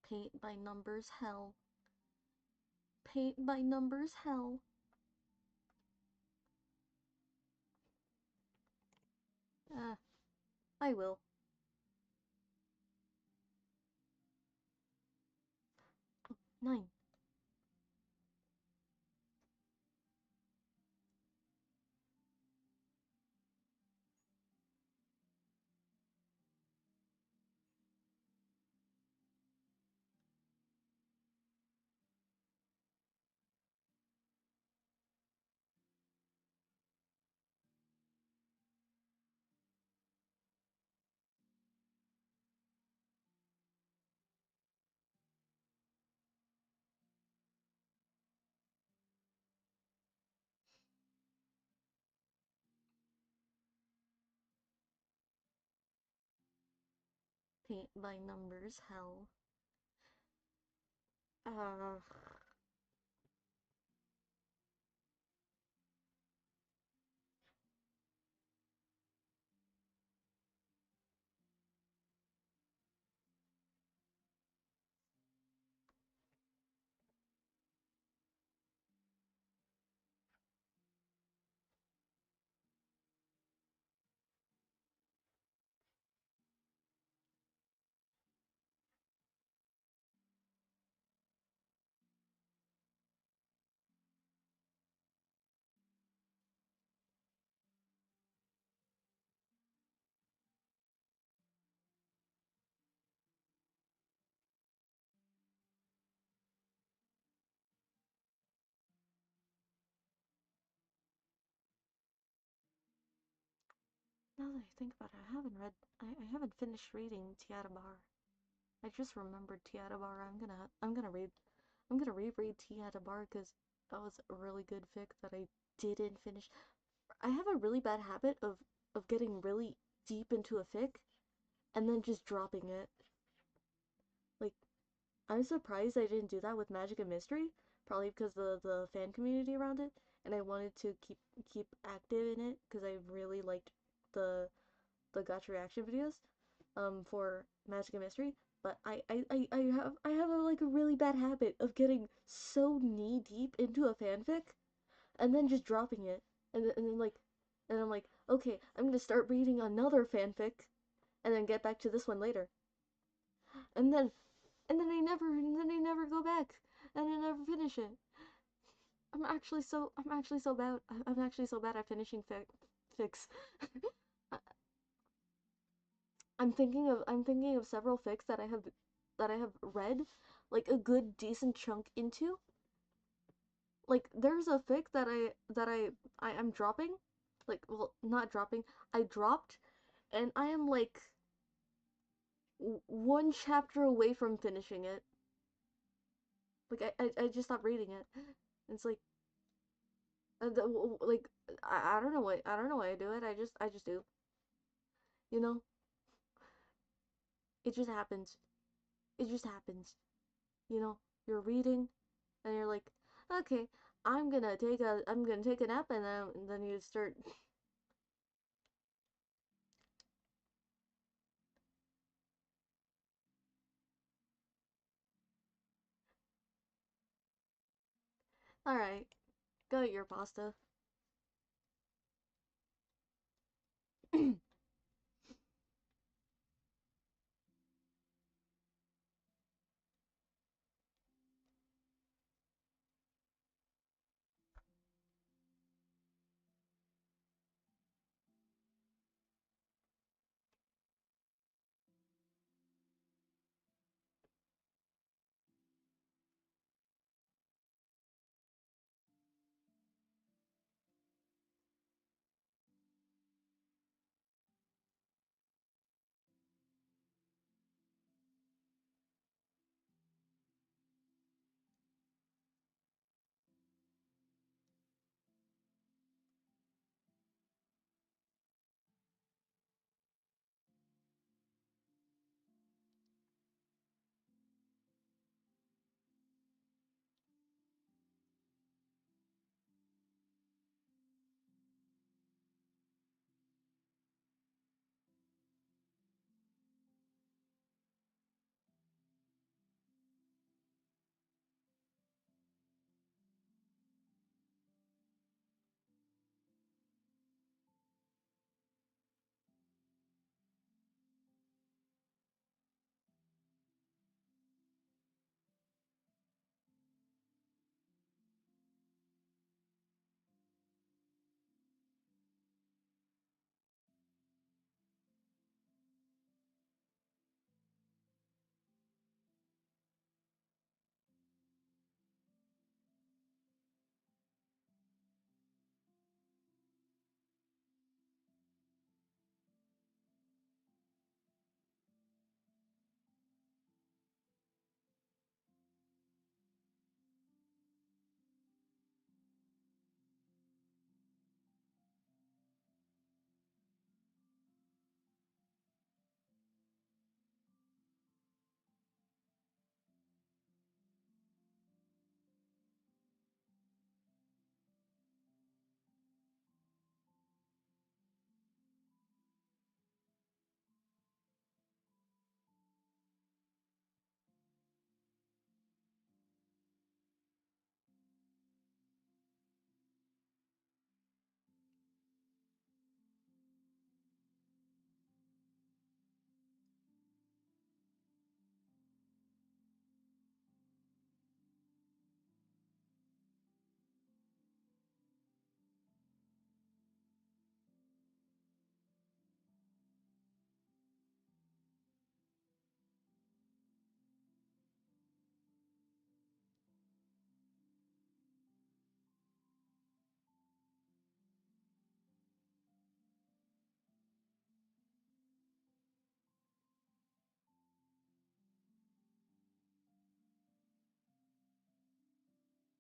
paint by numbers hell. Paint by numbers hell. Ah, I will. Oh, 9. Paint by numbers hell. Uh, now that I think about it, I haven't finished reading Tiadabar. I just remembered Tiadabar. I'm gonna reread Tiadabar because that was a really good fic that I didn't finish. I have a really bad habit of getting really deep into a fic and then just dropping it. Like, I'm surprised I didn't do that with Magic and Mystery, probably because the fan community around it, and I wanted to keep active in it because I really liked the gacha reaction videos for Magic and Mystery. but I have a, like a really bad habit of getting so knee deep into a fanfic and then just dropping it, and then like, and I'm like, okay, I'm gonna start reading another fanfic, and then get back to this one later, and then and then I never go back, and I never finish it. I'm actually so bad. I'm actually so bad at finishing fics. I'm thinking of several fics that I have read like a good decent chunk into. Like there's a fic that I am dropping, like, well, not dropping. I dropped, and I am like one chapter away from finishing it. Like I just stopped reading it. It's like like I don't know why I do it. I just do. You know, it just happens. It just happens. You know, you're reading, and you're like, okay, I'm gonna take a nap, and then you start. All right, go eat your pasta.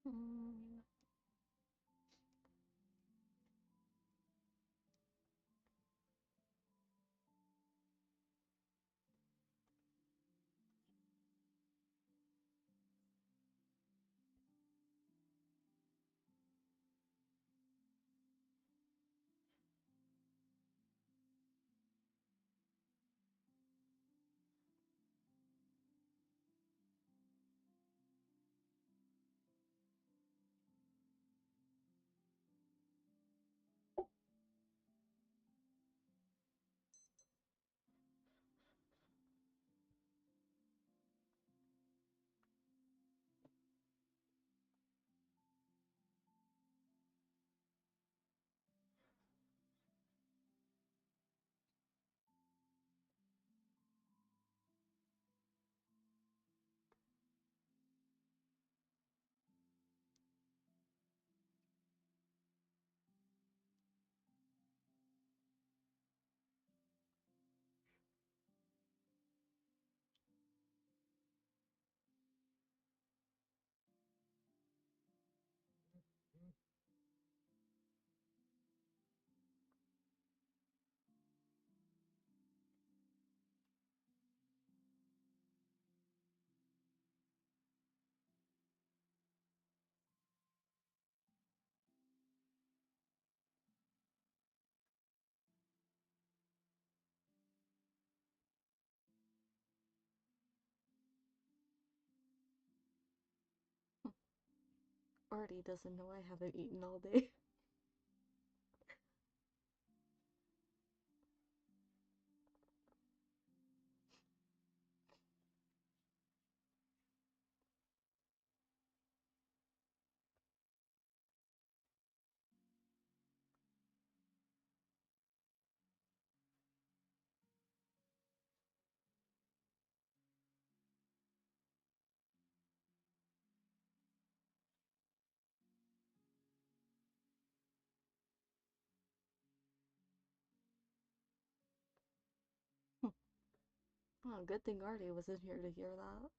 Mm. Arty doesn't know I haven't eaten all day. Oh, good thing Arty wasn't here to hear that.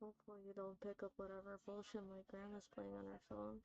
Hopefully you don't pick up whatever bullshit my grandma's playing on her phone.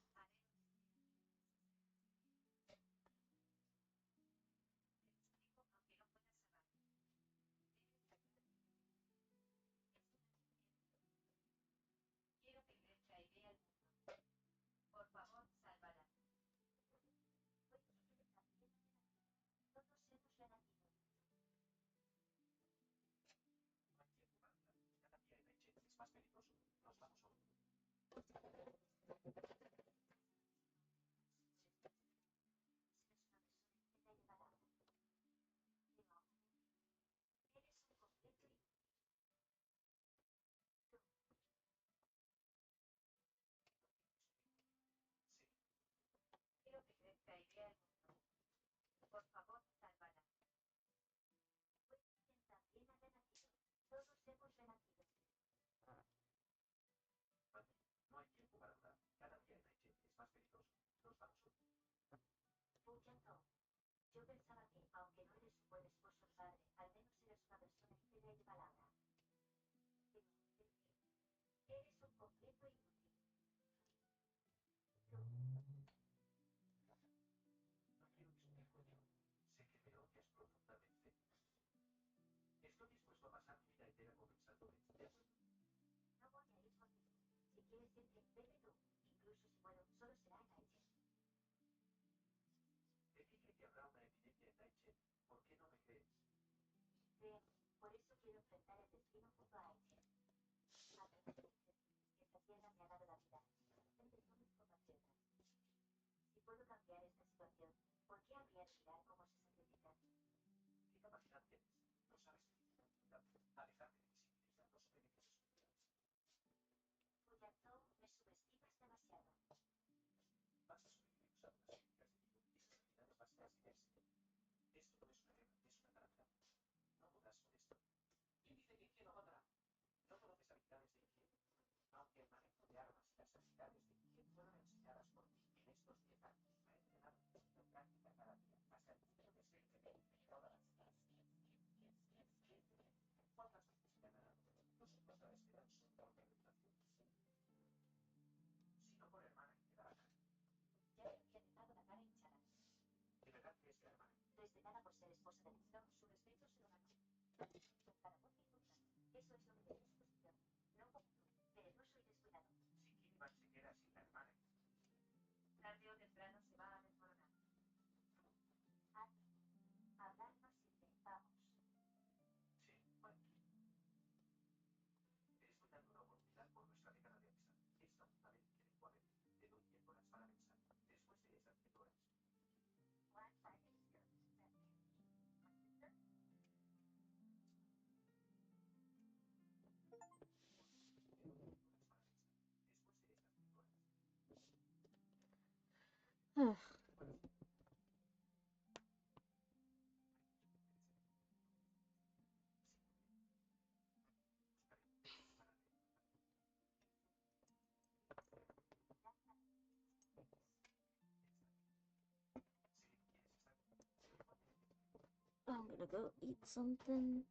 I'm gonna go eat something.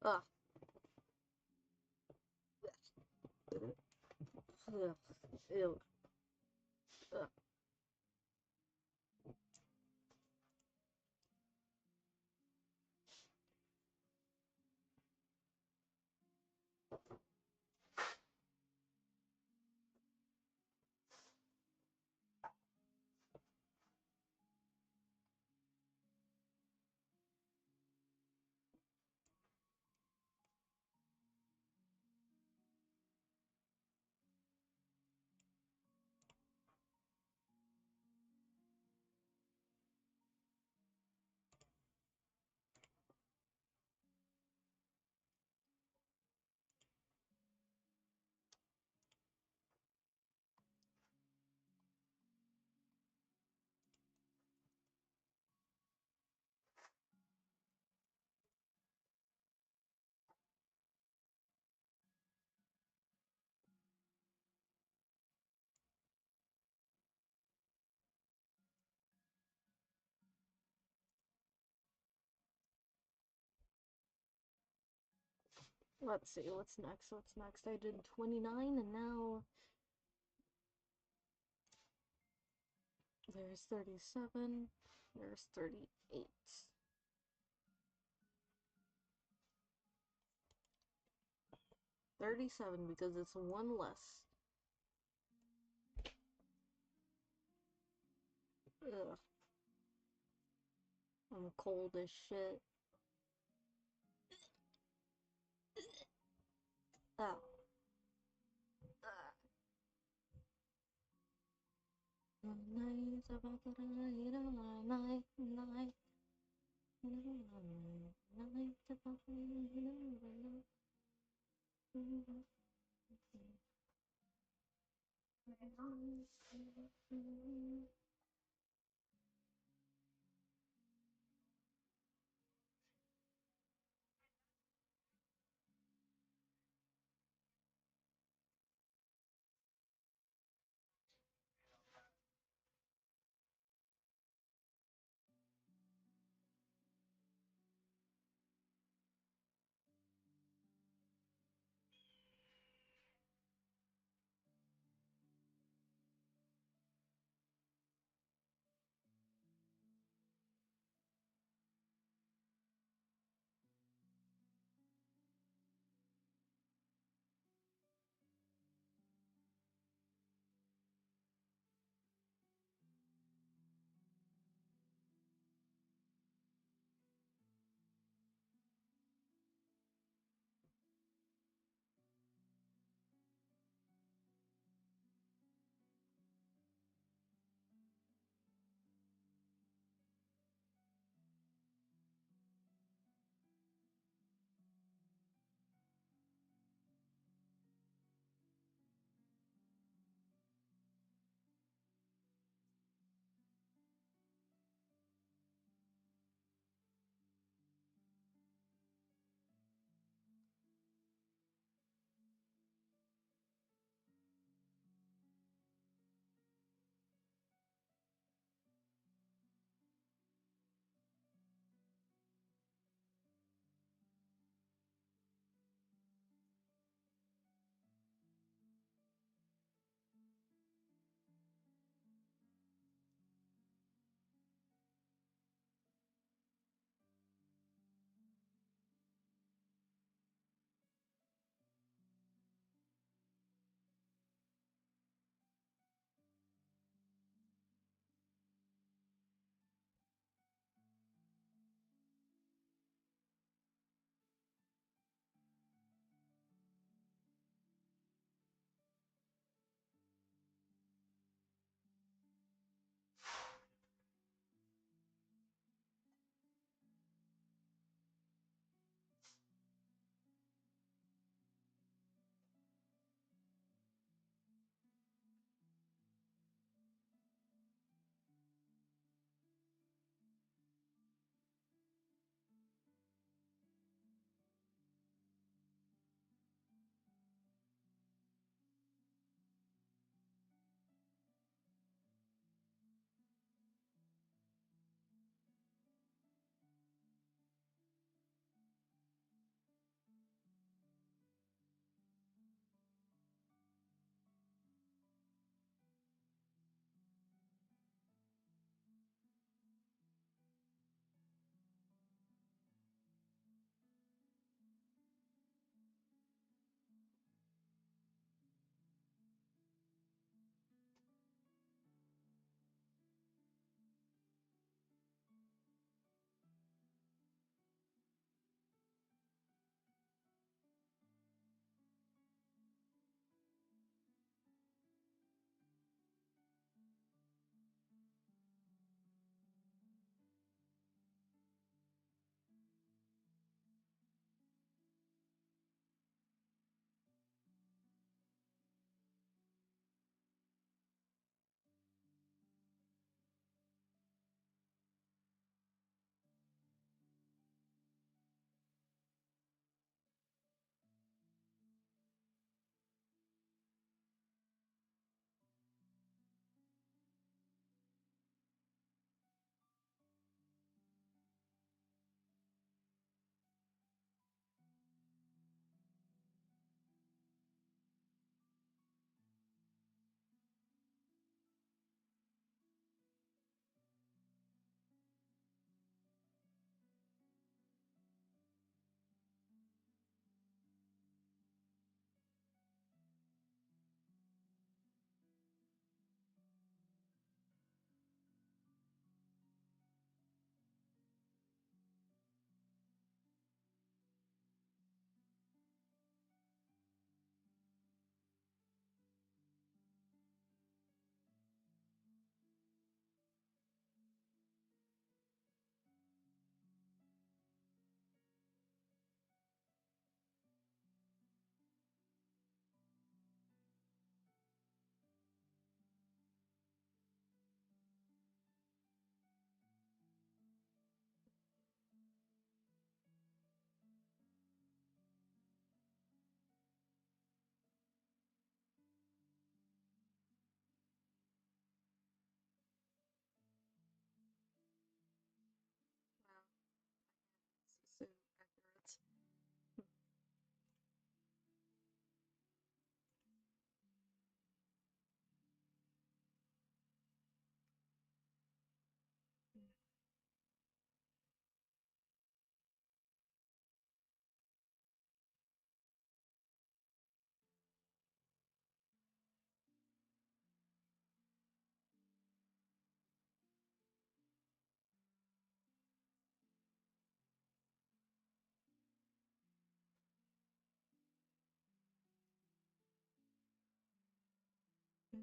Ugh. Ugh. Ew. Ugh. Let's see, what's next? What's next? I did 29 and now there's 37, there's 38. 37 because it's one less. Ugh. I'm cold as shit. Ah.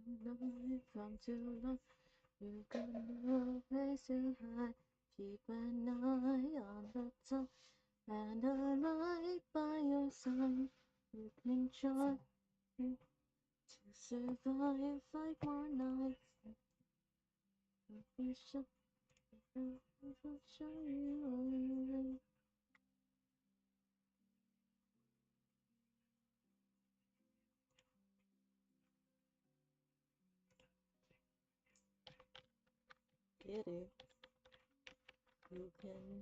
Tonight from too long, you got no place to hide. Keep an eye on the top and a light by your side. You can try to survive 5 more nights. Don't be shy, I'll show you only. Get it? You can.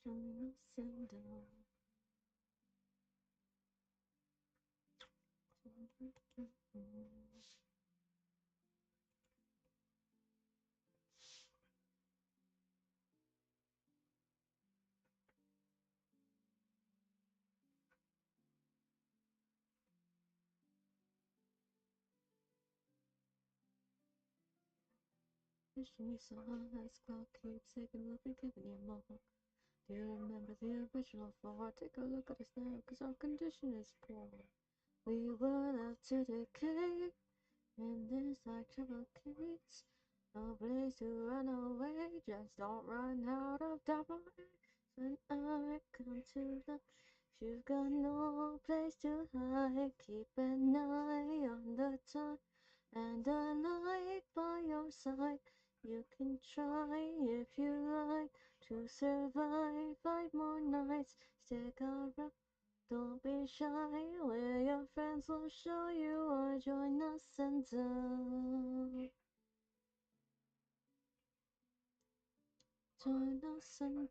Join us and down. Wishing you saw as clock keeps ticking, we'll be giving you more. Do you remember the original 4? Take a look at us now, cause our condition is poor. We were left to decay in this actual case. No place to run away, just don't run out of double X. When I come to the, you've got no place to hide. Keep an eye on the time and a light by your side. You can try if you like to survive 5 more nights. Stick around, don't be shy. Where your friends will show you or join us and join us and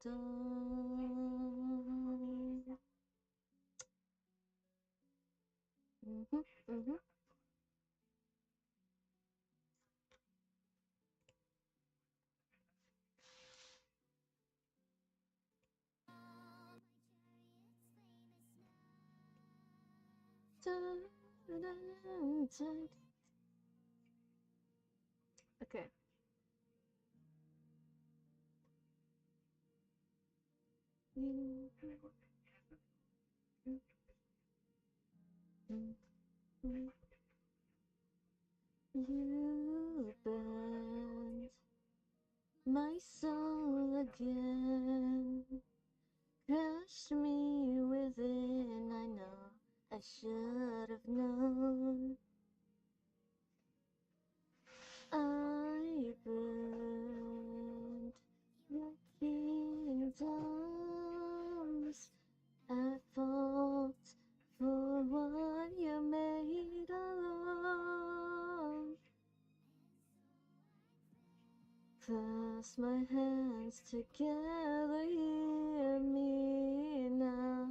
Okay. You bent my soul again, crushed me within. I know I should have known. I burned your kingdoms at fault for what you made alone. Clasp my hands together, hear me now.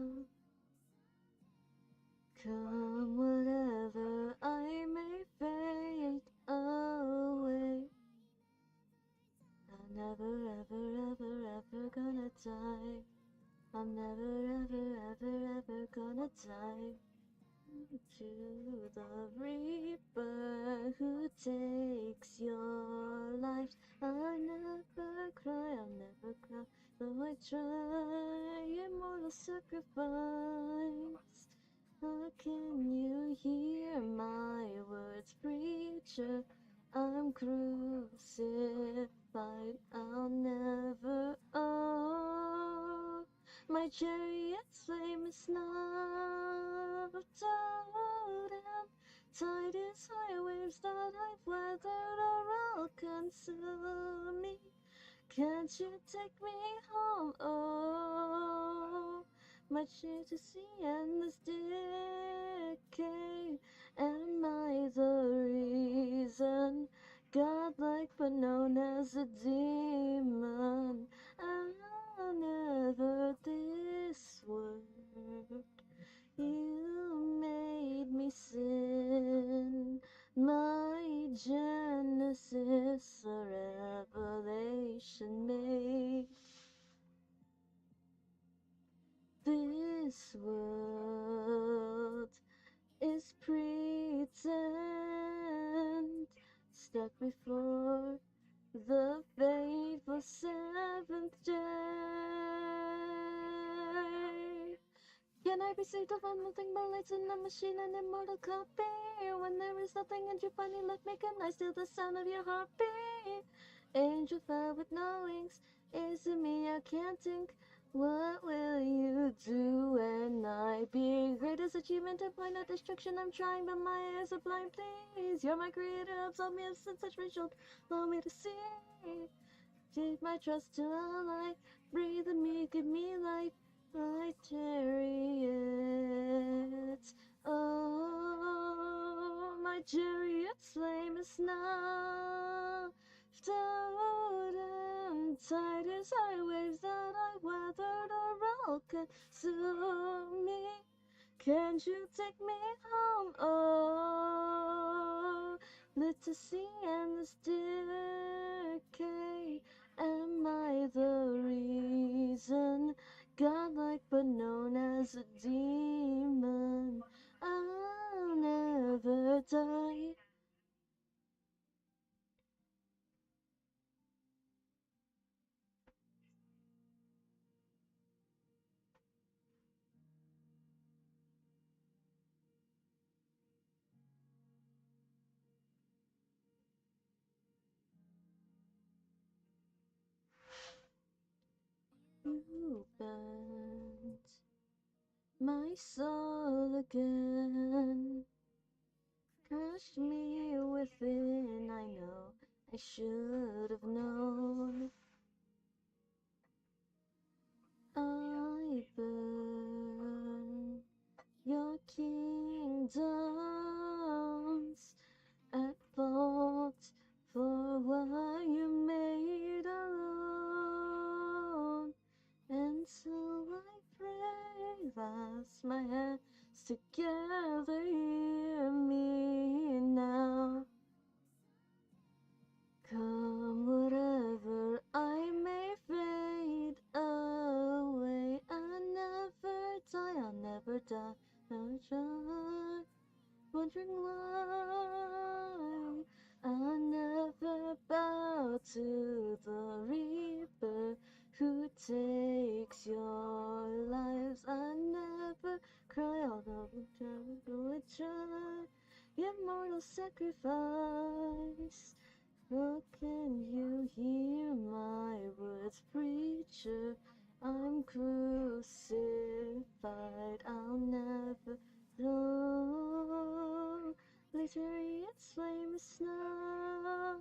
Come whatever I may fade away. I'm never ever ever ever gonna die. I'm never ever ever ever gonna die. To the reaper who takes your life, I'll never cry, I'll never cry. Though I try, immortal sacrifice. How can you hear my words, preacher? I'm crucified, I'll never owe my chariot's flame is not out, and tide is high waves that I've weathered are all consume me. Can't you take me home? Oh, much need to see in this decay. Am I the reason? Godlike but known as a demon. I'll never this word. You made me sin. My genesis a revelation made. This world is pretend, stuck before the fateful seventh day. Can I be saved if I'm nothing but lights in a machine, an immortal copy? When there is nothing and you finally let me, can I steal the sound of your heartbeat? Angel fell with no wings, is it me? I can't think. What will you do when I be greatest achievement and point of destruction? I'm trying, but my eyes are blind. Please, you're my creator. Absolve me of sin, such ritual. Allow me to see. Take my trust to a light. Breathe in me, give me life. Like chariots. Oh, my chariots flame is now. Out and tight as high waves that I weathered are all consume me. Can't you take me home? Oh, lit to see endless decay. Am I the reason? Godlike but known as a demon. I'll never die. You bent my soul again, crushed me within. I know I should have known. I burn your kingdoms at fault for what you made alone. And so I pray, clasp my hands together, hear me now. Come whatever, I may fade away. I never die, I'll never die. I'll try, wondering why I never bow to the reaper who takes your lives. I never cry, although we try, immortal sacrifice. How can you hear my words, preacher? I'm crucified, I'll never know. Later it's flame is snow.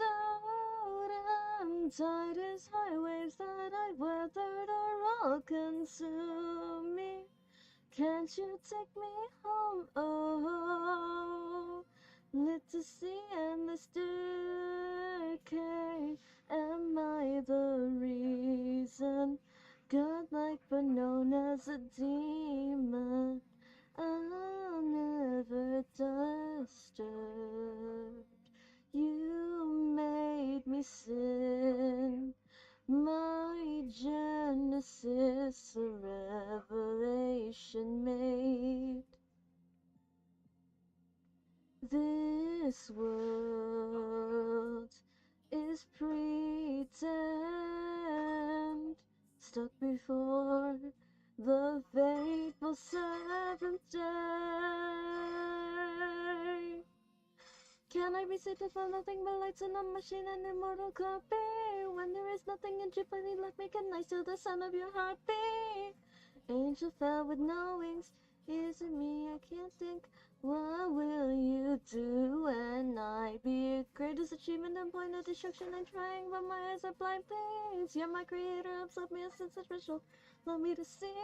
Out and tight as high waves that I've weathered are all consume me. Can't you take me home? Oh, lit to see endless decay. Am I the reason? Godlike but known as a demon. I'll never disturb. You made me sin. My genesis a revelation made. This world is pretend, stuck before the fateful seventh day. Can I be saved from nothing but lights in a machine, an immortal copy? When there is nothing in you, finally let me, can I steal the sound of your heartbeat? Angel fell with no wings, is it me? I can't think. What will you do when I be greatest achievement and point of destruction? I'm trying, but my eyes are blind. Please, you're my creator, absolve me of sin, such ritual. Allow me to see.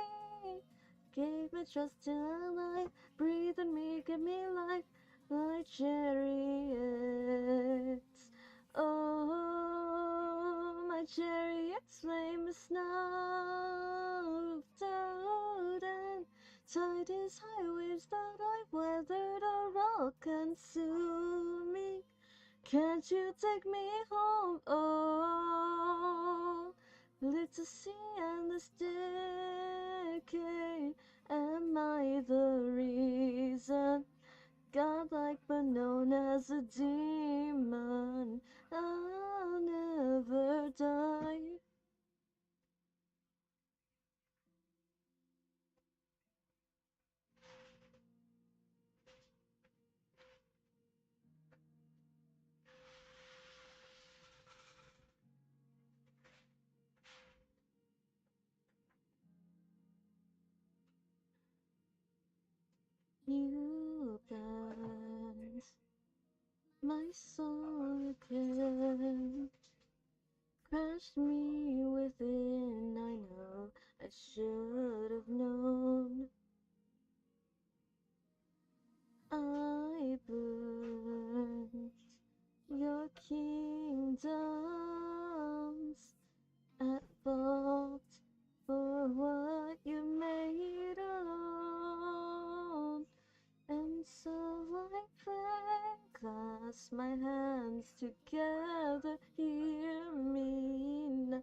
Gave my trust to a light. Breathe in me, give me life. Like chariots. Oh, my chariots flame is snow. Out and tight as high waves that I've weathered are all consuming. Can't you take me home? Oh, little sea and this decade. Am I the reason? Godlike but known as a demon. I'll never die. You bend my soul again. Crushed me within, I know I should have known. I burned your kingdoms at fault for what you made alone. And so I pray, clasp my hands together, hear me now.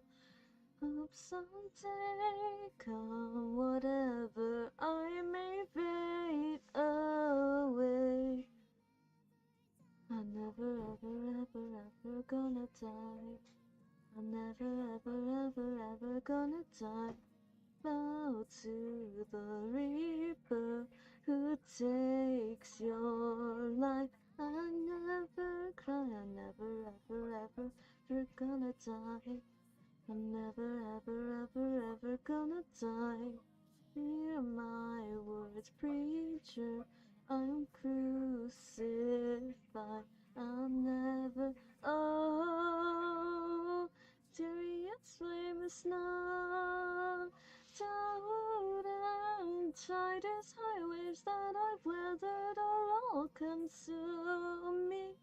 Hope someday come whatever I may fade away. I'm never ever ever ever gonna die. I'm never ever ever ever gonna die. Bow to the reaper who takes your life. I never cry, I'm never ever ever ever gonna die. I'm never ever ever ever gonna die. Hear my words, preacher. I'm crucified. I'm never, oh, Tyrian's famous now. Towed and tightest highways that I've weathered are all consuming.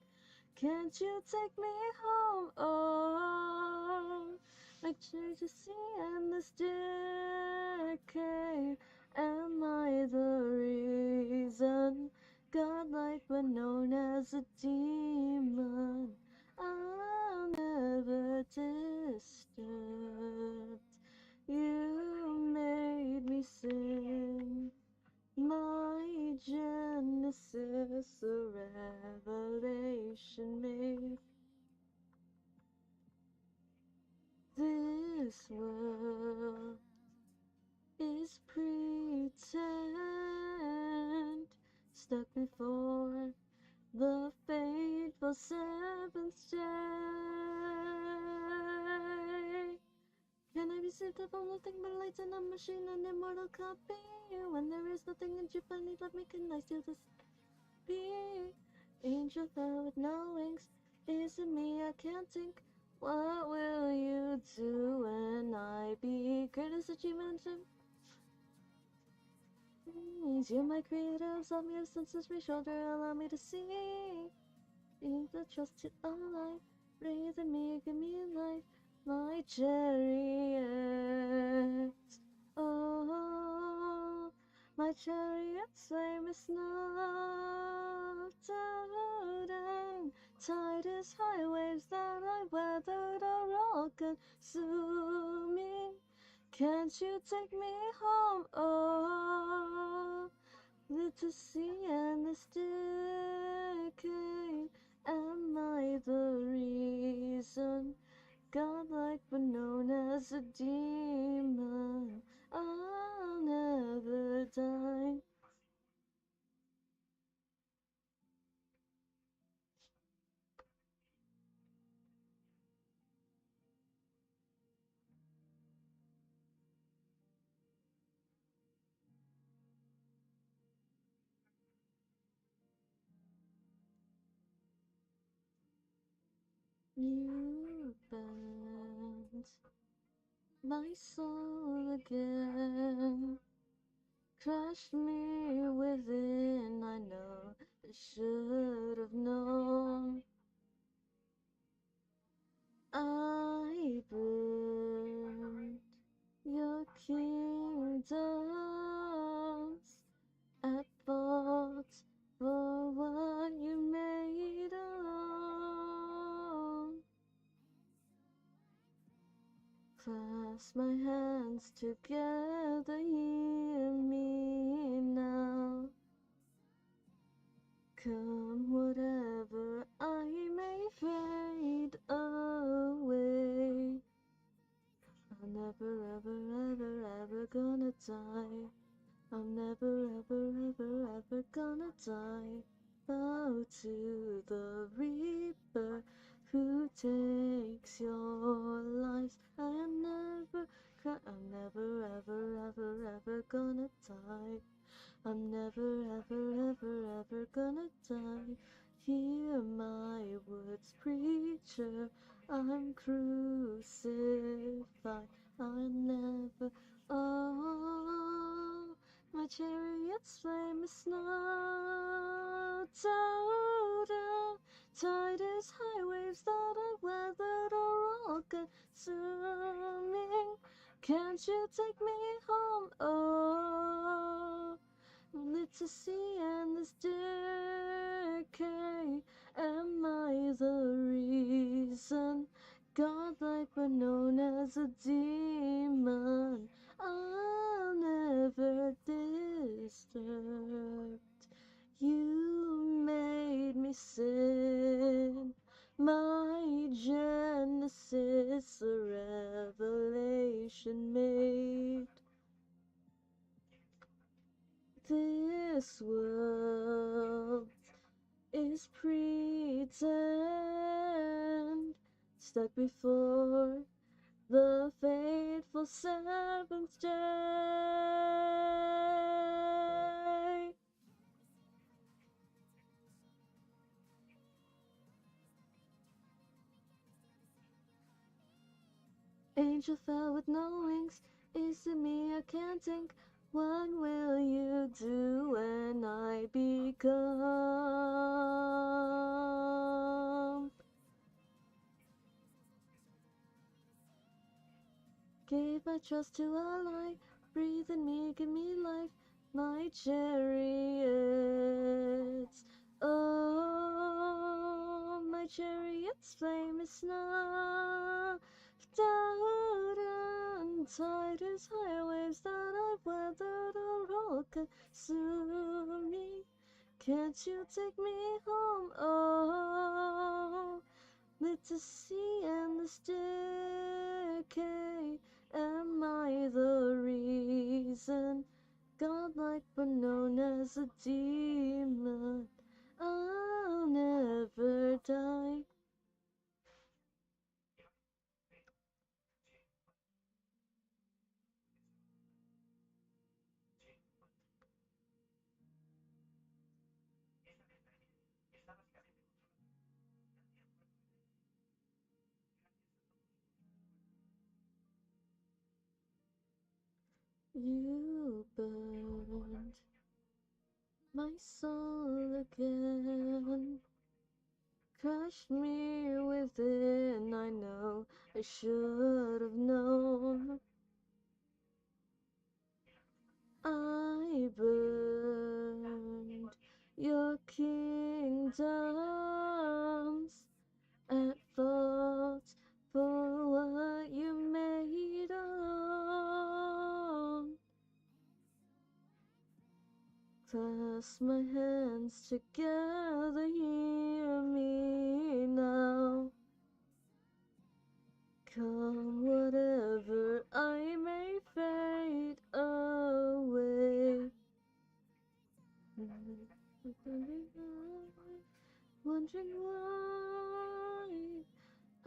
Can't you take me home? Oh, like change the sea and this decade. Am I the reason? Godlike but known as a demon. I'll never disturb. You made me sin. My genesis, a revelation made. This world is pretend, stuck before the fateful seventh day. Can I be saved up on nothing but lights and a machine, an immortal copy? When there is nothing and you finally love me, can I still just be? Angel fell with no wings, is it me? I can't think. What will you do when I be greatest achievement? You're my creator, some your senses, my shoulder, allow me to see. In the trusted alive, breathe in me, give me life, my chariot. Oh, my chariot's famous not down. Tightest highways that I weathered are all consuming. Can't you take me home? Oh, little sea and this decade. Am I the reason? Godlike but known as a demon. I'll never die. You bend my soul again. Crushed me within, I know I should have known. I burned your kingdoms at fault for what you made alone. Clasp my hands together, hear me now. Come whatever, I may fade away. I'm never ever ever ever gonna die. I'm never ever ever ever gonna die. Bow to the reaper who takes your lives. I'm never ever ever ever gonna die. I'm never ever ever ever gonna die. Hear my words, preacher. I'm crucified. I'm never. Oh, my chariot's flame is not out. Tide is high waves that are weathered are all consuming. Can't you take me home? Oh, lit to see and this decay. Am I the reason? Godlike but known as a demon. I'll never disturb. You made me sin. My genesis a revelation made. This world is pretend, stuck before the fateful seventh day. Angel fell with no wings. Is it me? I can't think. What will you do when I become? Gave my trust to a lie. Breathe in me, give me life. My chariots. Oh, my chariots flame is snuffed out, and tide is high waves that I've weathered are all consuming. Can't you take me home? Oh, lit to see and this decay. Am I the reason? Godlike but known as a demon. I'll never die. You burned my soul again, crushed me within. I know I should have known. I burned your kingdoms at fault for what you made alone. Clasp my hands together, hear me now. Come whatever, I may fade away. Wondering why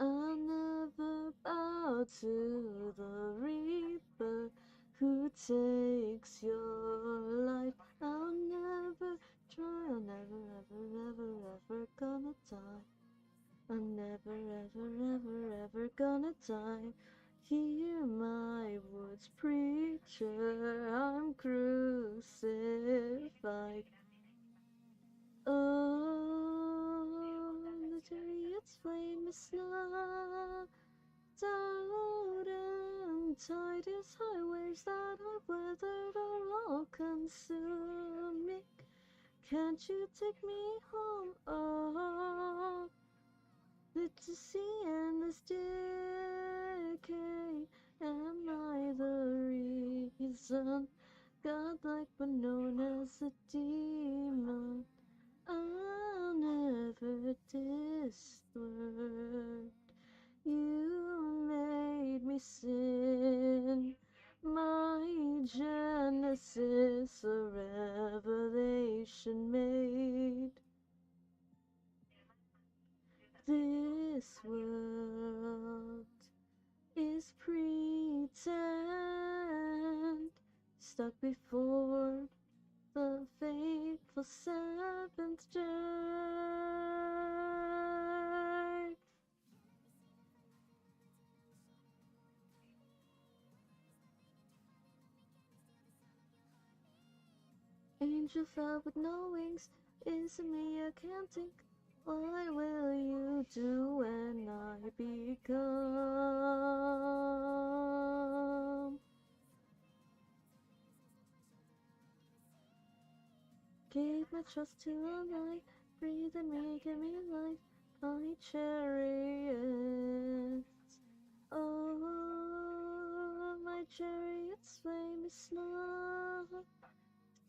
I'll never bow to the reaper who takes your life. I'll never try, I'll never ever ever ever gonna die. I'm never ever ever ever gonna die. Hear my words, preacher, I'm crucified. Oh, the chariot's flame is snuffed out, and tide is high waves that I've weathered are all consuming. Can't you take me home? Oh, lit to see and this decay. Am reason, godlike but known as a demon. I'll never diss the word. You made me sin. My genesis a revelation made. This world is pretend, stuck before the fateful seventh day. Angel fell with no wings, isn't me, I can't think. What will you do when I become? Gave my trust to a lie, breathe in me, give me life, my chariots. Oh, my chariots flame is not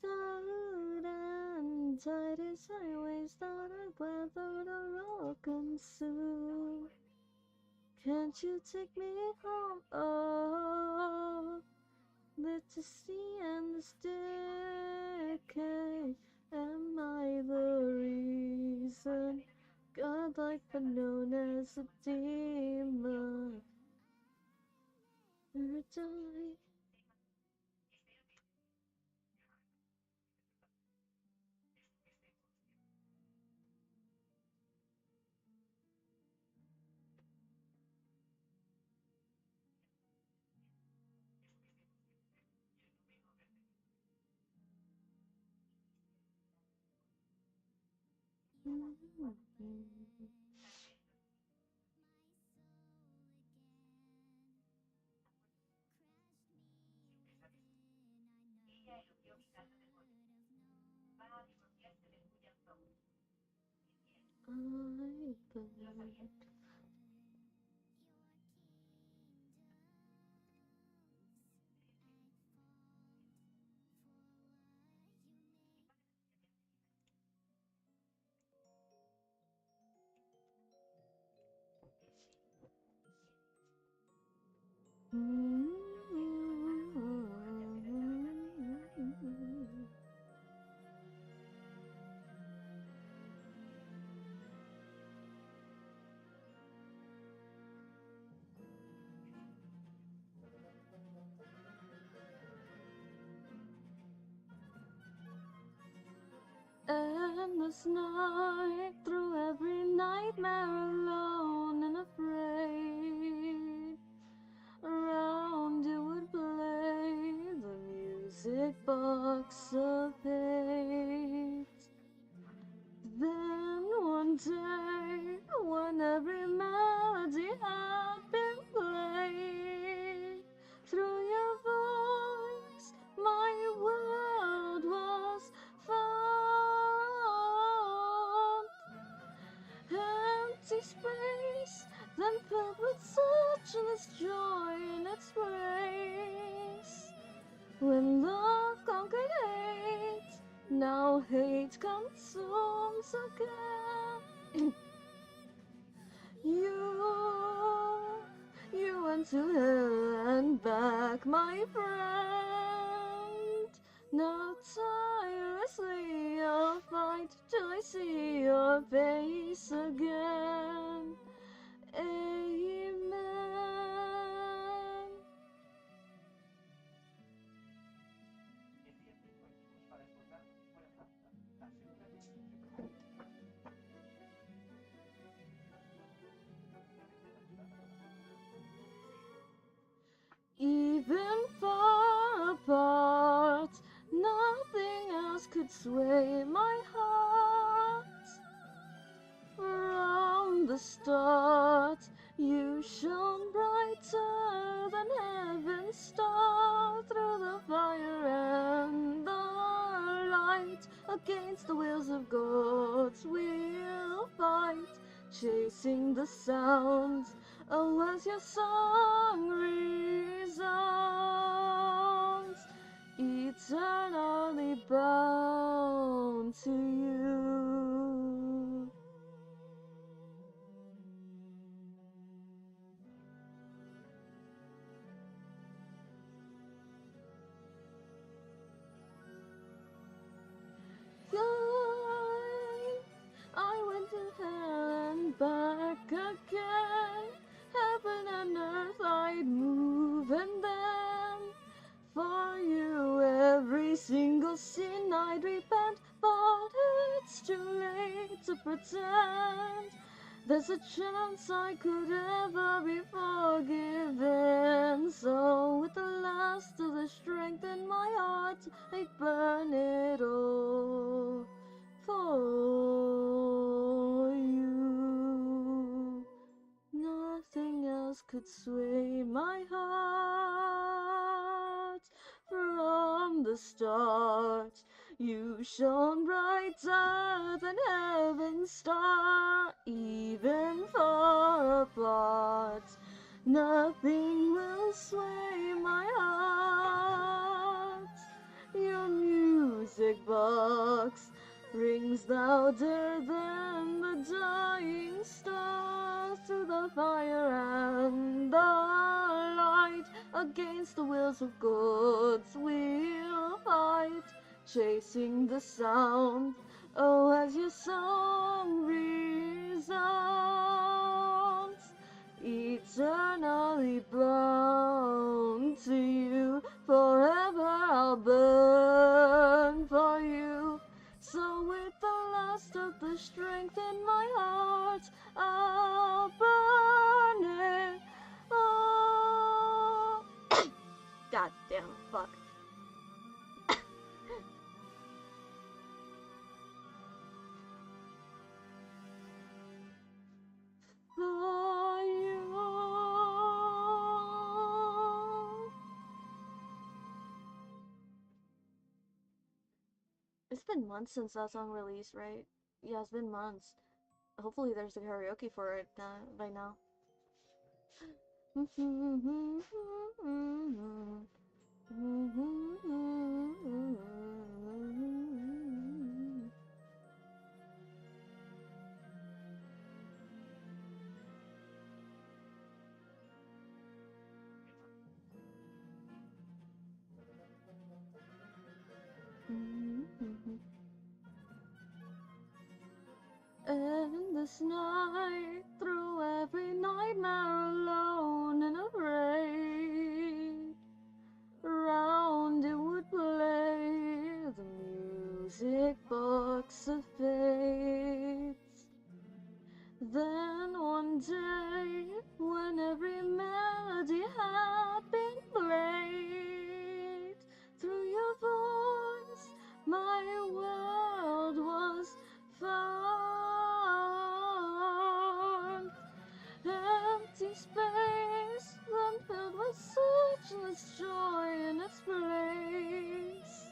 out and tight as highways that I weathered or all consumed. Can't you take me home? Oh, lit to see endless decay. Am I the reason? Godlike but known as a demon. Or die. Endless night, through every nightmare, alone and afraid. Around you would play the music box of hate. Then one day, when every melody had been played, through your voice, my world was found. Empty space, then filled with suchless joy in its place. When love conquered hate, now hate consumes again. You went to hell and back, my friend. Now tirelessly I'll fight till I see your face again. Amen. Even far apart, nothing else could sway my heart. From the start, you shone brighter than heaven's star. Through the fire and the light, against the wheels of God's we'll fight, chasing the sounds. Oh, as your song resounds, eternally bound to you. I went to hell and back again. Heaven and earth I'd move, and then for you every single sin I'd repent. But it's too late to pretend there's a chance I could ever be forgiven. So with the last of the strength in my heart, I burn it all for you. Nothing else could sway my heart. From the start, you shone brighter than heaven's star. Even far apart, nothing will sway my heart. Your music box rings louder than the dying stars. Through the fire and the light, against the wills of gods we'll fight, chasing the sound. Oh, as your song resounds, eternally bound to you. Forever I'll burn for you. So with the last of the strength in my heart, I'll burn it all. God damn, fuck. For you. It's been months since that song released, right? Yeah, it's been months. Hopefully there's a karaoke for it by now. And this night, through every nightmare alone and afraid, round it would play the music box of fates. Then one day, when every melody had been played, through your voice my world was found. Empty space, then filled with suchless joy in its place.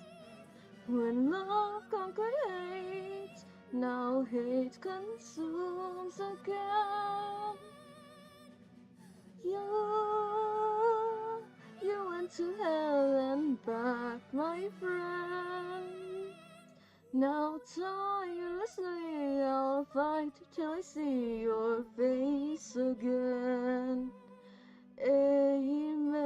When love conquered hate, now hate consumes again. You went to hell and back, my friend. Now tirelessly I'll fight till I see your face again. Amen.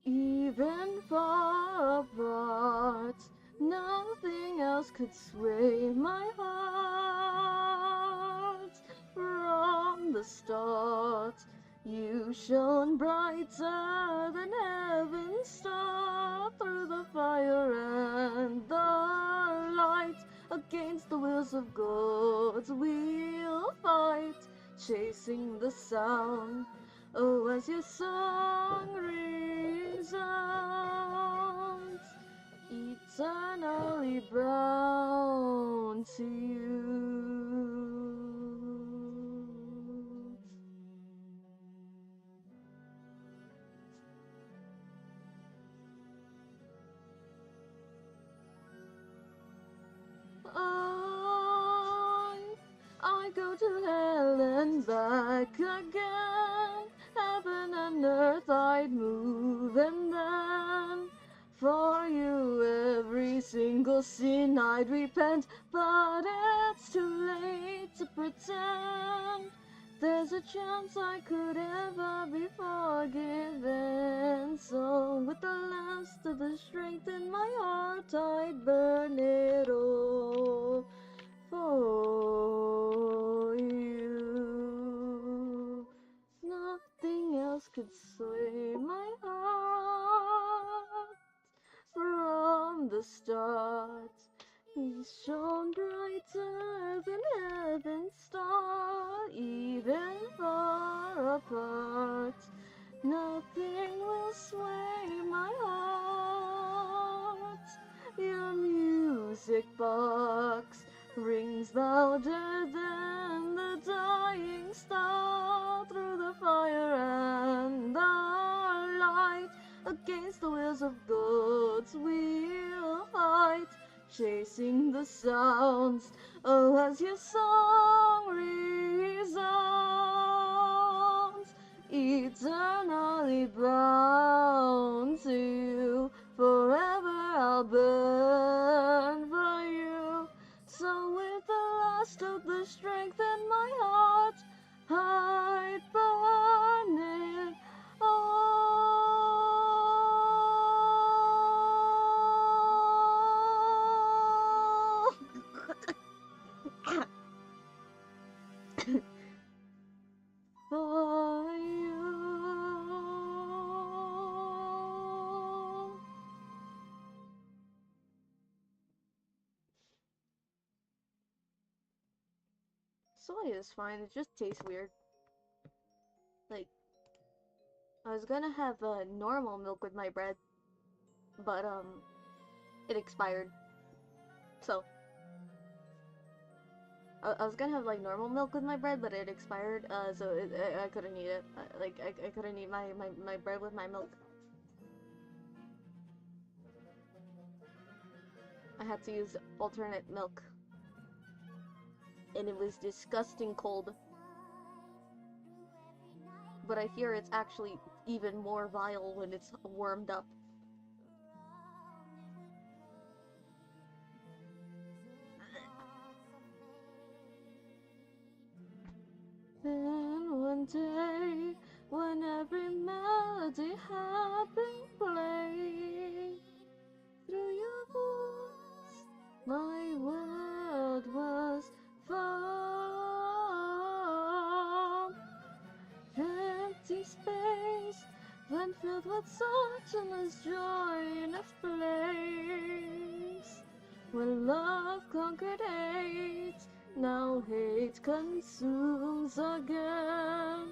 Even far apart, nothing else could sway my heart. From the start, you shone brighter than heaven's star. Through the fire and the light, against the wills of gods we'll fight, chasing the sound. Oh, as your song resounds, eternally bound to you. back again. Heaven and earth I'd move, and then for you every single sin I'd repent. But it's too late to pretend there's a chance I could ever be forgiven. So with the last of the strength in my heart, I'd burn it all for you. Nothing else could sway my heart from the start. He's shone brighter than heaven's star, even far apart. Nothing will sway my heart. Your music box rings louder than the dying star. Through the fire and the light, against the wheels of God's wheel fight, chasing the sounds. Oh, as your song resounds, eternally bound to you. Forever I'll burn for you. So with the last of the strength in my heart, I'd burn it all for you. Soy is fine, it just tastes weird. Like, I was gonna have normal milk with my bread, but it expired. So I was gonna have like normal milk with my bread, but it expired. So I couldn't eat it. I couldn't eat my bread with my milk. I had to use alternate milk, and it was disgusting cold. But I hear it's actually even more vile when it's warmed up. Then one day, when every melody had been played, through your voice, my world was formed. Empty space, then filled with such endless joy in a place where love conquered hate. Now hate consumes again.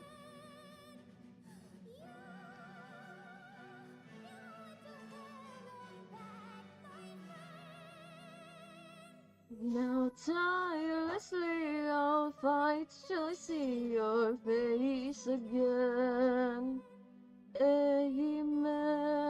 Now tirelessly I'll fight till I see your face again. Amen.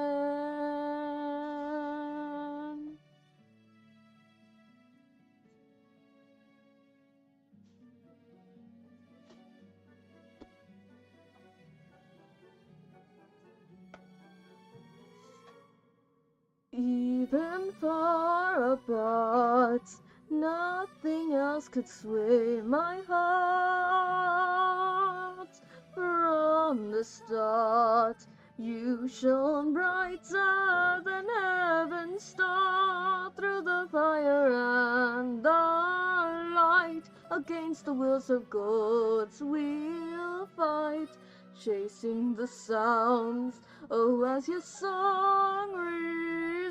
Even far apart, nothing else could sway my heart. From the start, you shone brighter than heaven's star. Through the fire and the light, against the wheels of God's wheel fight, chasing the sounds. Oh, as your song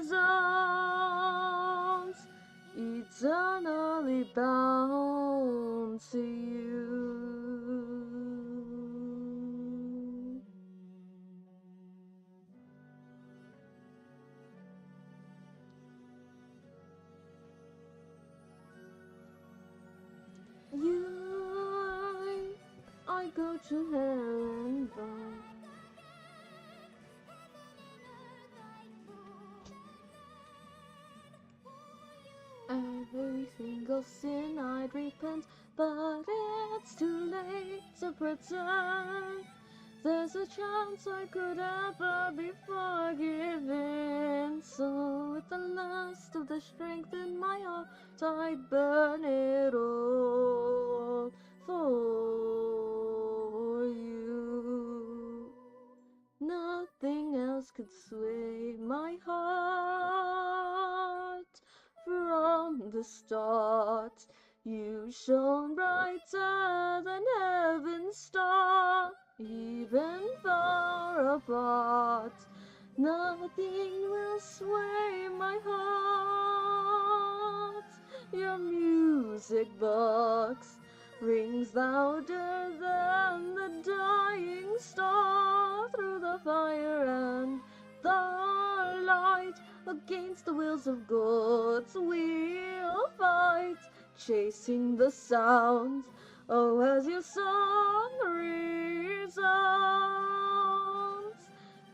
resounds, eternally bound to you. I go to hell and back. Every single sin I'd repent, but it's too late to return. There's a chance I could ever be forgiven. So with the last of the strength in my heart, I'd burn it all for you. Nothing else could sway my heart from the start. You shone brighter than heaven's star, even far apart. Nothing will sway my heart. Your music box rings louder than the dying star. Through the fire and the light, against the wheels of gods we'll fight, chasing the sounds. Oh, as your song resounds,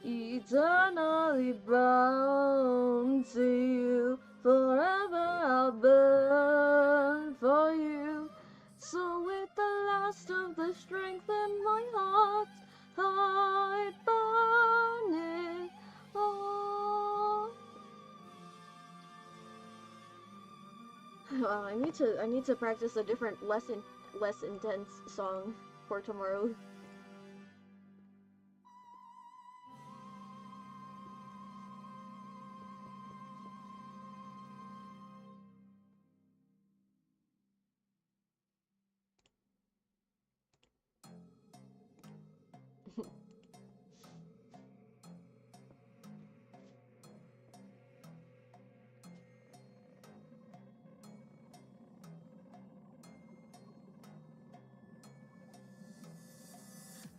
eternally bound to you. Forever I'll burn for you. So with the last of the strength in my heart, I'd burn it all. I need to practice a different, less intense song for tomorrow.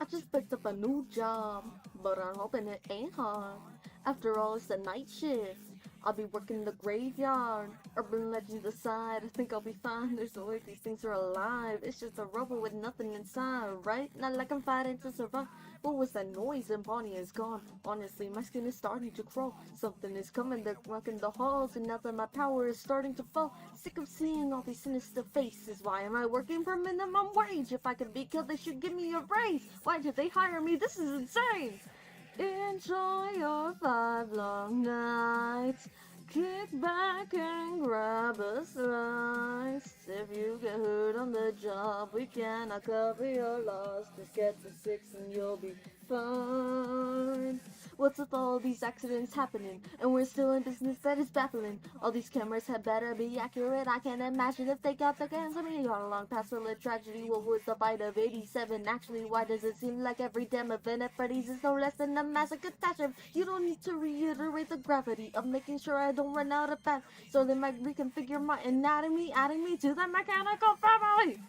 I just picked up a new job, but I'm hoping it ain't hard. After all, it's the night shift. I'll be working the graveyard. Urban legends aside, I think I'll be fine. There's no way these things are alive. It's just a rubber with nothing inside, right? Not like I'm fighting to survive. What was that noise? And Bonnie is gone. Honestly, my skin is starting to crawl. Something is coming, they're rocking the halls, and now that my power is starting to fall. Sick of seeing all these sinister faces. Why am I working for minimum wage? If I could be killed, they should give me a raise. Why did they hire me? This is insane. Enjoy your 5 long nights. Kick back and grab a slice. If you get hurt on the job, we cannot cover your loss. Just get to 6 and you'll be fine. What's with all these accidents happening? And we're still in business, that is baffling. All these cameras had better be accurate. I can't imagine if they got the cans of me. Gone along past the tragedy. What was the fight of 87? Actually, why does it seem like every damn event at Freddy's is no less than a massive catastrophe? You don't need to reiterate the gravity of making sure I don't run out of fat. So they might reconfigure my anatomy, adding me to the mechanical family.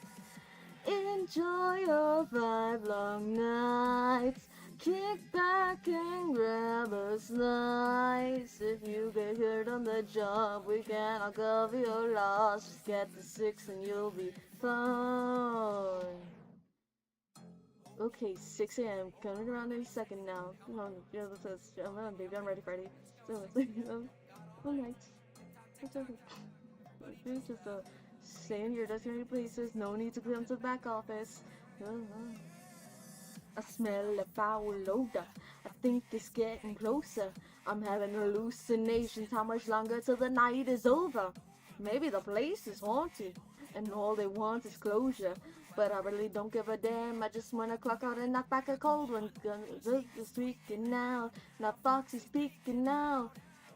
Enjoy your 5 long nights. Kick back and grab a slice. If you get hurt on the job, we cannot cover your loss. Just get to 6 and you'll be fine. Okay, 6 a.m. Coming around any second now. Come on, yeah, this is. I'm on, baby. I'm ready, Freddy. So it's like, all right. It's okay. It's just stay in your designated places. No need to come to the back office. I smell a foul odor. I think it's getting closer. I'm having hallucinations. How much longer till the night is over? Maybe the place is haunted, and all they want is closure. But I really don't give a damn. I just wanna clock out and knock back a cold one. Guns is speaking now. Now Foxy's speaking now.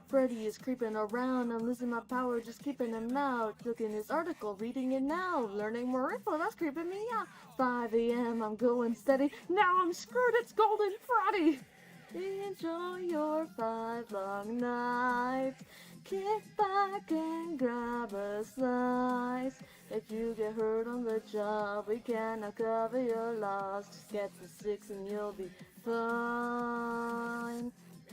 Freddy is creeping around. I'm losing my power, just keeping him out. Looking his article, reading it now. Learning more info, that's creeping me out. 5 a.m. I'm going steady. Now I'm screwed, it's Golden Friday. Enjoy your 5 long nights. Kick back and grab a slice. If you get hurt on the job, we cannot cover your loss. Just get to 6 and you'll be fine.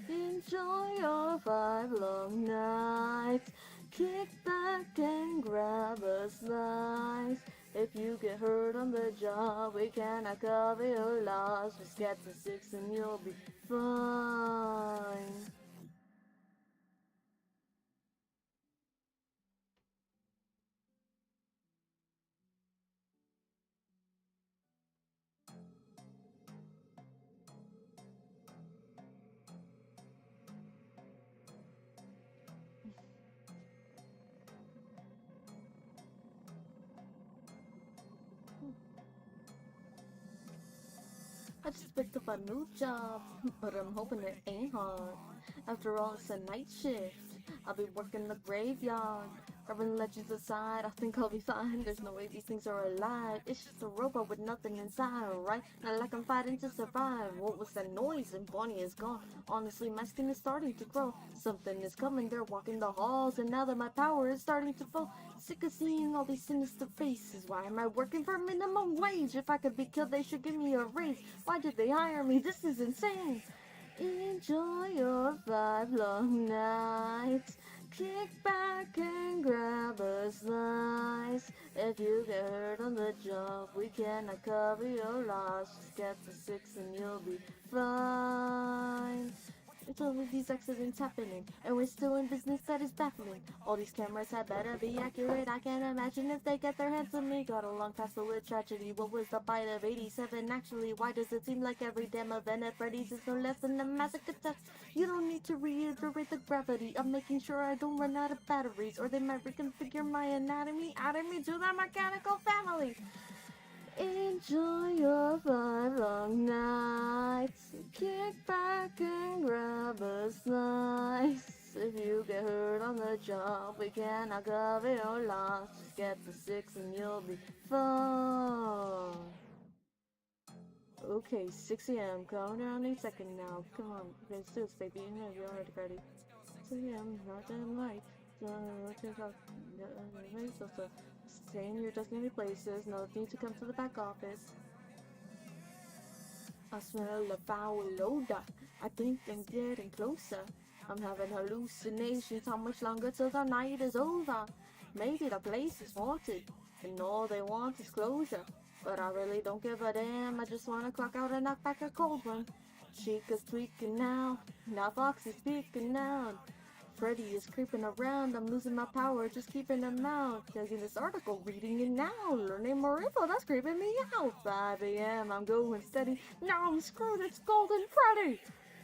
Enjoy your 5 long nights. Kick back and grab a slice. If you get hurt on the job, we cannot cover your loss. Just get to 6 and you'll be fine. just picked up a new job, but I'm hoping it ain't hard. After all, it's a night shift. I'll be working the graveyard. Urban legends aside, I think I'll be fine. There's no way these things are alive. It's just a robot with nothing inside, alright? Not like I'm fighting to survive. What was that noise? And Bonnie is gone. Honestly, my skin is starting to grow. Something is coming, they're walking the halls. And now that my power is starting to fall, sick of seeing all these sinister faces. Why am I working for minimum wage? If I could be killed, they should give me a raise. Why did they hire me? This is insane. Enjoy your 5 long nights. Kick back and grab a slice. If you get hurt on the job, we cannot cover your loss. Just get the 6 and you'll be fine. It's only these accidents happening, and we're still in business that is baffling. All these cameras had better be accurate. I can't imagine if they get their hands on me. Got along past the lit tragedy. What was the bite of 87 actually? Why does it seem like every damn event at Freddy's is no less than a massacre test? You don't need to reiterate the gravity. I'm making sure I don't run out of batteries, or they might reconfigure my anatomy, adding me to their mechanical family. Enjoy your 5 long nights. Kick back and grab a slice. If you get hurt on the job, we cannot cover your loss. Just get the 6 and you'll be fine. Okay, 6 a.m. Calm down a second now. Come on, let's do this, baby. You know you're already ready. 6 a.m. Not that light. Stay in your designated places. No need to come to the back office. I smell a foul odor. I think I'm getting closer. I'm having hallucinations. How much longer till the night is over? Maybe the place is haunted, and all they want is closure. But I really don't give a damn. I just wanna clock out and knock back a cold one. Chica's tweaking now. Now Foxy's speaking out. Freddy is creeping around. I'm losing my power, just keeping him out. Taking this article, reading it now. Learning more info, that's creeping me out. 5 a.m. I'm going steady. Now I'm screwed, it's Golden Freddy.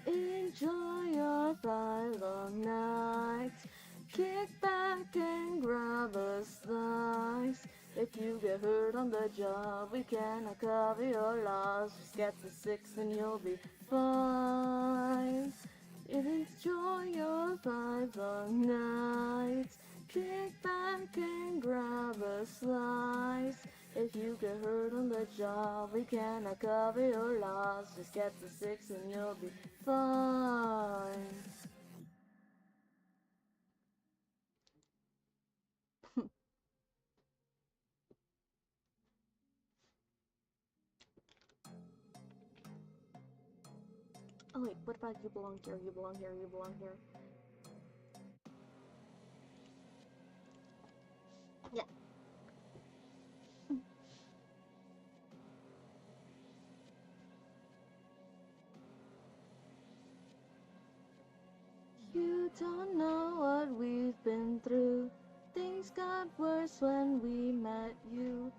Enjoy your 5 long nights. Kick back and grab a slice. If you get hurt on the job, we cannot cover your loss. Just get the 6 and you'll be fine. Enjoy your 5 long nights. Kick back and grab a slice. If you get hurt on the job, we cannot cover your loss. Just get the 6 and you'll be fine. Oh wait, what about you belong here, you belong here, you belong here? Yeah. You don't know what we've been through. Things got worse when we met you.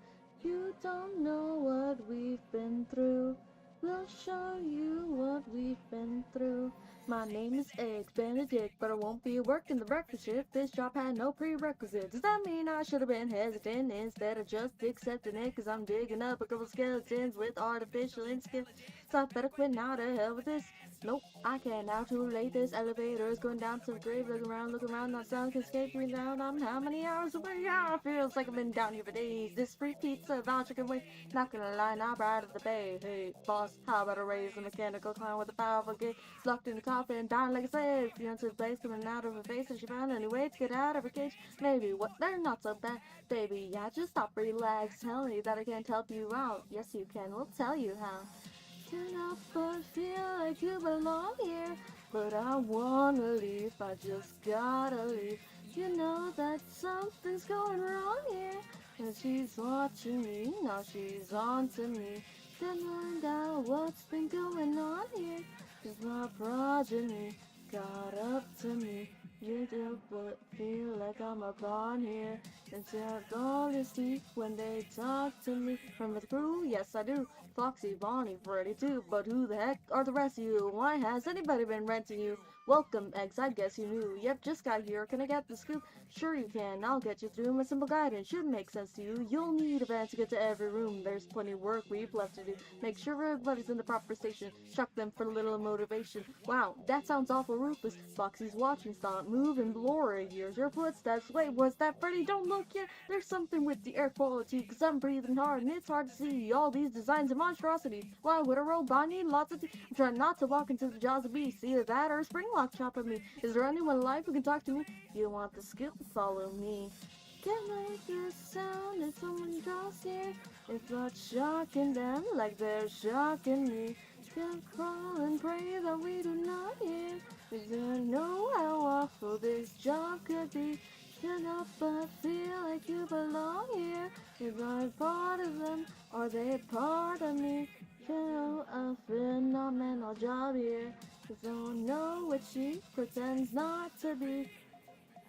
You don't know what we've been through. We'll show you what we've been through. My name is Eggs Benedict, but I won't be working the breakfast shift. This job had no prerequisites. Does that mean I should have been hesitant instead of just accepting it? Cause I'm digging up a couple skeletons with artificial skin. So I better quit now, to hell with this. Nope, I can't now, too late. This elevator is going down to the grave. Look around, not sun can escape me down. I'm how many hours away? Yeah, it feels like I've been down here for days. This free pizza voucher can wait. Not gonna lie, now bright of the bay. Hey, boss, how about a raise? A mechanical clown with a powerful gate. Locked in the coffin, down like a slave. Fiance's blaze coming out of her face, and she found any way to get out of her cage. Maybe what? They're not so bad, baby. Yeah, just stop, relax. Tell me that I can't help you out. Yes, you can. We'll tell you how. Turn off, but feel like you belong here. But I wanna leave, I just gotta leave. You know that something's going wrong here. And she's watching me, now she's on to me. Then find out what's been going on here. Cause my progeny got up to me. You do but feel like I'm a pawn here. And they're all to speak when they talk to me. Remember the crew? Yes, I do. Foxy, Bonnie, Freddy too. But who the heck are the rest of you? Why has anybody been renting you? Welcome, eggs, I guess you knew. Yep, just got here. Can I get the scoop? Sure you can. I'll get you through. My simple guidance should make sense to you. You'll need a van to get to every room. There's plenty of work we've left to do. Make sure everybody's in the proper station. Shock them for a little motivation. Wow, that sounds awful ruthless. Foxy's watching, stop, move, and blur. Here's your footsteps. Wait, was that Freddy? Don't look yet. There's something with the air quality, cause I'm breathing hard and it's hard to see all these designs and monstrosities. Why would a robot need lots of I'm trying not to walk into the jaws of beasts. Either that or a spring lock chop at me. Is there anyone alive who can talk to me? If you want the skill, follow me. Can I hear a sound if someone draws near? It's not shocking them like they're shocking me. Can crawl and pray that we do not hear. Is there know how awful this job could be? Can't help but feel like you belong here. Is I part of them? Are they part of me? Kill a phenomenal job here. Cause don't know what she pretends not to be.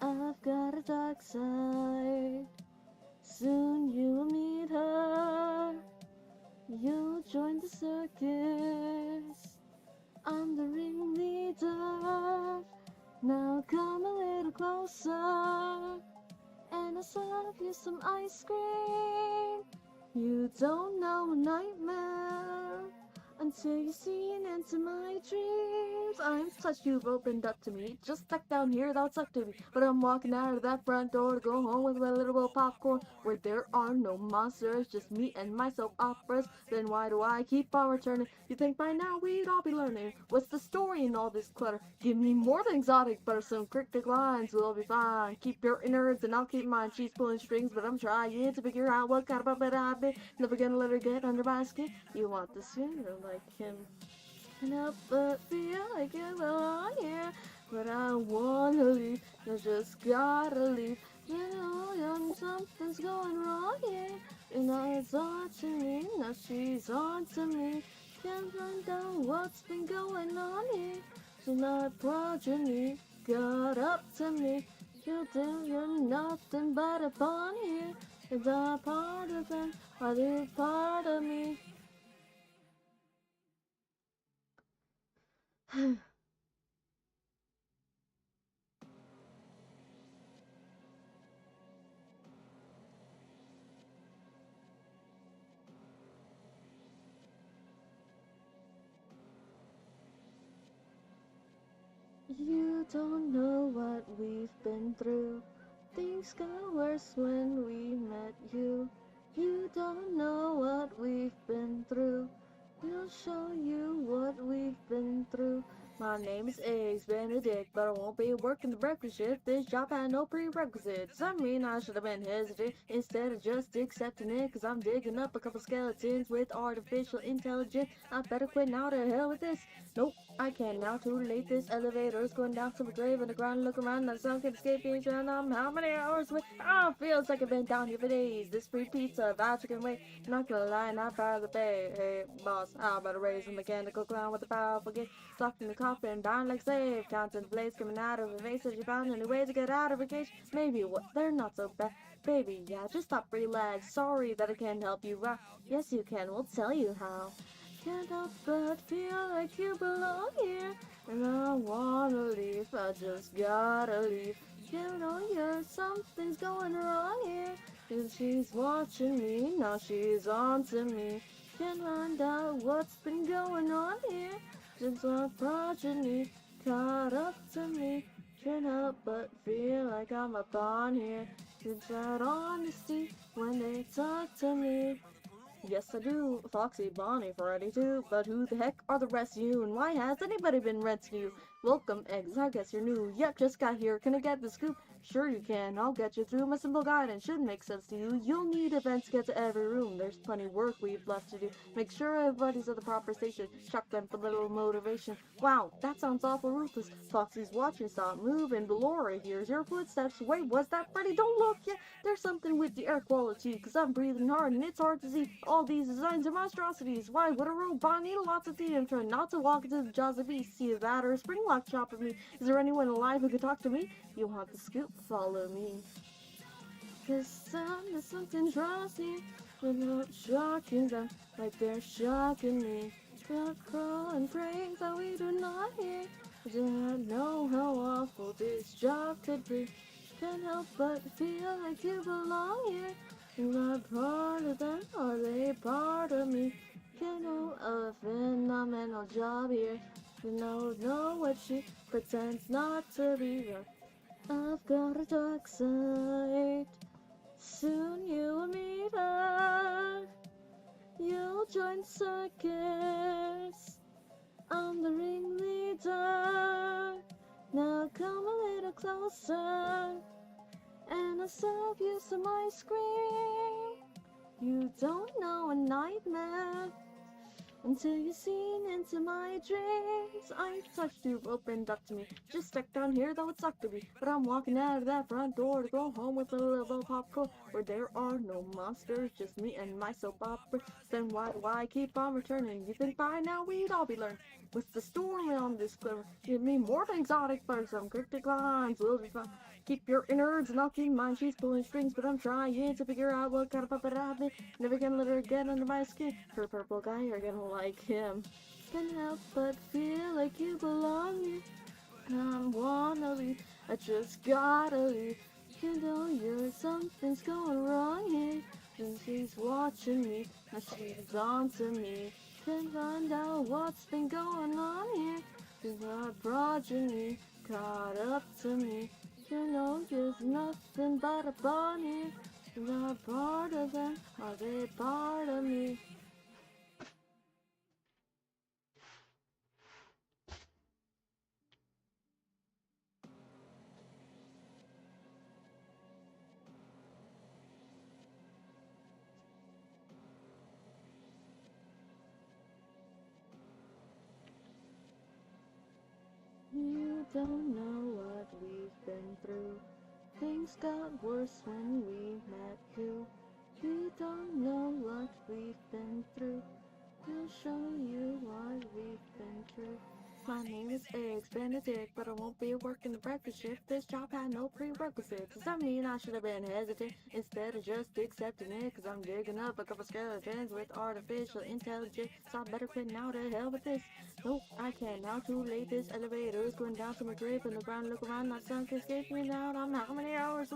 I've got a dark side. Soon you'll meet her. You'll join the circus. I'm the ringleader. Now come a little closer, and I'll serve you some ice cream. You don't know a nightmare until you've seen into my dreams. I'm such you've opened up to me. Just stuck down here, that'll suck to me. But I'm walking out of that front door to go home with my little bowl of popcorn, where there are no monsters, just me and my soap operas. Then why do I keep on returning? You think by now we'd all be learning what's the story in all this clutter? Give me more than exotic, but some cryptic lines will be fine. Keep your innards and I'll keep mine. She's pulling strings, but I'm trying to figure out what kind of puppet I've been. Never gonna let her get under my skin. You want the sooner like him. Can't help but feel like you belong here. But I wanna leave, I just gotta leave. You know, something's going wrong here. And now it's on to me, now she's on to me. Can't find out what's been going on here. So my progeny got up to me. You do, you're nothing but a pawn here. Is I part of them? Are they part of me? You don't know what we've been through. Things got worse when we met you. You don't know what we've been through. We'll show you what we've been through. My name is Eggs Benedict, but I won't be working the breakfast shift. This job had no prerequisites. I mean, I should have been hesitant instead of just accepting it, cause I'm digging up a couple skeletons with artificial intelligence. I better quit now, to hell with this. Nope, I can't now, too late. This elevator's going down to the grave underground. Look around, the sun can escape each and how many hours away? Oh, feels like I've been down here for days. This free pizza, voucher can wait. Not gonna lie, not proud of the pay. Hey, boss, how about a raise a mechanical clown with a powerful gift? Stuck in the coffin, bound like slave. Counting the blades coming out of her face as she found any way to get out of her cage. Maybe what? They're not so bad. Baby, yeah, just stop, relax. Sorry that I can't help you out. Yes, you can. We'll tell you how. Can't help but feel like you belong here. And I wanna leave, I just gotta leave. You know something's going wrong here. Cause she's watching me, now she's on to me. Can't find out what's been going on here. Since my progeny caught up to me. Can't help but feel like I'm a pawn here. It's that honesty when they talk to me. Yes, I do. Foxy, Bonnie, Freddy too. But who the heck are the rest of you? And why has anybody been renting you? Welcome, eggs. I guess you're new. Yep, just got here. Can I get the scoop? Sure you can. I'll get you through. My simple guidance should make sense to you. You'll need events to get to every room. There's plenty of work we've left to do. Make sure everybody's at the proper station. Shock them for a little motivation. Wow, that sounds awful ruthless. Foxy's watching, stop, move, and Laura hears your footsteps. Wait, was that Freddy? Don't look yet. There's something with the air quality, cause I'm breathing hard and it's hard to see all these designs and monstrosities. Why would a robot need lots of tea? I'm trying not to walk into the jaws of beasts. See that or a spring lock chop at me. Is there anyone alive who can talk to me? You want the scoop? Follow me. Cause there's something drowsy without shocking them like they're shocking me. They'll crawl and pray that we do not hear. Don't know how awful this job could be. Can't help but feel like you belong here. You're not part of them, are they part of me? Can't know a phenomenal job here. You know what she pretends not to be. I've got a dark side. Soon you will meet her. You'll join circus. I'm the ringleader. Now come a little closer, and I'll serve you some ice cream. You don't know a nightmare until you've seen into my dreams. I touched you, opened up to me. Just stuck down here, that would suck to be. But I'm walking out of that front door to go home with a little popcorn, where there are no monsters, just me and my soap opera. Then why keep on returning? You think by now we'd all be learned? What's the story on this clever? Give me more exotic bugs, some cryptic lines, will be fun. Keep your innards and I'll keep mine. She's pulling strings, but I'm trying to figure out what kind of puppet I've been. Never gonna let her get under my skin. Her purple guy, you're gonna like him. Can't help but feel like you belong here. I wanna leave, I just gotta leave. You know something's going wrong here. And she's watching me, now she's on to me. Can't find out what's been going on here. Cause our progeny caught up to me. You know there's nothing but a bunny. You're not part of them, are they part of me? You don't know what we've been through. Things got worse when we met you. You don't know what we've been through. We'll show you what we've been through. My name is Eggs Benedict, but I won't be working the breakfast shift. This job had no prerequisites. Does that mean I should have been hesitant instead of just accepting it? Cause I'm digging up a couple skeletons with artificial intelligence. So I better quit now, to hell with this. Nope, I can't now, too late. This elevator is going down to my grave on the ground. Look around, not sun can escape me now. I'm how many hours?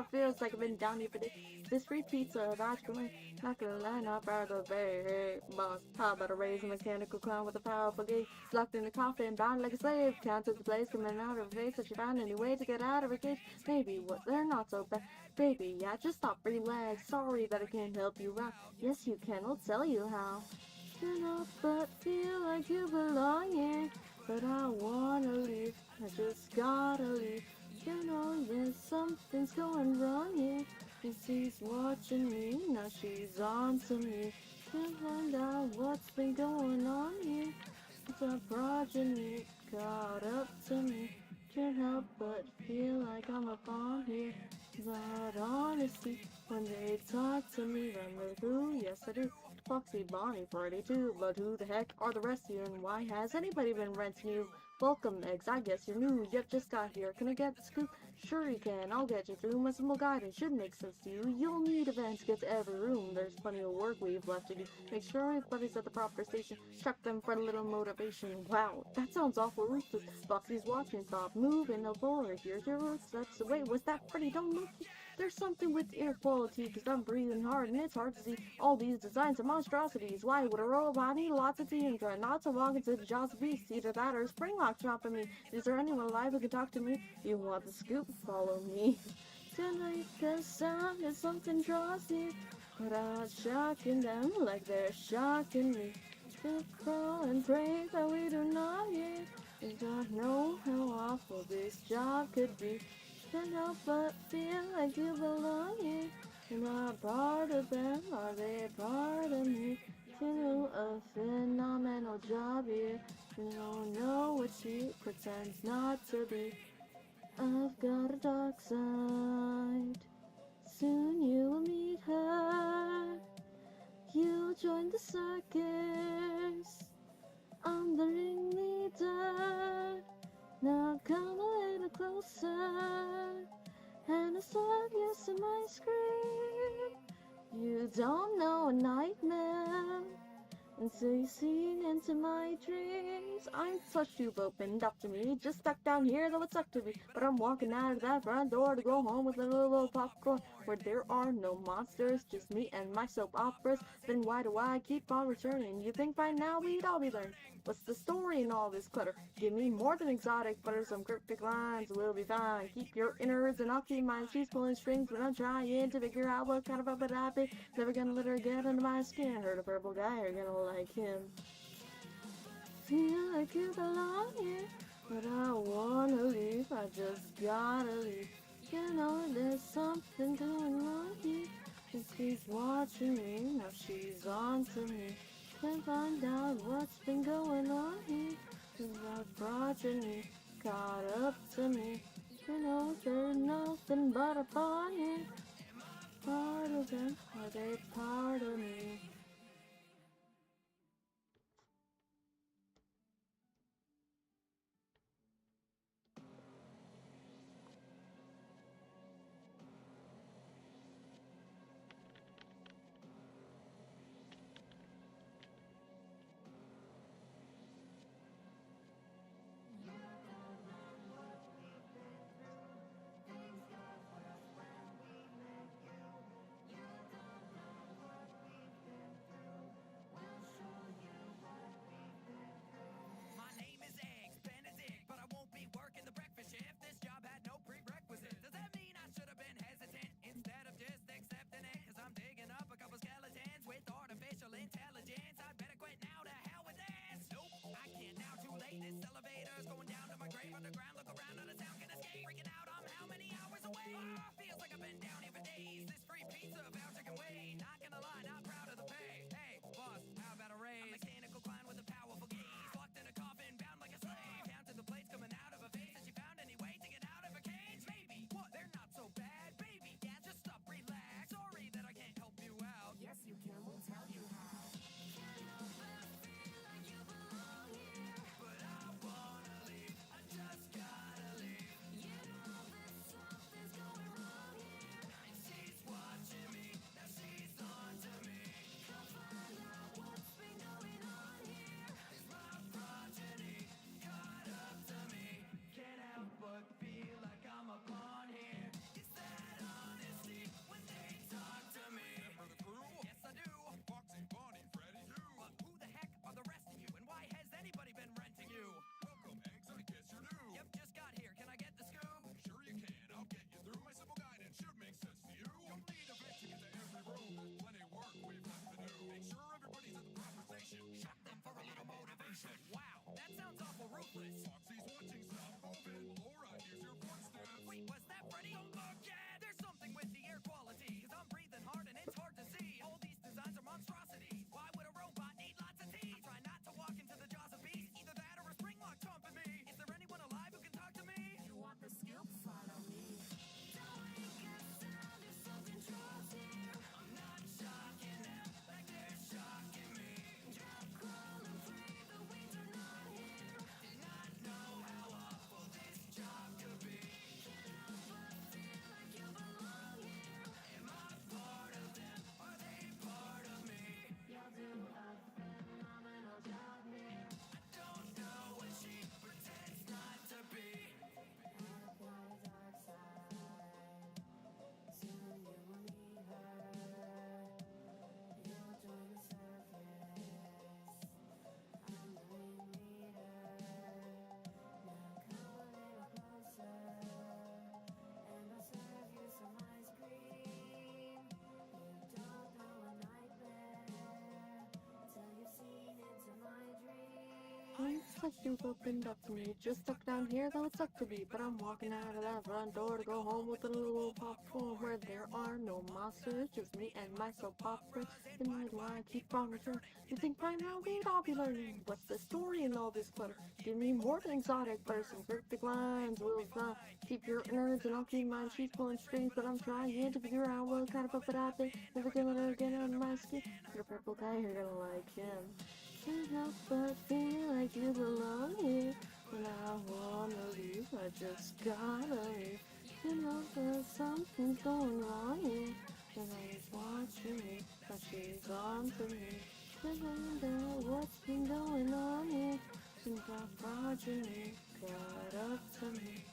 Feels like I've been down here for days. This free pizza, that's going. Not gonna lie, not proud of hey, boss. How about a raise a mechanical clown with a powerful gate? Locked in a coffin, bound like a slave. Counted the place, coming out of her face. That she found any way to get out of her cage. Maybe what they're not so bad. Baby, yeah, just stop, relax. Sorry that I can't help you out. Yes, you can, I'll tell you how. Cannot but feel like you belong here. But I wanna leave, I just gotta leave. You know there's something's going wrong here. She's watching me, now she's on to me. Can't find out what's been going on here. It's a progeny caught up to me. Can't help but feel like I'm up on here. But honestly, when they talk to me, remember who? Yes, I do. Foxy, Bonnie, Freddy too. But who the heck are the rest of you? And why has anybody been renting you? Welcome, Eggs. I guess you're new. Yep, just got here. Can I get the scoop? Sure you can. I'll get you through. My simple guidance should make sense to you. You'll need events to get to every room. There's plenty of work we've left to do. Make sure everybody's at the proper station. Check them for a little motivation. Wow, that sounds awful ruthless. Foxy's watching. Stop moving. No forward. Here's your footsteps. Wait, was that Freddy? Don't move. There's something with air quality, because I'm breathing hard and it's hard to see all these designs of monstrosities. Why would a robot need lots of tea and try not to walk into the jaws of beasts? Either that or spring lock chopping me. Is there anyone alive who can talk to me? You want the scoop? Follow me. Tonight the sound is something draws you, but I'm shocking them like they're shocking me. They crawl and pray that we do not hear. They don't know how awful this job could be. Can't help but feel like you belong here. You're not part of them, are they part of me? You do a phenomenal job here. You don't know what she pretends not to be. I've got a dark side. Soon you will meet her. You'll join the circus. I'm the ringleader. Now come a little closer, and I'll serve you some ice cream. You don't know a nightmare Until you seen into my dreams. I'm such you've opened up to me. Just stuck down here, though it sucked to be. But I'm walking out of that front door to go home with a little popcorn. Where there are no monsters, just me and my soap operas. Then why do I keep on returning? You think by now we'd all be learning? What's the story in all this clutter? Give me more than exotic, but some cryptic lines. We'll be fine. Keep your innards and I'll keep mine. She's pulling strings, but I'm trying to figure out what kind of puppet I've been. Never gonna let her get under my skin. Heard a purple guy, you're gonna like him. Feel like you belong here, but I wanna leave. I just gotta leave. You know there's something going on here. And she's watching me, now she's on to me. Can't find out what's been going on here. Cause I've progeny caught up to me. You know there's nothing but a fun here. Part of them, are they part of me? It's like you've opened up to me. Just stuck down here, though it sucked to be. But I'm walking out of that front door to go home with a little popcorn where there are no monsters, just me and my soap opera. Then why do I keep on returning? You think by now we'd all be learning? What's the story in all this clutter? Give me more than exotic, but some cryptic lines. Will fly. Keep your innards and I'll keep mine. She's pulling strings, but I'm trying to figure out what kind of puppet I've been. Never gonna let her get under my skin. You're a purple guy, you're gonna like him. Can't help but feel like you belong here. When I wanna leave, I just gotta leave. You know there's something going on here. And she's watching me, but she's on to me. What's been going on here? Things are watching me, caught up to me.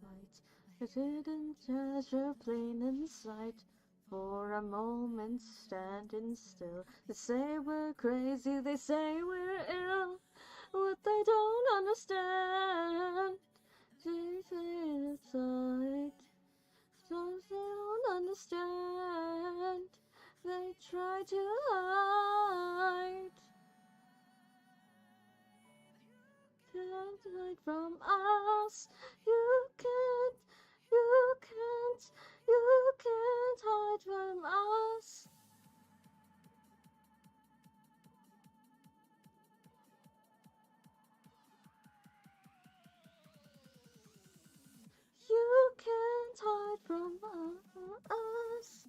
Light. I didn't treasure plain in sight. For a moment standing still. They say we're crazy, they say we're ill. What they don't understand. They say it's right. Sometimes they don't understand. They try to hide. Can't hide from us. You can't, you can't, you can't hide from us. You can't hide from us.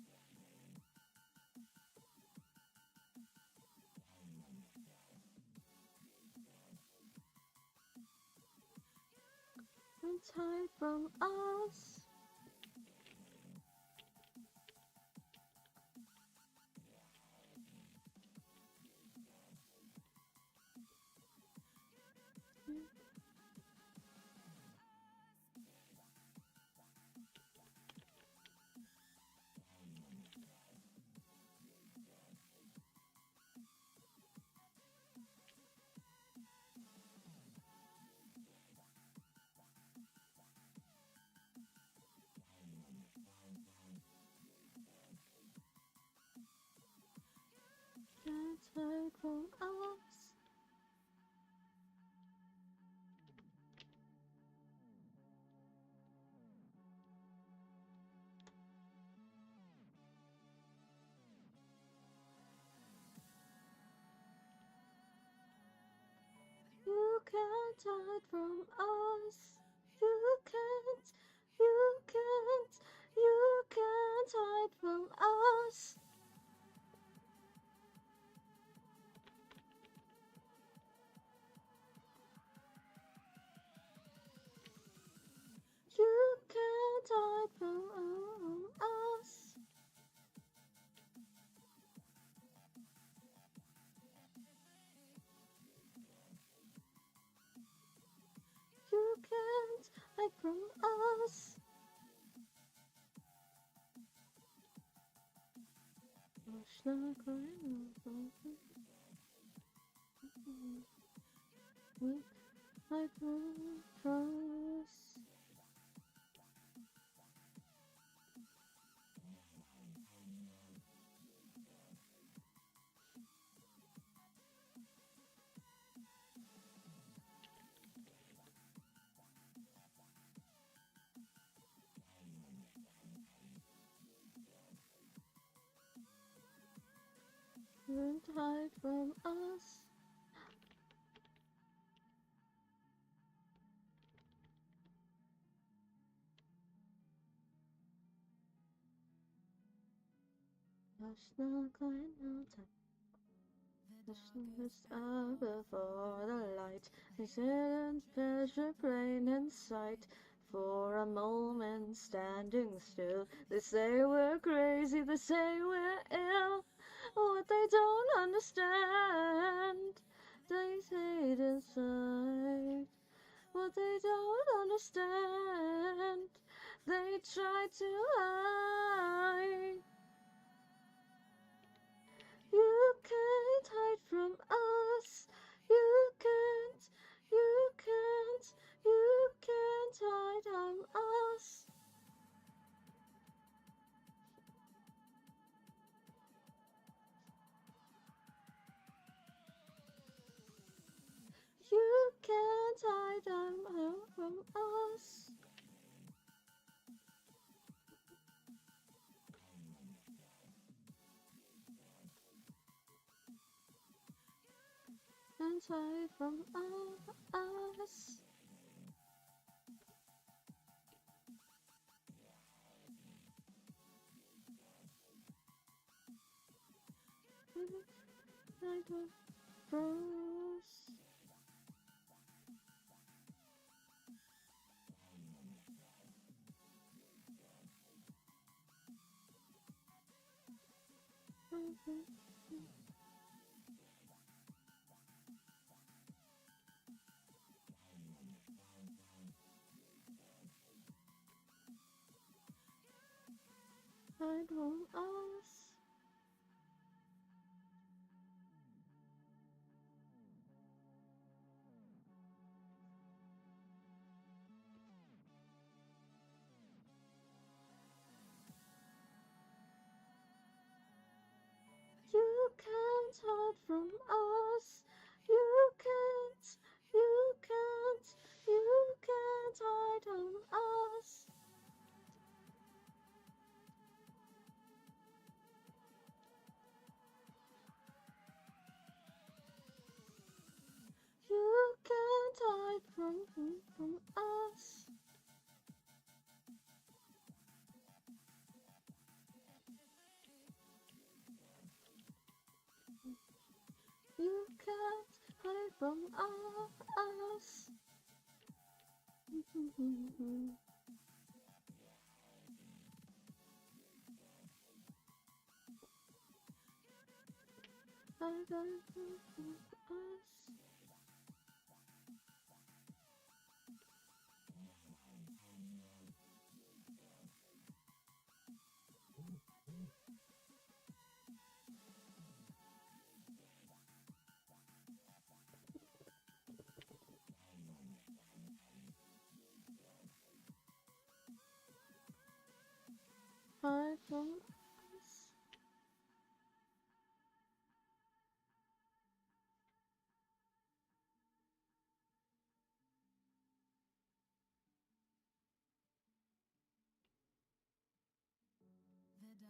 Can't hide from us. Can't hide from us. You can't hide from us. You can't, you can't, you can't hide from us. You can't hide from us. You can't hide from us. Hide from us. Can't hide from us. Just up before the light, they didn't pleasure plain in sight. For a moment standing still, they say we're crazy, they say we're ill. What understand. They try to hide. You can't hide from us. You can't, you can't, you can't hide from us. You can't hide from us. And hide from us. Hide from us. Hide from us. You can't hide from us. You can't, you can't, you can't hide from us. You can't hide from us. You can't hide from us. Hide from us. Hide from us.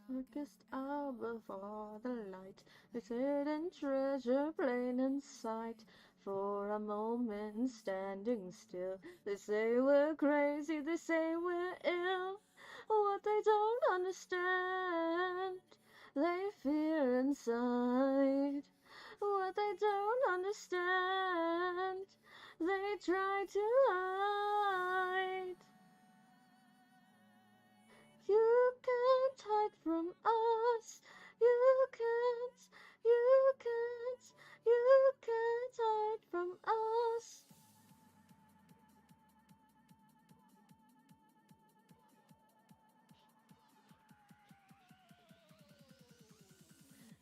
Darkest hour before the light, this hidden treasure plain in sight. For a moment standing still, they say we're crazy, they say we're ill. What they don't understand, they fear inside. What they don't understand, they try to hide. You can't hide from us. You can't, you can't, you can't hide from us.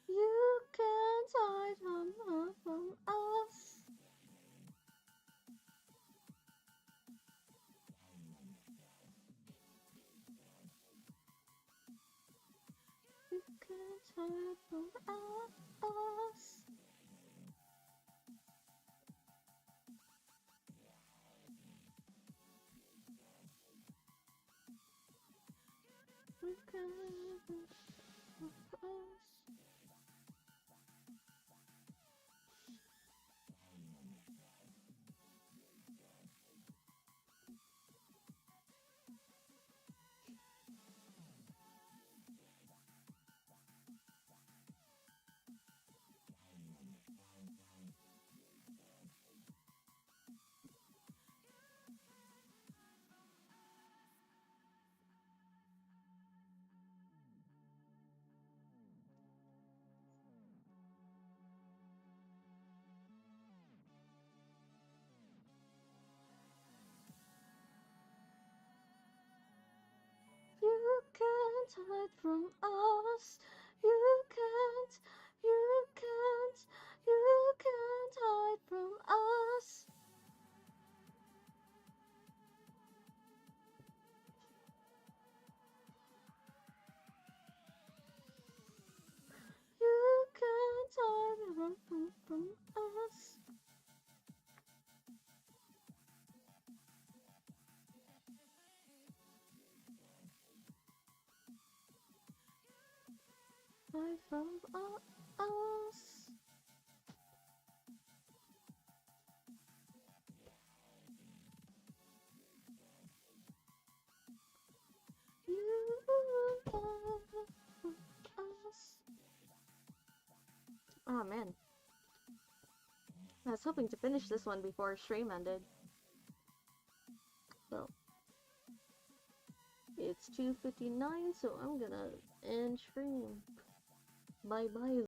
You can't hide from us. You can't hide from us. You can't hide from us. can't hide from us. You can't hide from us. You can't hide from us. Hide from us. You can't from us. Oh man. I was hoping to finish this one before stream ended. So it's 2:59, so I'm gonna end stream. Bye bye.